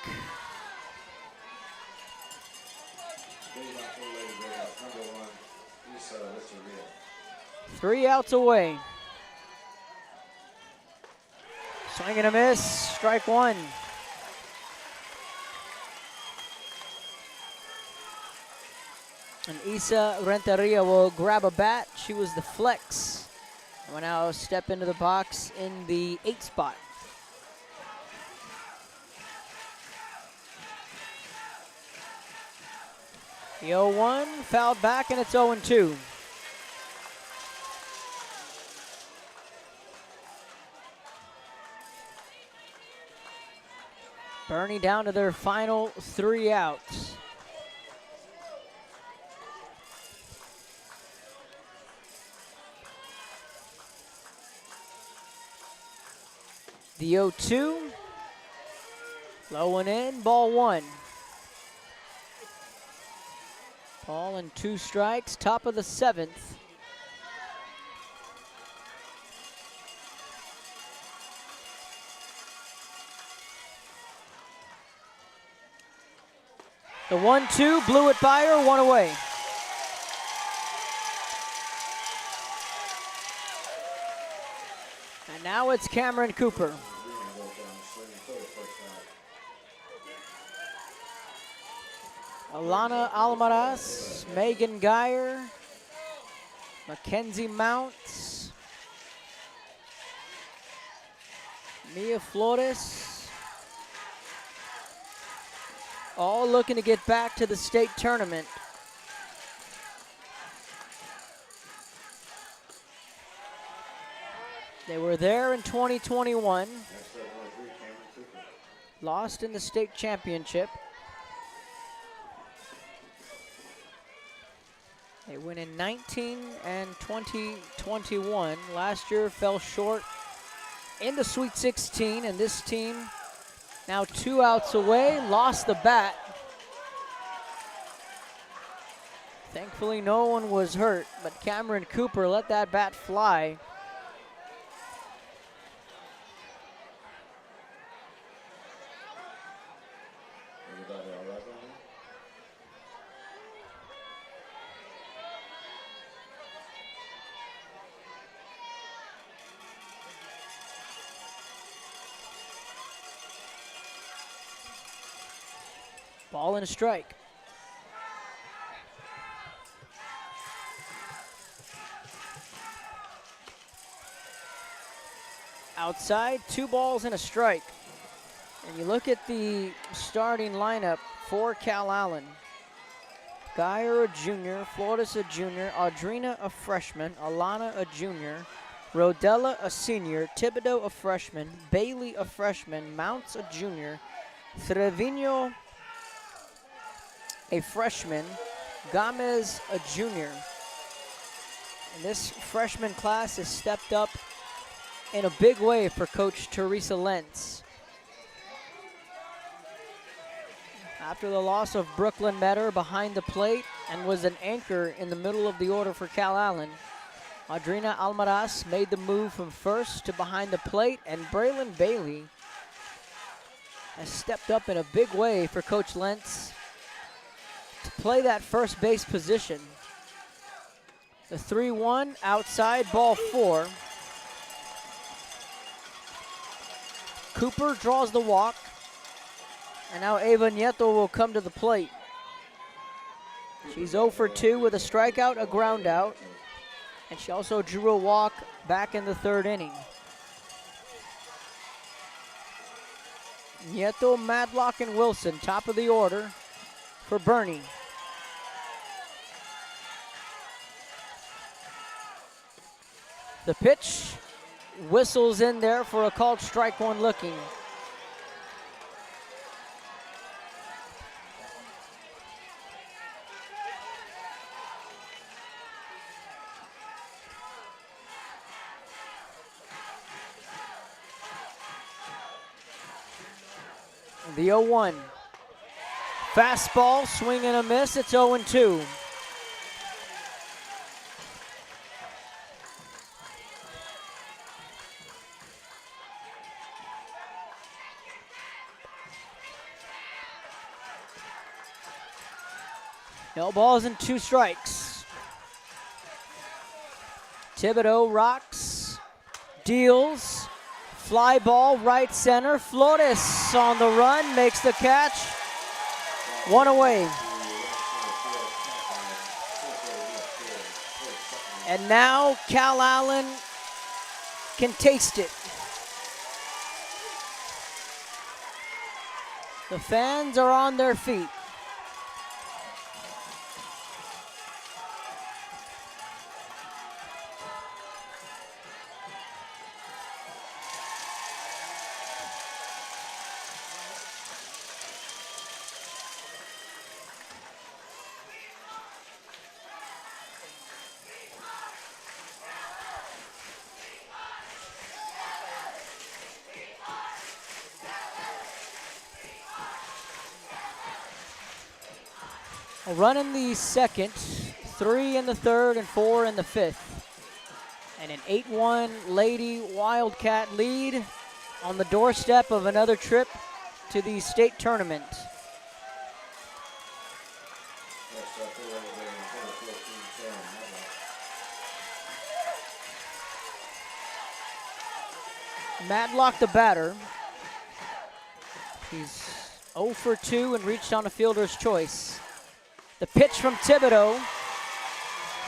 Three outs away. Swing and a miss, strike one. And Isa Renteria will grab a bat. She was the flex. And will now step into the box in the 8 spot. The 0-1 fouled back, and it's 0-2. Boerne down to their final 3 outs. The 0-2, low and in, ball 1. Ball and 2 strikes, top of the 7th. The 1-2 blew it by her, 1 away. And now it's Cameron Cooper. Alana Almaraz, Megan Geyer, Mackenzie Mounts, Mia Flores, all looking to get back to the state tournament. They were there in 2021, lost in the state championship. They win in 19 and 2021. Last year fell short in the Sweet 16, and this team now 2 outs away, lost the bat. Thankfully, no one was hurt, but Cameron Cooper let that bat fly. Ball and a strike. Outside, 2 balls and a strike. And you look at the starting lineup for Calallen. Geyer, a junior, Flores, a junior, Audrina, a freshman, Alana, a junior, Rodella, a senior, Thibodeau, a freshman, Bailey, a freshman, Mounts, a junior, Trevino, a freshman, Gomez, a junior. And this freshman class has stepped up in a big way for Coach Teresa Lentz. After the loss of Brooklyn Metter behind the plate and was an anchor in the middle of the order for Calallen, Audrina Almaraz made the move from first to behind the plate, and Braylon Bailey has stepped up in a big way for Coach Lentz to play that first base position. The 3-1 outside, ball 4. Cooper draws the walk. And now Ava Nieto will come to the plate. She's 0 for 2 with a strikeout, a ground out. And she also drew a walk back in the third inning. Nieto, Madlock, and Wilson, top of the order for Boerne. The pitch whistles in there for a called strike one looking. The 0-1. Fastball, swing and a miss. It's 0-2. No balls and 2 strikes. Thibodeau rocks, deals, fly ball right center. Flores on the run, makes the catch. 1 away. And now Calallen can taste it. The fans are on their feet. A run in the second, 3 in the third, and 4 in the fifth. And an 8-1 Lady Wildcat lead on the doorstep of another trip to the state tournament. Madlock the batter. He's 0 for 2 and reached on a fielder's choice. The pitch from Thibodeau.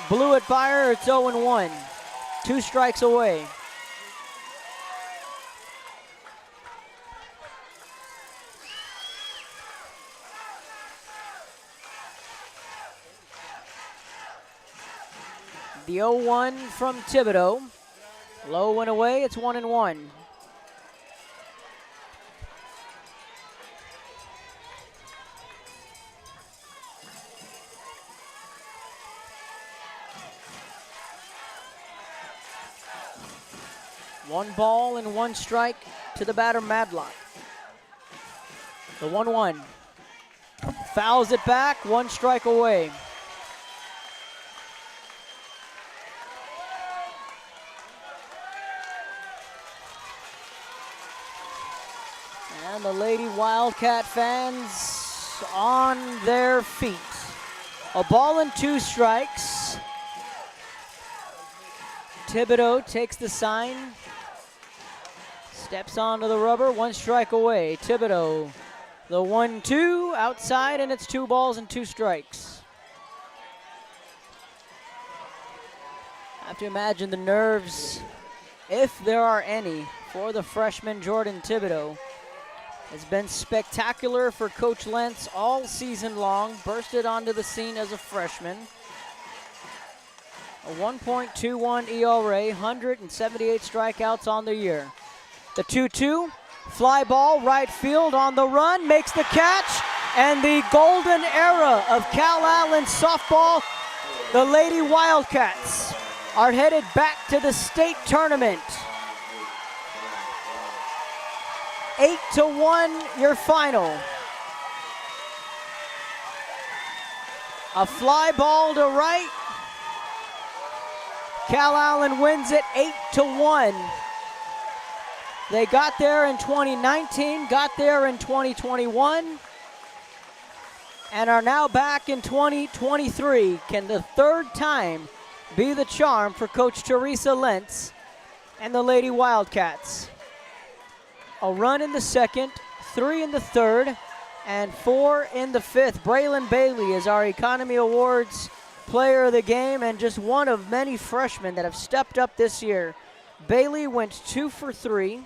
Blew it by her, it's 0-1. 2 strikes away. The 0-1 from Thibodeau. Low and away, it's 1-1. One ball and 1 strike to the batter, Madlock. The 1-1. Fouls it back, 1 strike away. And the Lady Wildcat fans on their feet. A ball and 2 strikes. Thibodeau takes the sign. Steps onto the rubber, 1 strike away. Thibodeau, the 1-2 outside, and it's 2 balls and 2 strikes. I have to imagine the nerves, if there are any, for the freshman Jordan Thibodeau. Has been spectacular for Coach Lentz all season long. Bursted onto the scene as a freshman. A 1.21 ERA, 178 strikeouts on the year. The 2-2, fly ball, right field on the run, makes the catch, and the golden era of Calallen softball, the Lady Wildcats, are headed back to the state tournament. 8-1, your final. A fly ball to right. Calallen wins it 8-1. They got there in 2019, got there in 2021, and are now back in 2023. Can the third time be the charm for Coach Teresa Lentz and the Lady Wildcats? a run in the second, 3 in the third, and 4 in the fifth. Braylon Bailey is our Economy Awards player of the game and just one of many freshmen that have stepped up this year. Bailey went 2 for 3,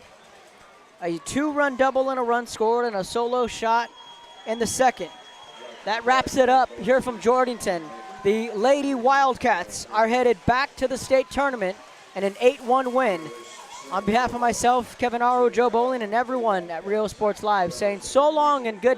a 2-run double and a run scored, and a solo shot in the second. That wraps it up here from Jordanton. The Lady Wildcats are headed back to the state tournament and an 8-1 win. On behalf of myself, Kevin Aro, Joe Bowling, and everyone at Real Sports Live, saying so long and good night.